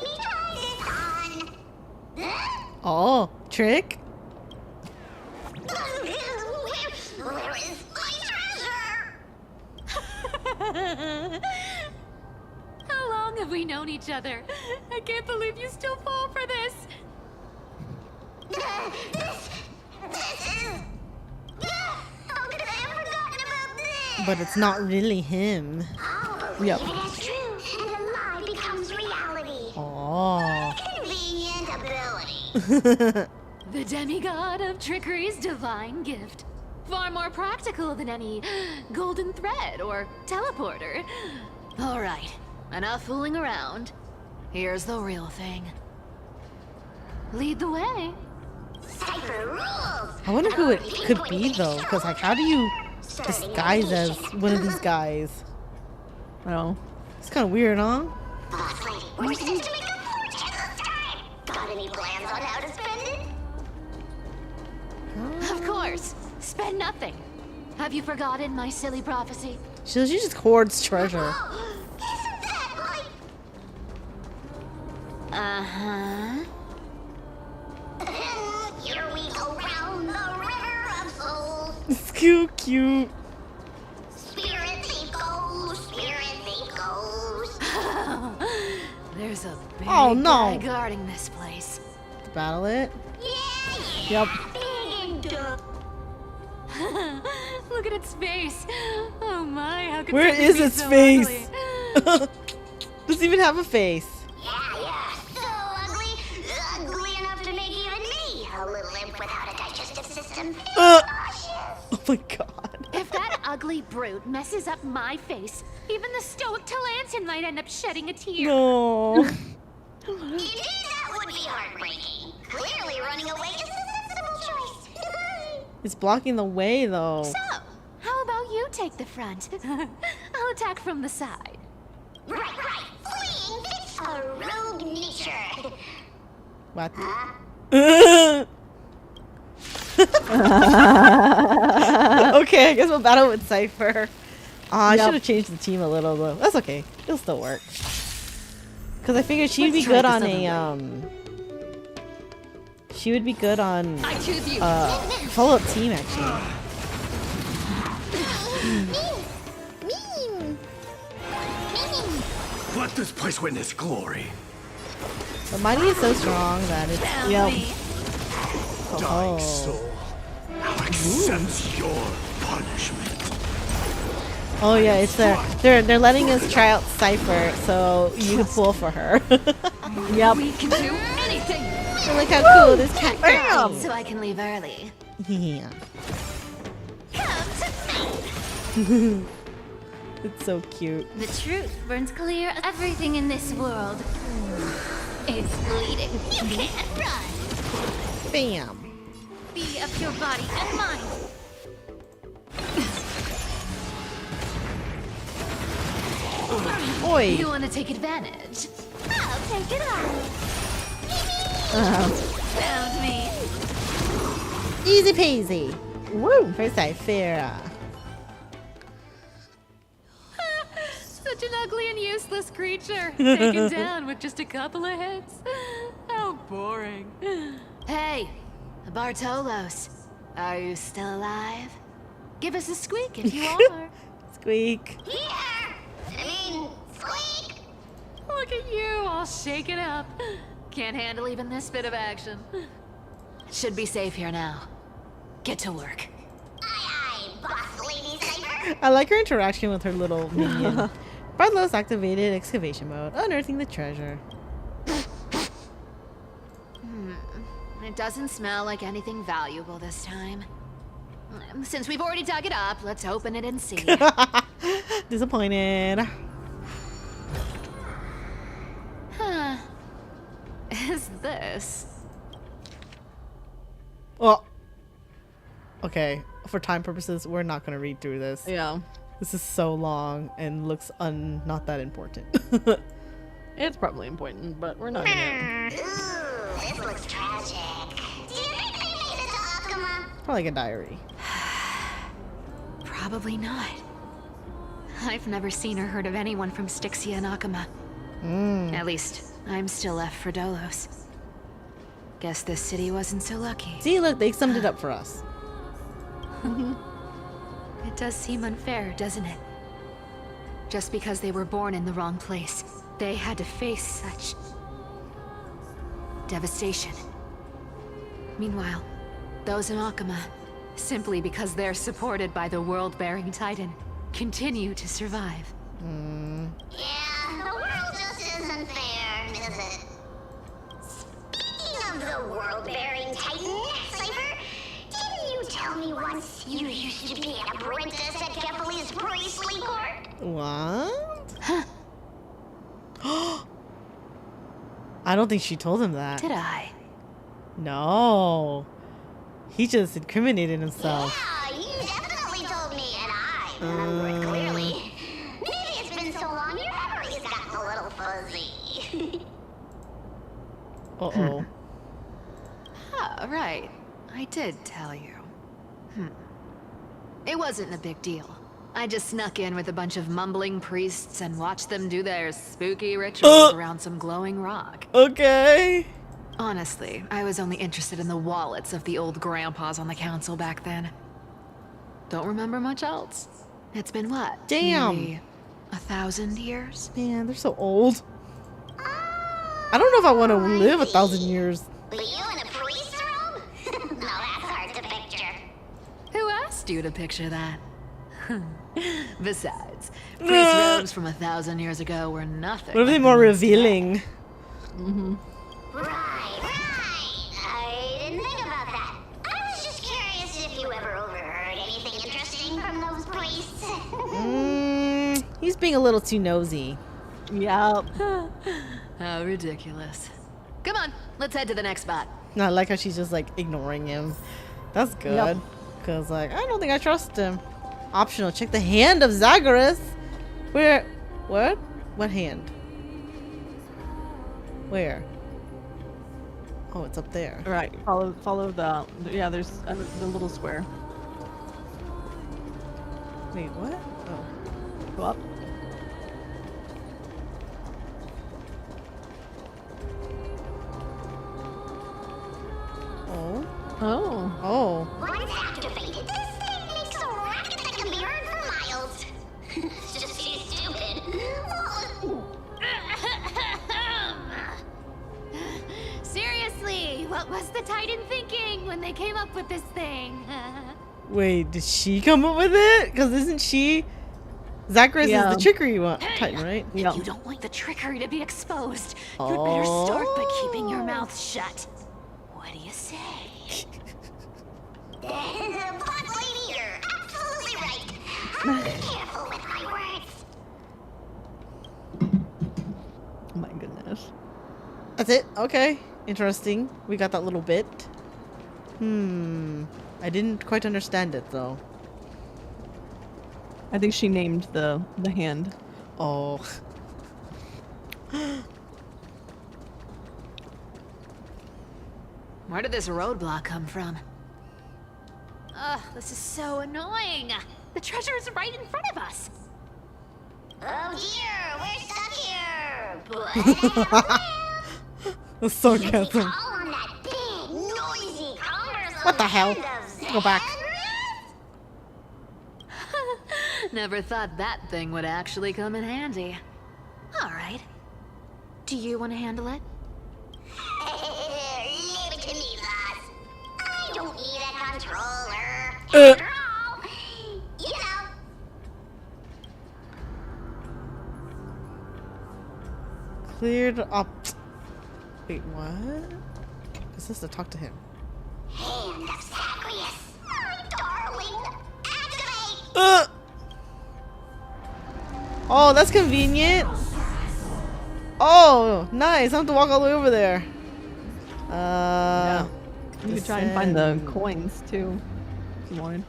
D: me try this on.
A: Oh, trick?
D: Where is my treasure?
C: How long have we known each other? I can't believe you still fall for this.
D: This is... How could I have forgotten about this?
A: But it's not really him.
D: I'll believe
B: Yep.
D: it as true, and a lie becomes reality.
A: Oh.
D: Convenient ability.
C: The demigod of trickery's divine gift. Far more practical than any golden thread or teleporter. Alright, enough fooling around. Here's the real thing. Lead the way.
D: Cipher rules!
A: I wonder who it could be though, because like, how do you disguise as one of these guys?
B: Oh.
A: It's kind of weird, huh?
D: Boss lady, we're set to make a fortune this time! Got any plans on how to spend it?
C: Of course. Spend nothing. Have you forgotten my silly prophecy?
A: She just hoards treasure.
D: Isn't that like...
C: Uh-huh.
D: Here we go round the river of souls.
A: It's cute.
D: Spirit they go,
C: There's a big
A: Oh, no.
C: guy guarding this place.
A: To battle it.
D: Yeah,
A: Yep.
D: big and
C: Look at its face. Oh my, how could
A: Where
C: something
A: is
C: be
A: its
C: so
A: face?
C: ugly?
A: Doesn't even have a face.
D: yeah, so ugly enough to make even me a little imp without a digestive system. Nauseous.
A: Oh my god.
C: If that ugly brute messes up my face, even the stoic Talantin might end up shedding a tear.
A: No.
D: Indeed, that would be heartbreaking. Clearly, running away is the sensible choice.
A: It's blocking the way though.
C: So, how about you take the front? I'll attack from the side.
D: Right. Fleeing fits a rogue nature.
A: What? Okay, I guess we'll battle with Cipher. I should have changed the team a little though. That's okay. It'll still work. Cause I figured she'd be good on a She would be good on
C: I choose you.
A: follow-up team actually.
D: Mean.
M: Let this place witness glory.
A: But Mighty is so strong that it's
M: Dying soul, accept your punishment.
A: Oh yeah, it's they're letting us try out Cipher so you can pull for her. Yep.
C: We can do anything.
A: And look how cool this cat is.
C: So I can leave early.
A: Yeah.
C: Come to me.
A: It's so cute.
I: The truth burns clear of everything in this world. It's bleeding.
D: You can't run.
A: Bam.
I: Be of your body and mind.
A: Oi.
C: You want to take advantage?
D: I'll take it on.
C: Found me.
A: Easy peasy. Woo. For Cipher.
C: Such an ugly and useless creature. Taken down with just a couple of hits. How boring. Hey, Bartolos. Are you still alive? Give us a squeak if you are.
A: Squeak.
D: Squeak.
C: Look at you, all shaken up. Can't handle even this bit of action. Should be safe here now. Get to work.
D: Aye, boss lady Cipher.
A: I like her interaction with her little minion. Bartlos activated excavation mode, unearthing the treasure.
C: It doesn't smell like anything valuable this time. Since we've already dug it up, let's open it and see.
A: Disappointed.
C: Huh. Is this?
A: Well, okay. For time purposes, we're not gonna read through this.
B: Yeah.
A: This is so long and looks not that important.
B: It's probably important, but we're not gonna.
D: Ooh, this looks tragic. Do you think they made it to Akuma?
A: Probably like a diary.
C: Probably not. I've never seen or heard of anyone from Stixia and Akuma. At least, I'm still left for Dolos. Guess this city wasn't so lucky.
A: See, look, they summed it up for us.
C: It does seem unfair, doesn't it? Just because they were born in the wrong place, they had to face such devastation. Meanwhile, those in Akuma, simply because they're supported by the world-bearing Titan, continue to survive.
D: Yeah, the world just isn't fair, is it? Speaking of the world-bearing Titan, Cipher, didn't you tell tell me once you used to be an apprentice at Kepali's priestly court?
A: What? I don't think she told him that.
C: Did I?
A: No. He just incriminated himself.
D: Yeah, you definitely told me, and I remember it clearly. Maybe it's been so long your memory's gotten a little fuzzy.
A: Uh-oh.
C: Ah, right. I did tell you. It wasn't a big deal. I just snuck in with a bunch of mumbling priests and watched them do their spooky rituals around some glowing rock.
A: Okay.
C: Honestly, I was only interested in the wallets of the old grandpas on the council back then. Don't remember much else. It's been what?
A: Damn.
C: Maybe 1,000 years?
A: Man, they're so old. I don't know if I want to live 1,000 years.
D: But you in a priest robe? No, that's hard to picture.
C: Who asked you to picture that? Besides, priest robes from 1,000 years ago were nothing.
A: What if they're more revealing?
D: Right. I didn't think about that. I was just curious if you ever overheard anything interesting from those priests.
A: He's being a little too nosy.
B: Yep.
C: How ridiculous. Come on, let's head to the next spot.
A: I like how she's just like ignoring him. That's good. Cause like I don't think I trust him. Optional. Check the hand of Zagreus. Where? What? What hand? Where? Oh, it's up there.
B: Right. Follow the. Yeah, there's the little square.
A: Wait, what? Oh.
B: Go up.
A: Oh.
B: Oh.
A: Oh.
D: Once activated, this thing makes a racket that can be heard for miles. It's just too stupid.
I: Seriously, what was the Titan thinking when they came up with this thing?
A: Wait, did she come up with it? Because isn't she? Zagreus is the trickery one, Titan, right?
I: If you don't want the trickery to be exposed, you'd better start by keeping your mouth shut. What do you say?
D: But lady, you're absolutely right. I'll be careful with my words.
B: Oh my goodness.
A: That's it? Okay. Interesting. We got that little bit. I didn't quite understand it though.
B: I think she named the hand.
A: Oh.
C: Where did this roadblock come from?
I: Ugh, this is so annoying. The treasure is right in front of us.
D: Oh dear, we're stuck here.
A: The sarcasm.
D: On that big, noisy, cumbersome
A: What the hell?
D: hand of
A: Go back.
C: Never thought that thing would actually come in handy. All right. Do you want to handle it?
D: Leave it to me, lass. I don't need a controller. After all, you know.
A: Cleared up. Wait, what? Is this to talk to him?
D: Hand of Zagreus. My darling. Activate.
A: Oh, that's convenient. Oh, nice. I don't have to walk all the way over there.
B: Yeah. You could try and find the coins too, if you wanted.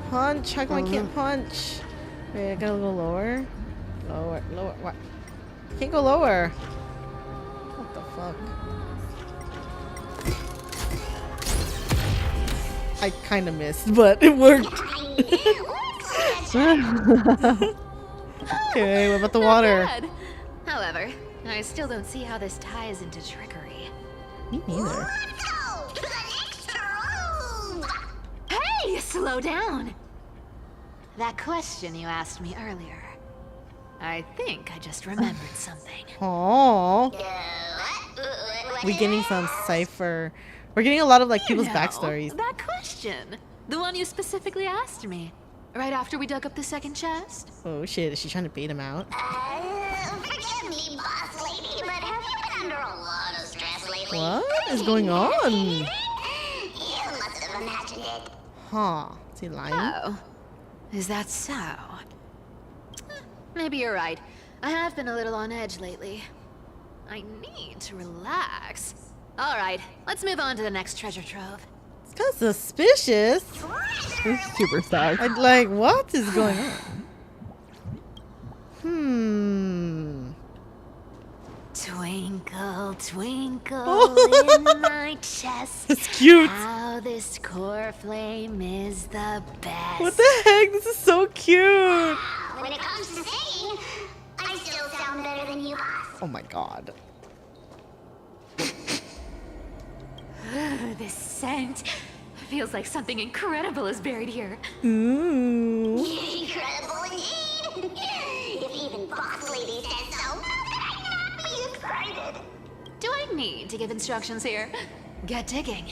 A: Punch. How come I can't punch? Wait, I gotta go lower. Lower. What? Can't go lower. What the fuck? I kind of missed, but it worked. Okay, what about the water?
C: Bad. However, I still don't see how this ties into trickery.
A: Me neither.
C: Hey, slow down. That question you asked me earlier. I think I just remembered something.
A: Aww. We're getting some Cipher. We're getting a lot of like people's backstories.
C: That question. The one you specifically asked me. Right after we dug up the second chest.
A: Oh shit, is she trying to bait him out?
D: Forgive me, boss lady, but have you been under a lot of stress lately?
A: What is going on?
D: You must have imagined it.
A: Huh? Is he lying?
C: Oh, is that so? Maybe you're right. I have been a little on edge lately. I need to relax. All right, let's move on to the next treasure trove.
A: It's kind of suspicious.
B: It's super sad.
A: I'd like, what is going on?
C: Twinkle, twinkle
A: Oh.
C: in my chest.
A: It's cute.
C: How this core flame is the best.
A: What the heck? This is so cute.
D: When it comes to singing, I still sound better than you, boss.
A: Oh my god.
C: This scent feels like something incredible is buried here.
A: Ooh.
D: Incredible indeed. If even boss lady says so, I cannot be excited.
C: Do I need to give instructions here? Get digging.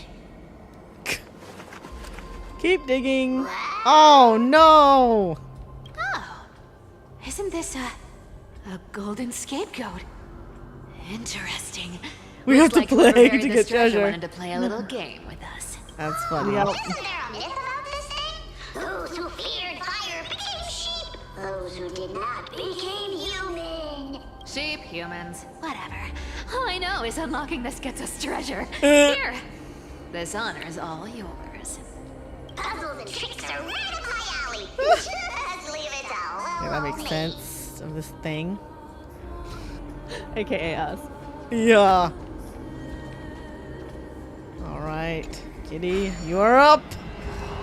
A: Keep digging. Oh no.
C: Oh, isn't this a golden scapegoat? Interesting.
A: We have to
C: Looks like whoever
A: play
C: buried
A: to
C: this
A: get treasure.
C: wanted to play a little game with us.
A: That's funny.
D: Isn't there a myth about this thing? Those who feared fire became sheep. Those who did not became human.
C: Sheep, humans, whatever. All I know is unlocking this gets us treasure. Here, this honor is all yours.
D: Puzzles and tricks are right up my alley. Just leave it all
A: Yeah, that makes
D: me.
A: sense of this thing.
B: AKA us.
A: Yeah. All right, Kitti, you're up.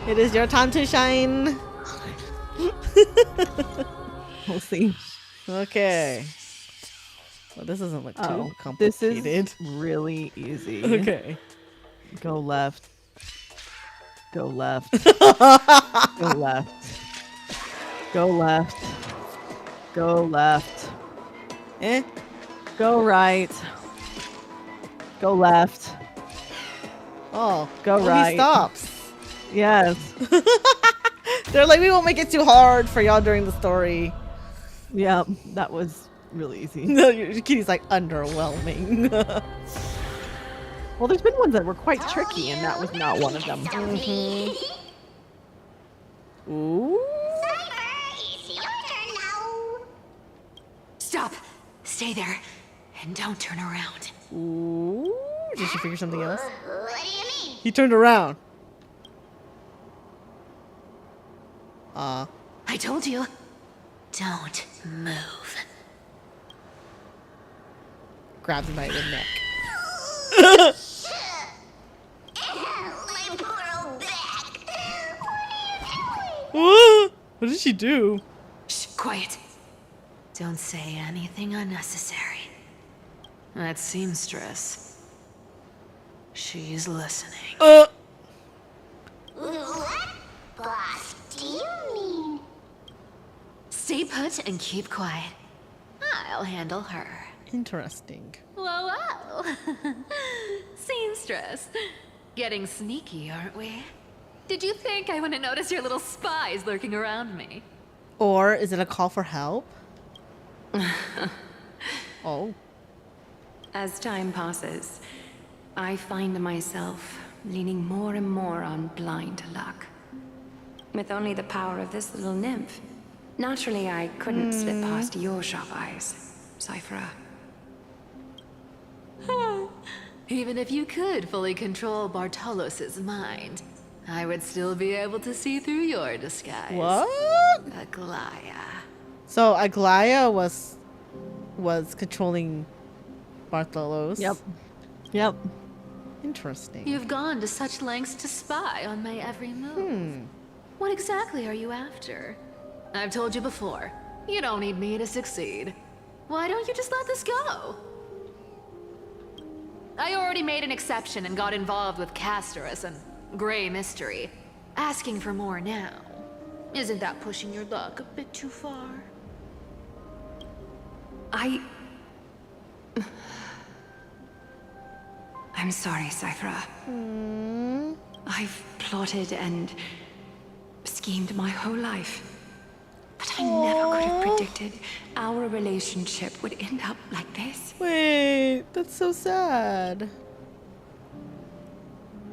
A: It is your time to shine.
B: We'll see.
A: Okay. Well, this doesn't look too
B: Oh, this
A: complicated.
B: is really easy.
A: Okay.
B: Go left. Go left. Go left. Go left. Go left.
A: Eh?
B: Go right. Go left.
A: Oh,
B: Go
A: well,
B: right.
A: He stops.
B: Yes.
A: They're like, we won't make it too hard for y'all during the story.
B: Yep. That was really easy.
A: No, Kitty's like underwhelming.
B: Well, there's been ones that were quite tricky, and that was not one of them.
A: Ooh.
D: It's your turn now.
C: Stop. Stay there. And don't turn around.
A: Ooh. Did she figure something else?
D: What do you mean?
A: He turned around.
C: I told you. Don't move.
A: Grabs him by the neck.
D: My poor old back.
A: What did she do?
C: Shh, quiet. Don't say anything unnecessary. That seamstress. She's listening.
D: What? Boss, do you mean?
C: Stay put and keep quiet. I'll handle her.
A: Interesting.
C: Whoa, whoa. Seamstress. Getting sneaky, aren't we? Did you think I wouldn't notice your little spies lurking around me?
A: Or is it a call for help? Oh.
K: As time passes, I find myself leaning more and more on blind luck. With only the power of this little nymph, naturally I couldn't slip past your sharp eyes, Cipher.
C: Even if you could fully control Bartolos's mind, I would still be able to see through your disguise.
A: What?
C: Aglaea.
A: So Aglaea was controlling Bartholos.
B: Yep. Yep.
A: Interesting.
C: You've gone to such lengths to spy on my every move. What exactly are you after? I've told you before, you don't need me to succeed. Why don't you just let this go? I already made an exception and got involved with Castorus and Grey Mystery. Asking for more now. Isn't that pushing your luck a bit too far?
K: I'm sorry, Cipher. I've plotted and schemed my whole life. But I never could have predicted our relationship would end up like this.
A: Wait, that's so sad.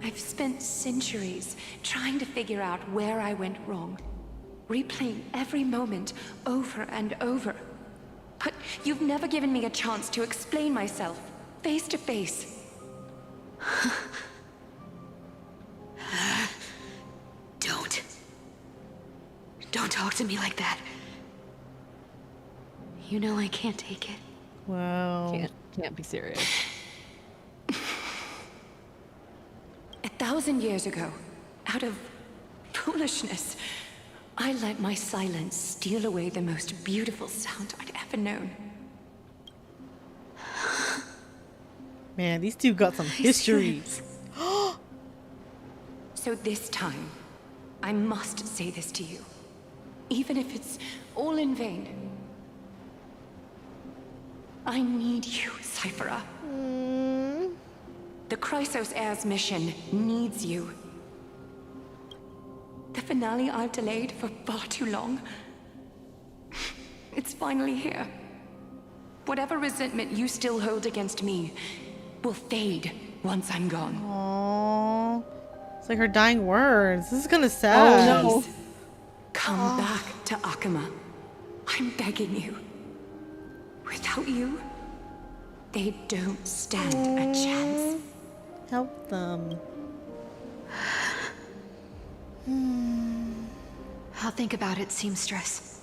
K: I've spent centuries trying to figure out where I went wrong, replaying every moment over and over. But you've never given me a chance to explain myself, face to face. Don't talk to me like that. You know I can't take it.
A: Wow.
B: Can't be serious.
K: 1,000 years ago, out of foolishness, I let my silence steal away the most beautiful sound I'd ever known.
A: Man, these two got some histories.
K: So this time, I must say this to you, even if it's all in vain. I need you, Cipher. The Chrysos Heir's mission needs you. The finale I've delayed for far too long. It's finally here. Whatever resentment you still hold against me will fade once I'm gone.
A: Aww. It's like her dying words. This is kind of sad.
K: Oh, no. Come back to Akama. I'm begging you. Without you, they don't stand a chance.
A: Help them.
C: I'll think about it, seamstress.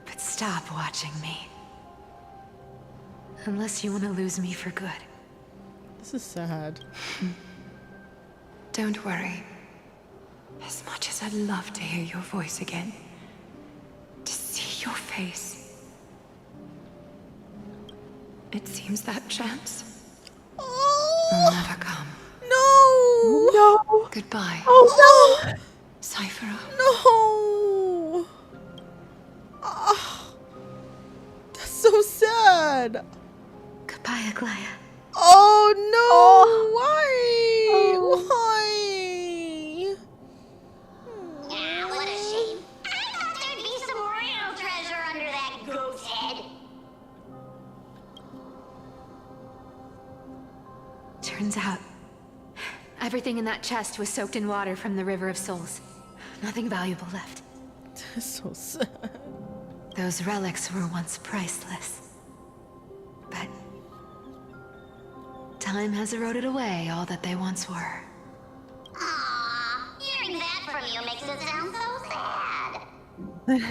C: But stop watching me. Unless you want to lose me for good.
A: This is sad.
K: Don't worry. As much as I'd love to hear your voice again, to see your face, it seems that chance will never come.
A: No!
K: Goodbye.
A: Oh no!
K: Cipher.
A: No! Oh, that's so sad.
C: Goodbye, Aglaea.
A: Oh no! Why? Why?
D: Ah, what a shame. I thought there'd be some real treasure under that goat's head.
C: Turns out, everything in that chest was soaked in water from the River of Souls. Nothing valuable left.
A: That's so sad.
C: Those relics were once priceless. But time has eroded away all that they once were.
D: Aww, hearing that from you makes it sound so sad. Wait,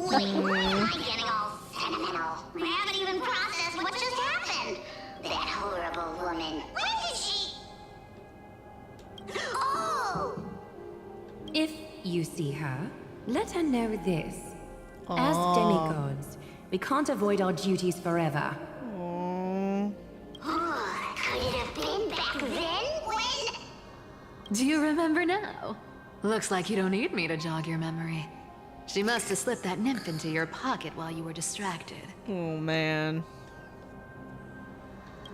D: why am I getting all sentimental? I haven't even processed what just happened. That horrible woman. When did she... Oh!
N: If you see her, let her know this. As
A: Aw.
N: demigods, we can't avoid our duties forever.
A: Aww.
D: Could it have been back then when...
C: Do you remember now? Looks like you don't need me to jog your memory. She must have slipped that nymph into your pocket while you were distracted.
A: Oh man.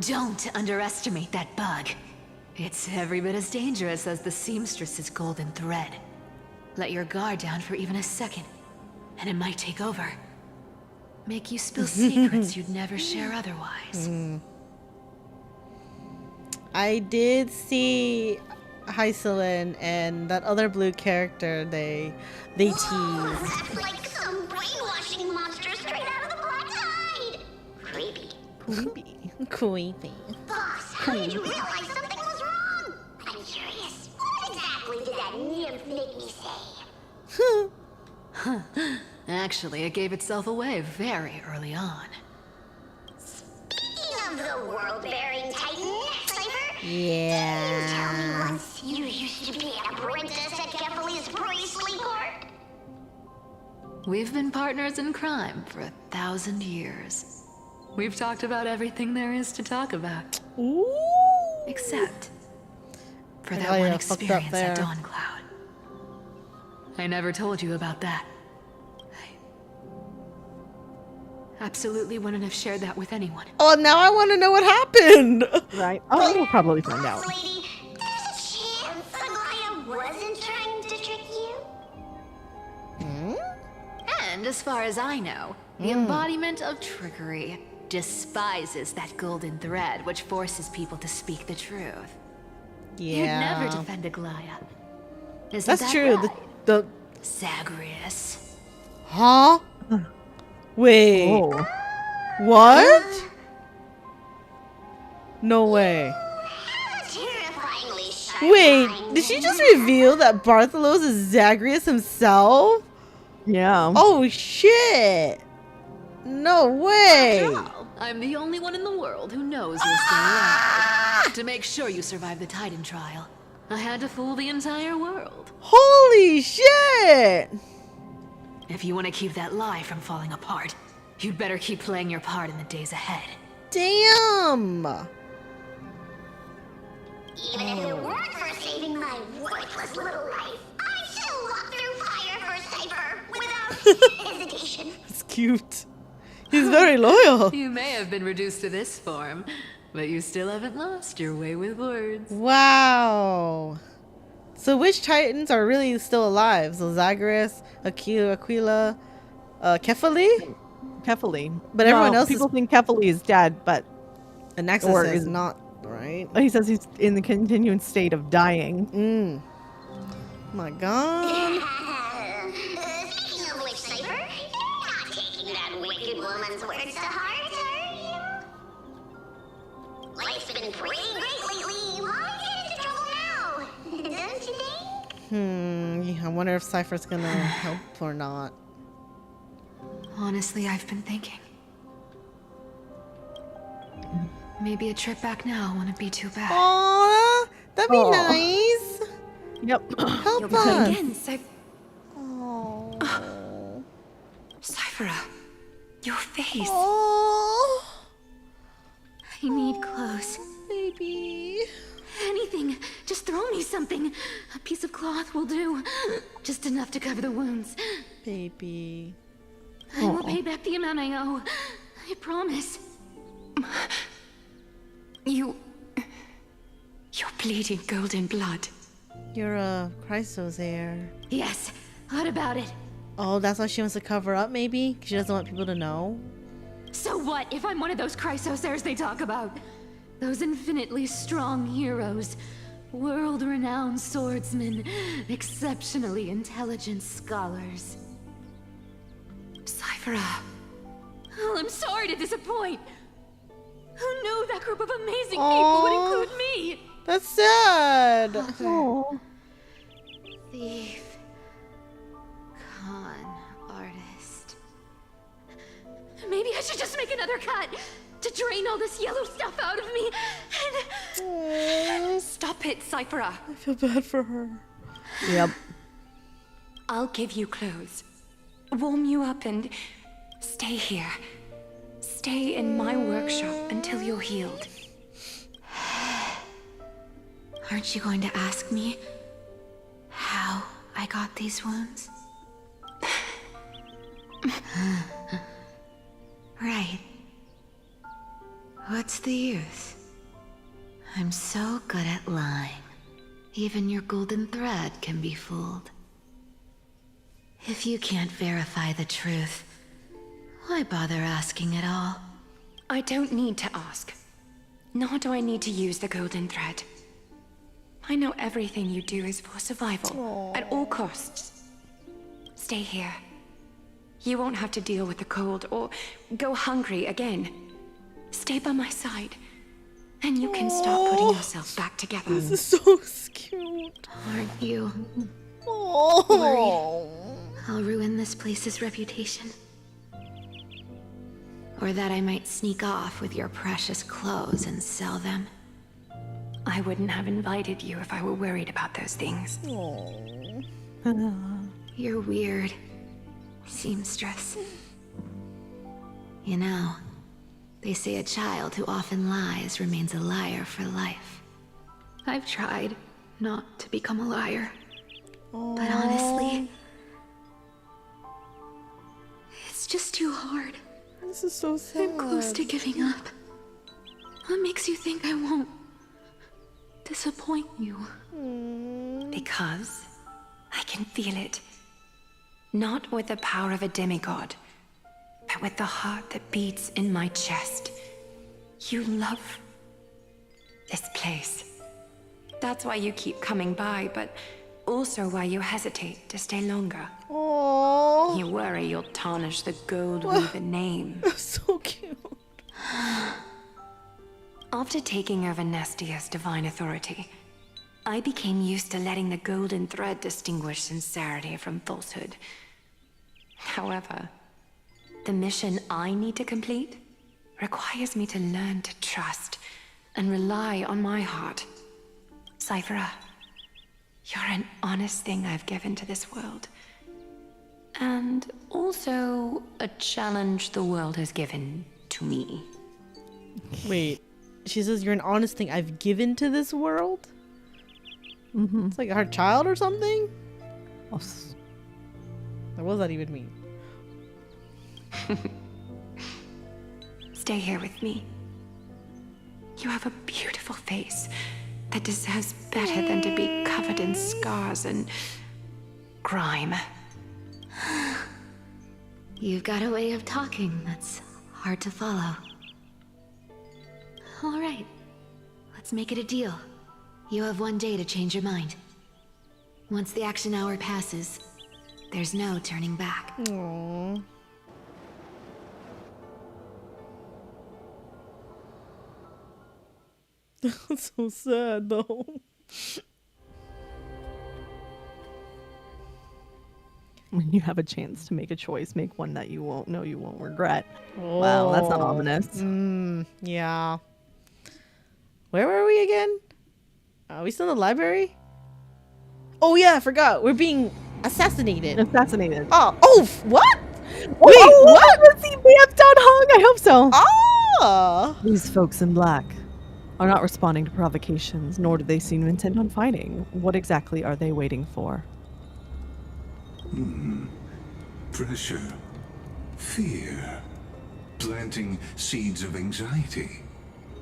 C: Don't underestimate that bug. It's every bit as dangerous as the seamstress's golden thread. Let your guard down for even a second, and it might take over. Make you spill secrets you'd never share otherwise.
A: I did see Hyselin and that other blue character they teased.
D: That's like some brainwashing monster straight out of the Black Tide. Creepy.
A: Creepy.
D: Boss, how did you realize something was wrong? I'm curious. What exactly did that nymph make me say?
C: Actually, it gave itself away very early on.
D: Speaking of the world-bearing titan, Cipher,
A: Yeah.
D: didn't you tell me once you used to be an apprentice at Kefali's priestly court?
C: We've been partners in crime for 1,000 years. We've talked about everything there is to talk about.
A: Ooh.
C: Except for that
A: Aglaea
C: one
A: fucked up
C: experience
A: there.
C: at Dawncloud. I never told you about that. I absolutely wouldn't have shared that with anyone.
A: Oh, now I want to know what happened.
B: Right? Oh, we'll probably find out.
D: Boss lady, there's a chance Aglaea wasn't trying to trick you?
C: And as far as I know, the embodiment of trickery despises that golden thread which forces people to speak the truth.
A: Yeah.
C: You'd never defend Aglaea. Isn't
A: That's
C: that
A: true.
C: right?
A: The
C: Zagreus.
A: Huh? Wait.
B: Oh.
A: What? No way.
D: Terrifyingly sharp
A: Wait,
D: mind.
A: did she just reveal that Bartholos is Zagreus himself?
B: Yeah.
A: Oh shit! No way!
C: After all, I'm the only one in the world who knows you're still alive. To make sure you survive the Titan trial, I had to fool the entire world.
A: Holy shit!
C: If you want to keep that lie from falling apart, you'd better keep playing your part in the days ahead.
A: Damn!
D: Even if it weren't for saving my worthless little life, I still walk through fire for Cipher without hesitation.
A: It's cute. He's very loyal.
C: You may have been reduced to this form, but you still haven't lost your way with words.
A: Wow. So which Titans are really still alive? So Zagreus, Aquila, Kefali?
B: Kefali.
A: But everyone else
B: people think Kefali is dead, but
A: Nexus
B: or
A: is
B: is-
A: not, right?
B: he says he's in the continuing state of dying.
A: My god.
D: Speaking of which, Cipher, you're not taking that wicked woman's words to heart, are you? Life's been pretty great lately. Why get into trouble now? Don't you think?
A: Yeah, I wonder if Cypher's gonna help or not.
K: Honestly, I've been thinking. Maybe a trip back now wouldn't be too bad.
A: Aw, that'd be
B: Aw.
A: nice.
B: Yep.
A: Help
K: You'll
A: us.
K: again, Cyphera, your face.
A: Oh,
C: I need clothes.
A: baby.
C: Anything. Just throw me something. A piece of cloth will do. Just enough to cover the wounds.
A: Baby.
C: I will pay back the amount I owe. I promise.
K: You're bleeding golden blood.
A: You're a Chrysosaur.
C: Yes. What about it?
A: Oh, that's why she wants to cover up, maybe? 'Cause she doesn't want people to know?
C: So what if I'm one of those Chrysosaurs they talk about? Those infinitely strong heroes. World-renowned swordsmen. Exceptionally intelligent scholars.
K: Cyphera.
C: Oh, I'm sorry to disappoint. Who knew that group of amazing people would
A: Aw.
C: include me?
A: That's sad.
B: Oh.
C: Thief. Con artist. Maybe I should just make another cut to drain all this yellow stuff out of me and...
K: Stop it, Cyphera.
A: I feel bad for her.
B: Yep.
K: I'll give you clothes. Warm you up and stay here. Stay in my workshop until you're healed. Aren't you going to ask me how I got these wounds? Right. What's the use? I'm so good at lying. Even your golden thread can be fooled. If you can't verify the truth, why bother asking at all? I don't need to ask. Nor do I need to use the golden thread. I know everything you do is for survival, at all costs. Stay here. You won't have to deal with the cold or go hungry again. Stay by my side, and you can start putting yourself back together.
A: This is so cute.
C: Aren't you
A: Oh.
C: worried I'll ruin this place's reputation? Or that I might sneak off with your precious clothes and sell them? I wouldn't have invited you if I were worried about those things. You're weird, seamstress. You know, they say a child who often lies remains a liar for life. I've tried not to become a liar. But honestly, it's just too hard.
A: This is so sad.
C: I'm close to giving up. What makes you think I won't disappoint you?
K: Because I can feel it. Not with the power of a demigod, but with the heart that beats in my chest. You love this place. That's why you keep coming by, but also why you hesitate to stay longer.
A: Oh,
K: You worry you'll tarnish the Gold Reaver name.
A: so cute.
K: After taking over Nestia's divine authority, I became used to letting the golden thread distinguish sincerity from falsehood. However, the mission I need to complete requires me to learn to trust and rely on my heart. Cipher, you're an honest thing I've given to this world. And also a challenge the world has given to me.
A: Wait, she says you're an honest thing I've given to this world?
B: Mm-hmm.
A: It's like her child or something? What does that even mean?
K: Stay here with me. You have a beautiful face that deserves better than to be covered in scars and grime.
C: You've got a way of talking that's hard to follow. All right, let's make it a deal. You have 1 day to change your mind. Once the action hour passes, there's no turning back.
A: Aww. That's so sad, though.
B: When you have a chance to make a choice, make one that you won't regret. Oh. Wow, that's not ominous.
A: Yeah. Where were we again? Are we still in the library? Oh yeah, I forgot. We're being assassinated. Oh, what? Wait, what?
B: Was he vamped on Hung? I hope so.
A: Oh!
B: These folks in black are not responding to provocations, nor do they seem intent on fighting. What exactly are they waiting for?
E: Pressure. Fear. Planting seeds of anxiety.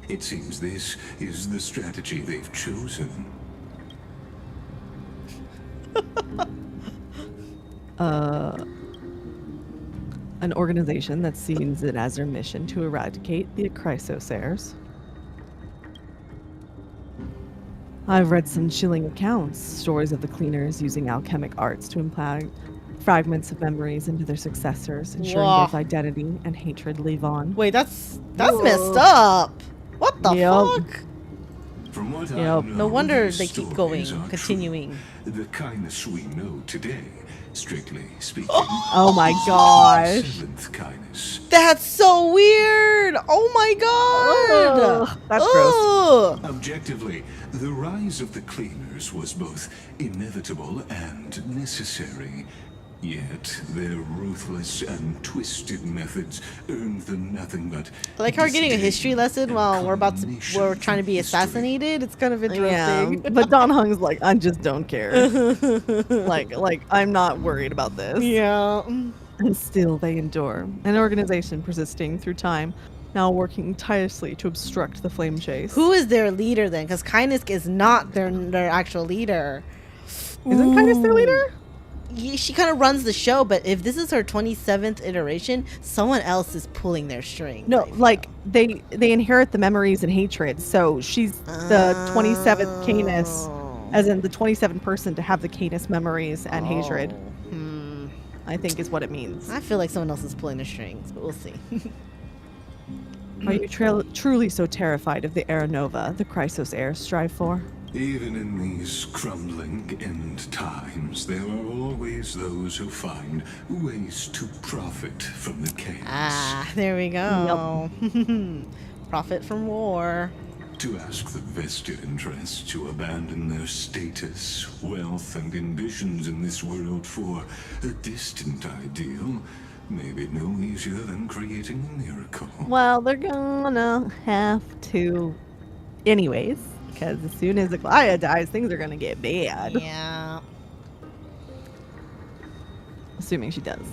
E: It seems this is the strategy they've chosen.
B: An organization that sees it as their mission to eradicate the Chrysosairs. I've read some chilling accounts, stories of the cleaners using alchemic arts to implant fragments of memories into their successors, ensuring both identity and hatred live on.
A: Wait, that's messed up. What the fuck?
E: From what I know,
A: no wonder
E: these
A: they keep
E: stories
A: going,
E: are
A: continuing.
E: true. The kindness we know today, strictly speaking.
B: Oh my gosh.
E: Seventh kindness.
A: That's so weird. Oh my god.
B: Ugh, that's gross.
E: Objectively, the rise of the cleaners was both inevitable and necessary. Yet their ruthless and twisted methods earned them nothing but.
A: I like how we're getting a history lesson while we're trying to be assassinated. It's kind of interesting.
B: Yeah, but Don Hung's like, I just don't care. like I'm not worried about this.
A: Yeah.
B: And still they endure. An organization persisting through time, now working tirelessly to obstruct the flame chase.
A: Who is their leader then? Because Kindness is not their actual leader.
B: Isn't Kindness their leader?
A: Yeah, she kind of runs the show, but if this is her 27th iteration, someone else is pulling their string.
B: No, like they inherit the memories and hatred. So she's the 27th Canis, as in the 27th person to have the Canis memories and hatred. I think is what it means.
A: I feel like someone else is pulling the strings, but we'll see.
B: Are you truly so terrified of the Era Nova the Chrysos strive for?
E: Even in these crumbling end times, there are always those who find ways to profit from the chaos.
A: Ah, there we go. Yep. Profit from war.
E: To ask the vested interests to abandon their status, wealth, and ambitions in this world for a distant ideal may be no easier than creating a miracle.
B: Well, they're gonna have to anyways. Because as soon as Aglaea dies, things are gonna get bad.
A: Yeah.
B: Assuming she does.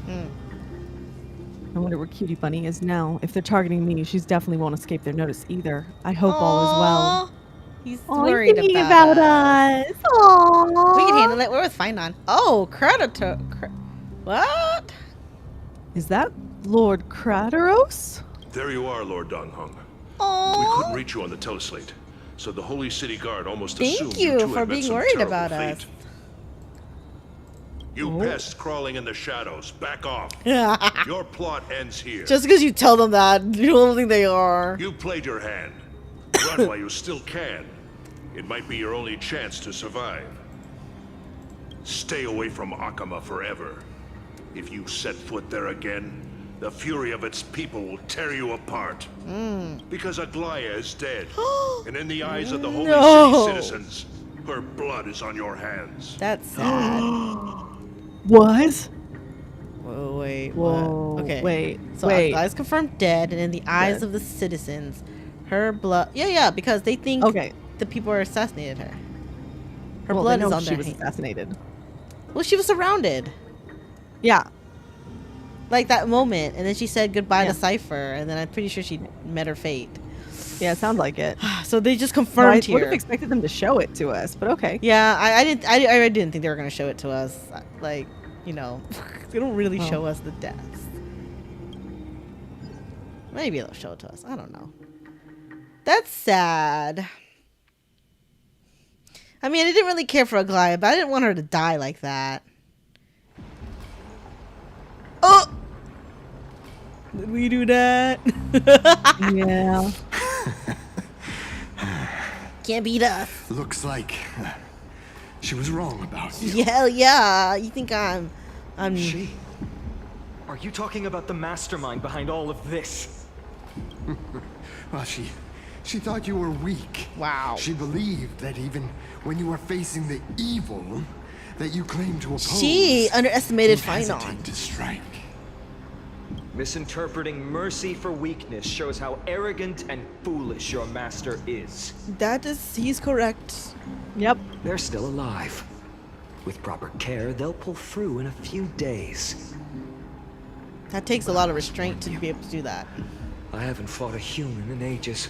B: I wonder where Cutie Bunny is now. If they're targeting me, she's definitely won't escape their notice either. I hope all is well.
A: He's worried about us.
B: Aww.
A: We can handle it. We're with Finean. Oh, Creditor. What?
B: Is that Lord Krateros?
J: There you are, Lord Donghung.
A: Aww.
J: We couldn't reach you on the teleslate. so the Holy City Guard almost
A: Thank
J: assumed
A: you
J: two
A: for
J: had met
A: being
J: some
A: worried
J: terrible
A: about
J: fate.
A: us.
J: You pests crawling in the shadows, back off. Your plot ends here.
A: Just because you tell them that, you don't think they are.
J: You played your hand. Run while you still can. It might be your only chance to survive. Stay away from Akama forever. If you set foot there again, the fury of its people will tear you apart. Because Aglaea is dead. And in the eyes of the Holy City citizens, her blood is on your hands.
A: That's sad.
B: What?
A: Whoa, wait,
B: Whoa,
A: what? Okay.
B: wait,
A: So
B: wait.
A: Aglaea's confirmed dead, and in the eyes of the citizens, her blood. Yeah, because they think the people are assassinated her. Her blood is on
B: she
A: their
B: was
A: hands.
B: assassinated.
A: Well, she was surrounded.
B: Yeah.
A: Like that moment, and then she said goodbye to Cipher, and then I'm pretty sure she met her fate.
B: Yeah, it sounds like it.
A: So they just confirmed
B: I
A: here.
B: would have expected them to show it to us, but okay.
A: Yeah, I didn't think they were gonna show it to us. Like, you know, they don't really show us the deaths. Maybe they'll show it to us. I don't know. That's sad. I mean, I didn't really care for Aglaea, but I didn't want her to die like that. Oh! Did we do that?
B: Yeah.
A: Can't beat us.
H: Looks like she was wrong about you.
A: Hell yeah. You think I'm
O: She? Are you talking about the mastermind behind all of this?
H: Well, she thought you were weak.
A: Wow.
H: She believed that even when you were facing the evil that you claimed to oppose,
A: She underestimated
H: you'd hesitate
A: Finean.
H: to strike.
O: Misinterpreting mercy for weakness shows how arrogant and foolish your master is.
A: He's correct.
B: Yep.
F: They're still alive. With proper care, they'll pull through in a few days.
A: That takes a lot of restraint to be able to do that.
F: I haven't fought a human in ages.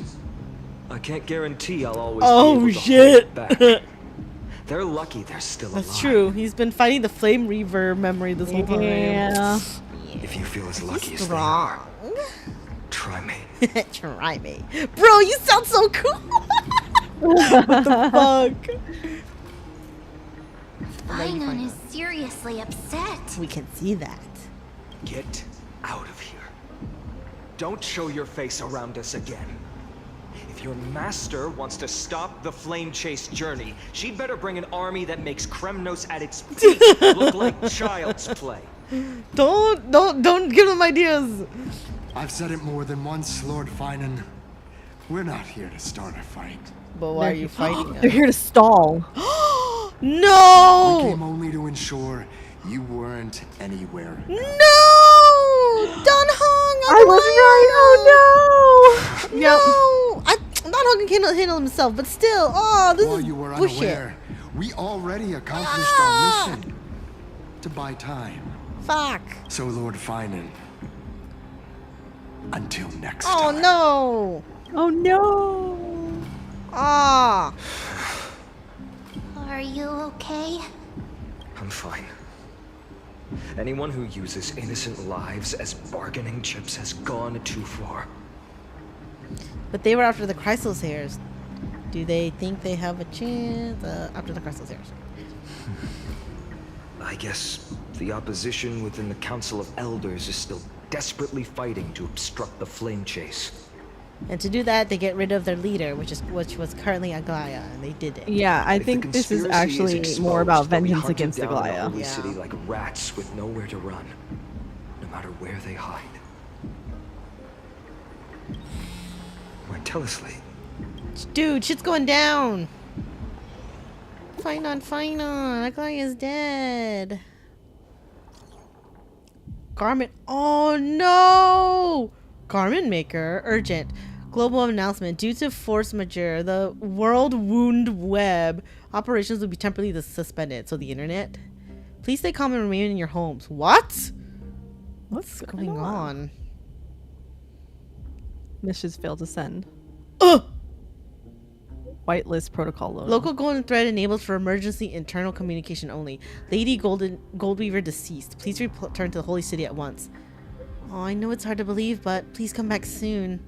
F: I can't guarantee I'll always
A: Oh,
F: be able to
A: shit.
F: hold it back. They're lucky they're still alive.
A: That's true. He's been fighting the Flame Reaver memory this whole time.
B: Yeah.
F: If you feel as lucky as they
A: Strong.
F: are, try me.
A: Try me. Bro, you sound so cool. What the fuck?
D: Finean is seriously upset.
A: We can see that.
O: Get out of here. Don't show your face around us again. If your master wants to stop the flame chase journey, she'd better bring an army that makes Kremnos at its peak look like child's play.
A: Don't give them ideas.
H: I've said it more than once, Lord Finean. We're not here to start a fight.
A: But why are you fighting
B: They're here to stall.
A: No!
H: We came only to ensure you weren't anywhere.
A: No! Dunhong!
B: I was right. Oh no!
A: No! Dunhong can handle himself, but still. Oh, this
H: While
A: is
H: you were
A: bullshit.
H: unaware, we already accomplished our mission to buy time.
A: Fuck.
H: So, Lord Finean, until next
A: Oh
H: time.
A: no!
B: Oh no!
A: Ah!
D: Are you okay?
F: I'm fine. Anyone who uses innocent lives as bargaining chips has gone too far.
A: But they were after the Chrysos hairs. Do they think they have a chance after the Chrysos hairs?
F: I guess the opposition within the Council of Elders is still desperately fighting to obstruct the flame chase.
A: And to do that, they get rid of their leader, which was currently Aglaea, and they did it.
B: Yeah, I
F: If the
B: think this is
F: conspiracy
B: actually
F: exposed,
B: more about
F: they'll be
B: vengeance
F: hunted
B: against
F: down in the
B: Aglaea.
F: Holy
A: Yeah.
F: City like rats with nowhere to run, no matter where they hide. Wait, tell us, Lee.
A: Dude, shit's going down. Finean. Aglaea is dead. Garment. Oh no! Garment maker. Urgent. Global announcement. Due to force majeure, the World Wound Web operations will be temporarily suspended. So the internet. Please stay calm and remain in your homes. What? What's going on?
B: Missions failed to send.
A: Ugh!
B: Whitelist protocol load.
A: Local golden thread enabled for emergency internal communication only. Lady Goldweaver deceased. Please return to the Holy City at once. Oh, I know it's hard to believe, but please come back soon.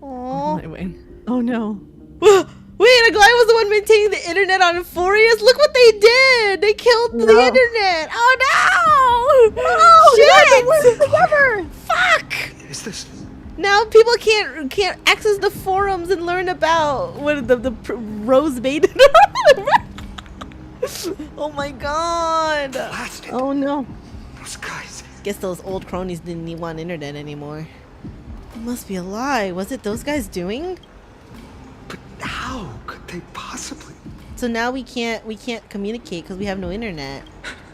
A: Oh.
B: Wait. Oh no.
A: Wait! Aglaea was the one maintaining the internet on Amphoreus. Look what they did! They killed the internet! Oh no! Oh, shit! Fuck!
F: Is this...
A: Now people can't access the forums and learn about what the rose bait. Oh my god!
F: Blasted.
B: Oh no.
F: Those guys.
A: Guess those old cronies didn't want internet anymore. It must be a lie. Was it those guys doing?
F: But how could they possibly?
A: So now we can't communicate because we have no internet.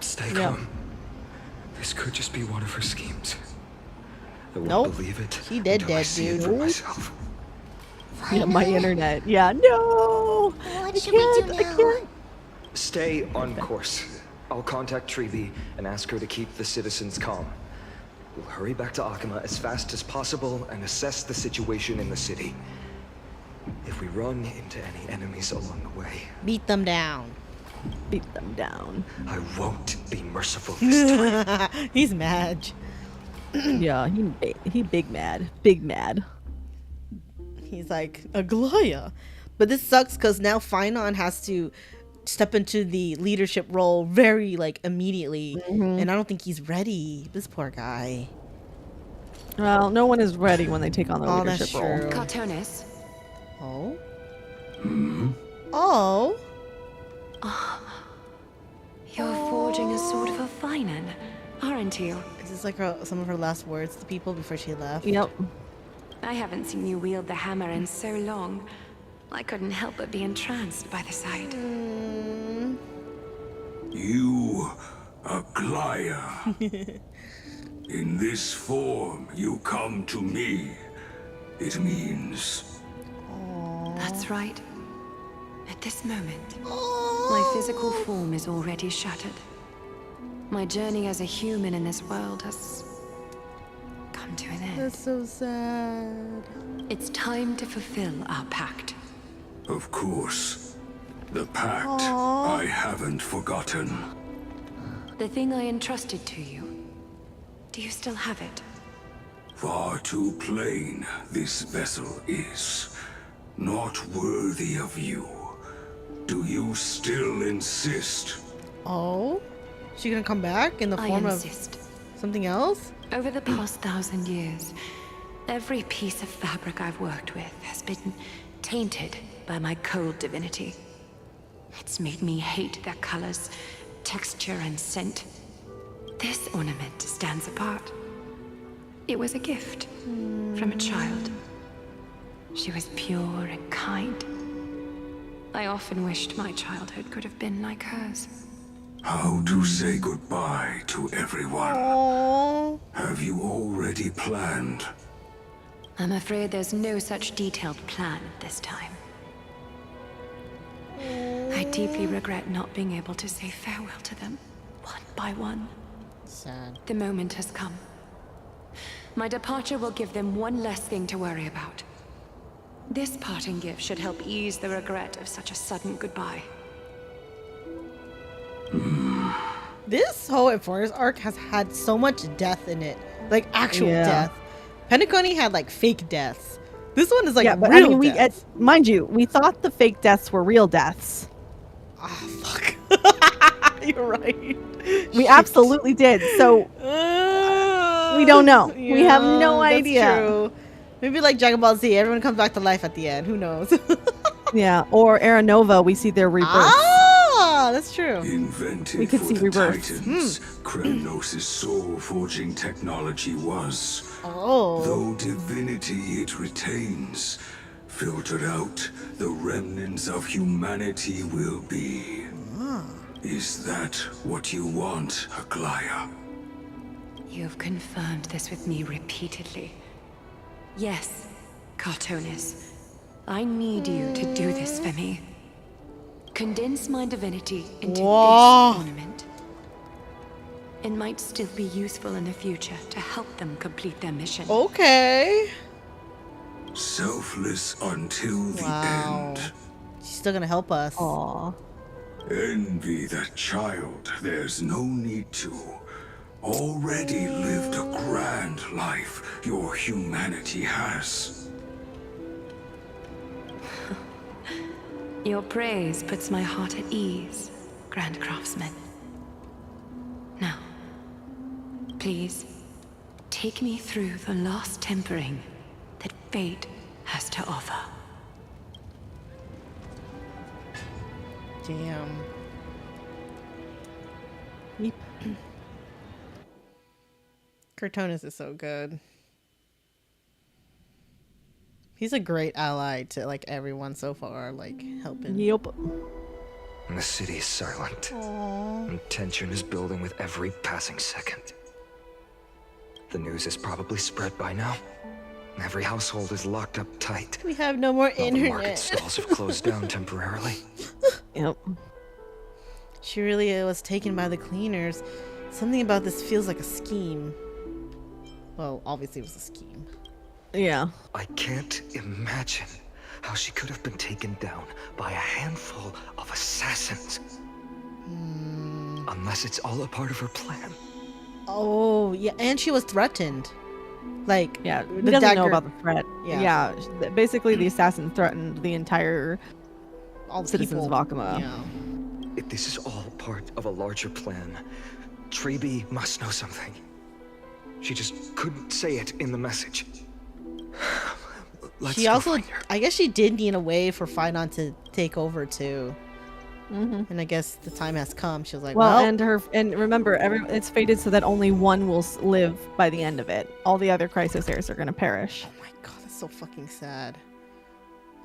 F: Stay calm. This could just be one of her schemes. I won't
A: Nope.
F: believe it.
A: She dead,
F: until I see it
A: dude.
F: for myself.
B: Yeah, my internet. Yeah, no.
D: What should we do now?
F: Stay on course. I'll contact Treeby and ask her to keep the citizens calm. We'll hurry back to Akama as fast as possible and assess the situation in the city. If we run into any enemies along the way,
A: Beat them down.
B: Beat them down.
F: I won't be merciful this time.
A: He's mad.
B: Yeah, he big mad. Big mad.
A: He's like, Aglaea. But this sucks because now Finean has to step into the leadership role very immediately. And I don't think he's ready. This poor guy.
B: Well, no one is ready when they take on the leadership role.
A: True.
K: Cartonis.
A: Oh? Oh?
K: You're forging a sword for Finean, aren't you?
A: Is this like some of her last words to people before she left?
B: Yep.
K: I haven't seen you wield the hammer in so long. I couldn't help but be entranced by the sight.
E: You, Aglaea. In this form, you come to me. It means...
K: That's right. At this moment, my physical form is already shattered. My journey as a human in this world has come to an end.
A: That's so sad.
K: It's time to fulfill our pact.
E: Of course. The pact I haven't forgotten.
K: The thing I entrusted to you. Do you still have it?
E: Far too plain this vessel is. Not worthy of you. Do you still insist?
A: Oh? She gonna come back in the form of something else?
K: Over the past 1,000 years, every piece of fabric I've worked with has been tainted by my cold divinity. It's made me hate their colors, texture, and scent. This ornament stands apart. It was a gift from a child. She was pure and kind. I often wished my childhood could have been like hers.
E: How to say goodbye to everyone?
A: Oh.
E: Have you already planned?
K: I'm afraid there's no such detailed plan at this time. I deeply regret not being able to say farewell to them, one by one.
A: Sad.
K: The moment has come. My departure will give them one less thing to worry about. This parting gift should help ease the regret of such a sudden goodbye.
A: This whole Amphoreus arc has had so much death in it. Like actual death. Pentaconi had fake deaths. This one is
B: but
A: real
B: I mean,
A: deaths.
B: mind you, we thought the fake deaths were real deaths.
A: Ah, fuck. You're right.
B: We absolutely did. So we don't know. We have no idea.
A: That's true. Maybe like Dragon Ball Z, everyone comes back to life at the end. Who knows?
B: Yeah, or Aranova, we see their rebirth.
A: Ah, that's true.
E: Invented
B: We could
E: for
B: see
E: the
B: rebirth.
E: Titans, Krenos' soul-forging technology was.
A: Oh.
E: Though divinity it retains, filtered out, the remnants of humanity will be. Is that what you want, Aglaea?
K: You've confirmed this with me repeatedly. Yes, Cartonis. I need you to do this for me. Condense my divinity into this ornament. It might still be useful in the future to help them complete their mission.
A: Okay.
E: Selfless until the end.
A: She's still gonna help us.
B: Aww.
E: Envy that child, there's no need to. Already lived a grand life your humanity has.
K: Your praise puts my heart at ease, Grand Craftsman. Now, please, take me through the last tempering that fate has to offer.
A: Damn.
B: Yep.
A: Cortonis is so good. He's a great ally to like everyone so far, like helping.
B: Yep.
F: And the city is silent.
A: Aww.
F: And tension is building with every passing second. The news is probably spread by now. Every household is locked up tight.
A: We have no more
F: All the
A: internet.
F: market stalls have closed down temporarily.
B: Yep.
A: She really was taken by the cleaners. Something about this feels like a scheme. Well, obviously it was a scheme.
B: Yeah.
F: I can't imagine how she could have been taken down by a handful of assassins. Unless it's all a part of her plan.
A: Oh, yeah, and she was threatened. Like,
B: Yeah,
A: the
B: he doesn't know
A: dagger-
B: about the threat.
A: Yeah.
B: Yeah, basically the assassin threatened the entire
A: all the
B: citizens
A: people.
B: of Akama.
A: Yeah.
F: If this is all part of a larger plan, Treeby must know something. She just couldn't say it in the message. Let's
A: She
F: go
A: also,
F: find her.
A: I guess she did need a way for Finean to take over too. And I guess the time has come. She was like,
B: Well,
A: well,
B: and remember, it's fated so that only one will live by the end of it. All the other Chrysos heirs are going to perish.
A: oh my god, that's so fucking sad.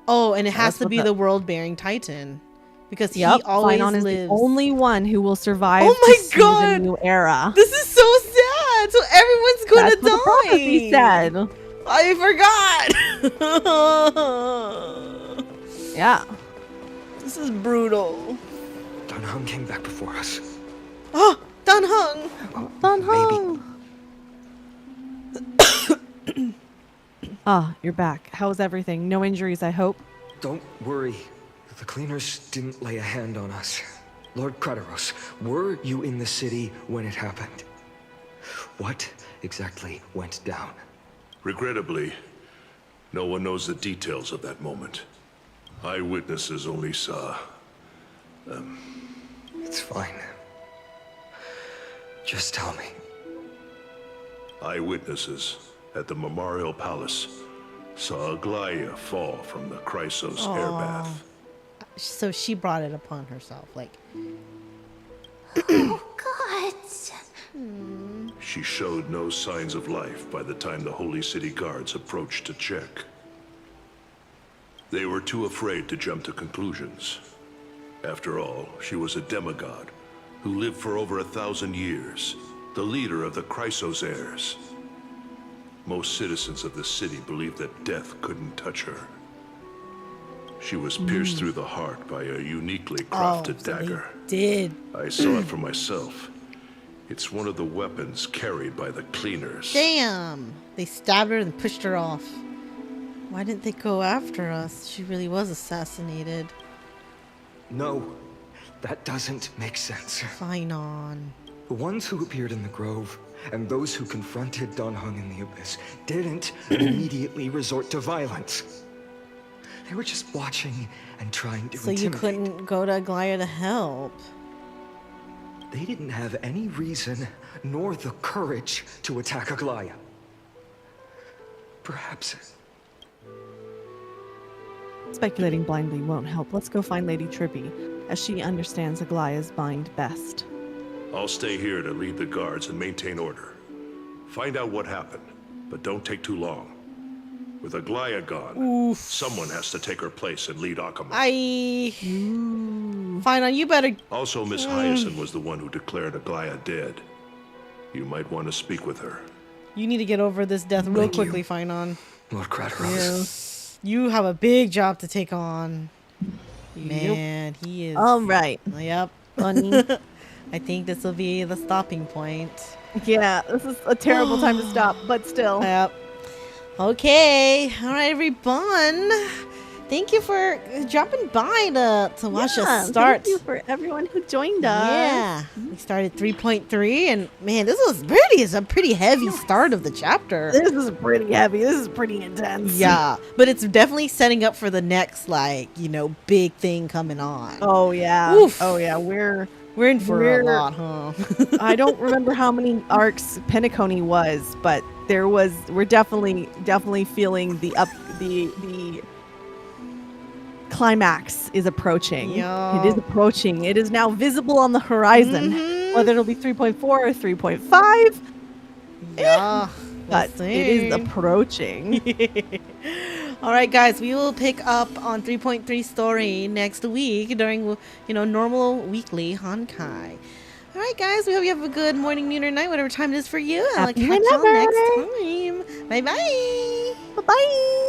A: Oh, and it has
B: that's
A: to
B: what
A: be
B: the-
A: the world-bearing Titan. Because
B: Yep,
A: he always
B: Finean is
A: lives.
B: the only one who will survive
A: Oh my
B: to see
A: God!
B: the new era.
A: This is so sad. So everyone's gonna
B: That's what the prophecy
A: die.
B: said.
A: I forgot.
B: Yeah.
A: This is brutal.
F: Dan Heng came back before us.
A: Oh, Dan Heng.
B: Dan Heng. Ah, you're back. How's everything? No injuries, I hope.
F: Don't worry. The cleaners didn't lay a hand on us. Lord Krateros, were you in the city when it happened? What exactly went down?
J: Regrettably, no one knows the details of that moment. Eyewitnesses only saw...
F: It's fine. Just tell me.
J: Eyewitnesses at the Memorial Palace saw Aglaea fall from the Chrysos air bath.
A: So she brought it upon herself, like.
D: Oh, God.
J: She showed no signs of life by the time the Holy City guards approached to check. They were too afraid to jump to conclusions. After all, she was a demigod who lived for over 1,000 years, the leader of the Chrysos heirs. Most citizens of the city believed that death couldn't touch her. She was pierced through the heart by a uniquely crafted dagger.
A: Did.
J: I saw it for myself. It's one of the weapons carried by the cleaners.
A: Damn. They stabbed her and pushed her off. Why didn't they go after us? She really was assassinated.
F: No, that doesn't make sense.
A: Finean.
F: The ones who appeared in the grove and those who confronted Dan Heng in the abyss didn't immediately resort to violence. They were just watching and trying to
A: So you
F: intimidate.
A: couldn't go to Aglaea to help.
F: They didn't have any reason nor the courage to attack Aglaea. Perhaps.
B: Speculating blindly won't help. Let's go find Lady Tribby, as she understands Aglaea's mind best.
J: I'll stay here to lead the guards and maintain order. Find out what happened, but don't take too long. With Aglaea gone, someone has to take her place and lead Akama.
A: Finean, you better.
J: Also, Miss Hyacinth was the one who declared Aglaea dead. You might want to speak with her.
A: You need to get over this death real
F: Thank you.
A: quickly, Finean.
F: Lord Krateros.
A: You have a big job to take on. Man, he is.
B: All right.
A: Yep.
B: Funny.
A: I think this will be the stopping point.
B: Yeah, this is a terrible time to stop, but still.
A: Yep. Okay. All right, everyone. thank you for dropping by to watch us start.
B: Thank you for everyone who joined us.
A: Yeah, we started 3.3, and man, this is a pretty heavy start of the chapter.
B: This is pretty heavy. This is pretty intense.
A: Yeah, but it's definitely setting up for the next, like, big thing coming on.
B: Oh yeah.
A: Oof.
B: Oh yeah. We're
A: in for a lot, huh?
B: I don't remember how many arcs Penacony was, but we're definitely feeling the climax is approaching.
A: Yeah.
B: It is approaching. It is now visible on the horizon. Whether it'll be 3.4 or 3.5.
A: Yeah.
B: But it is approaching.
A: All right, guys, we will pick up on 3.3 story next week during, normal weekly Honkai. All right, guys, we hope you have a good morning, noon, or night, whatever time it is for you. I'll catch y'all next time. Bye-bye.
B: Bye-bye.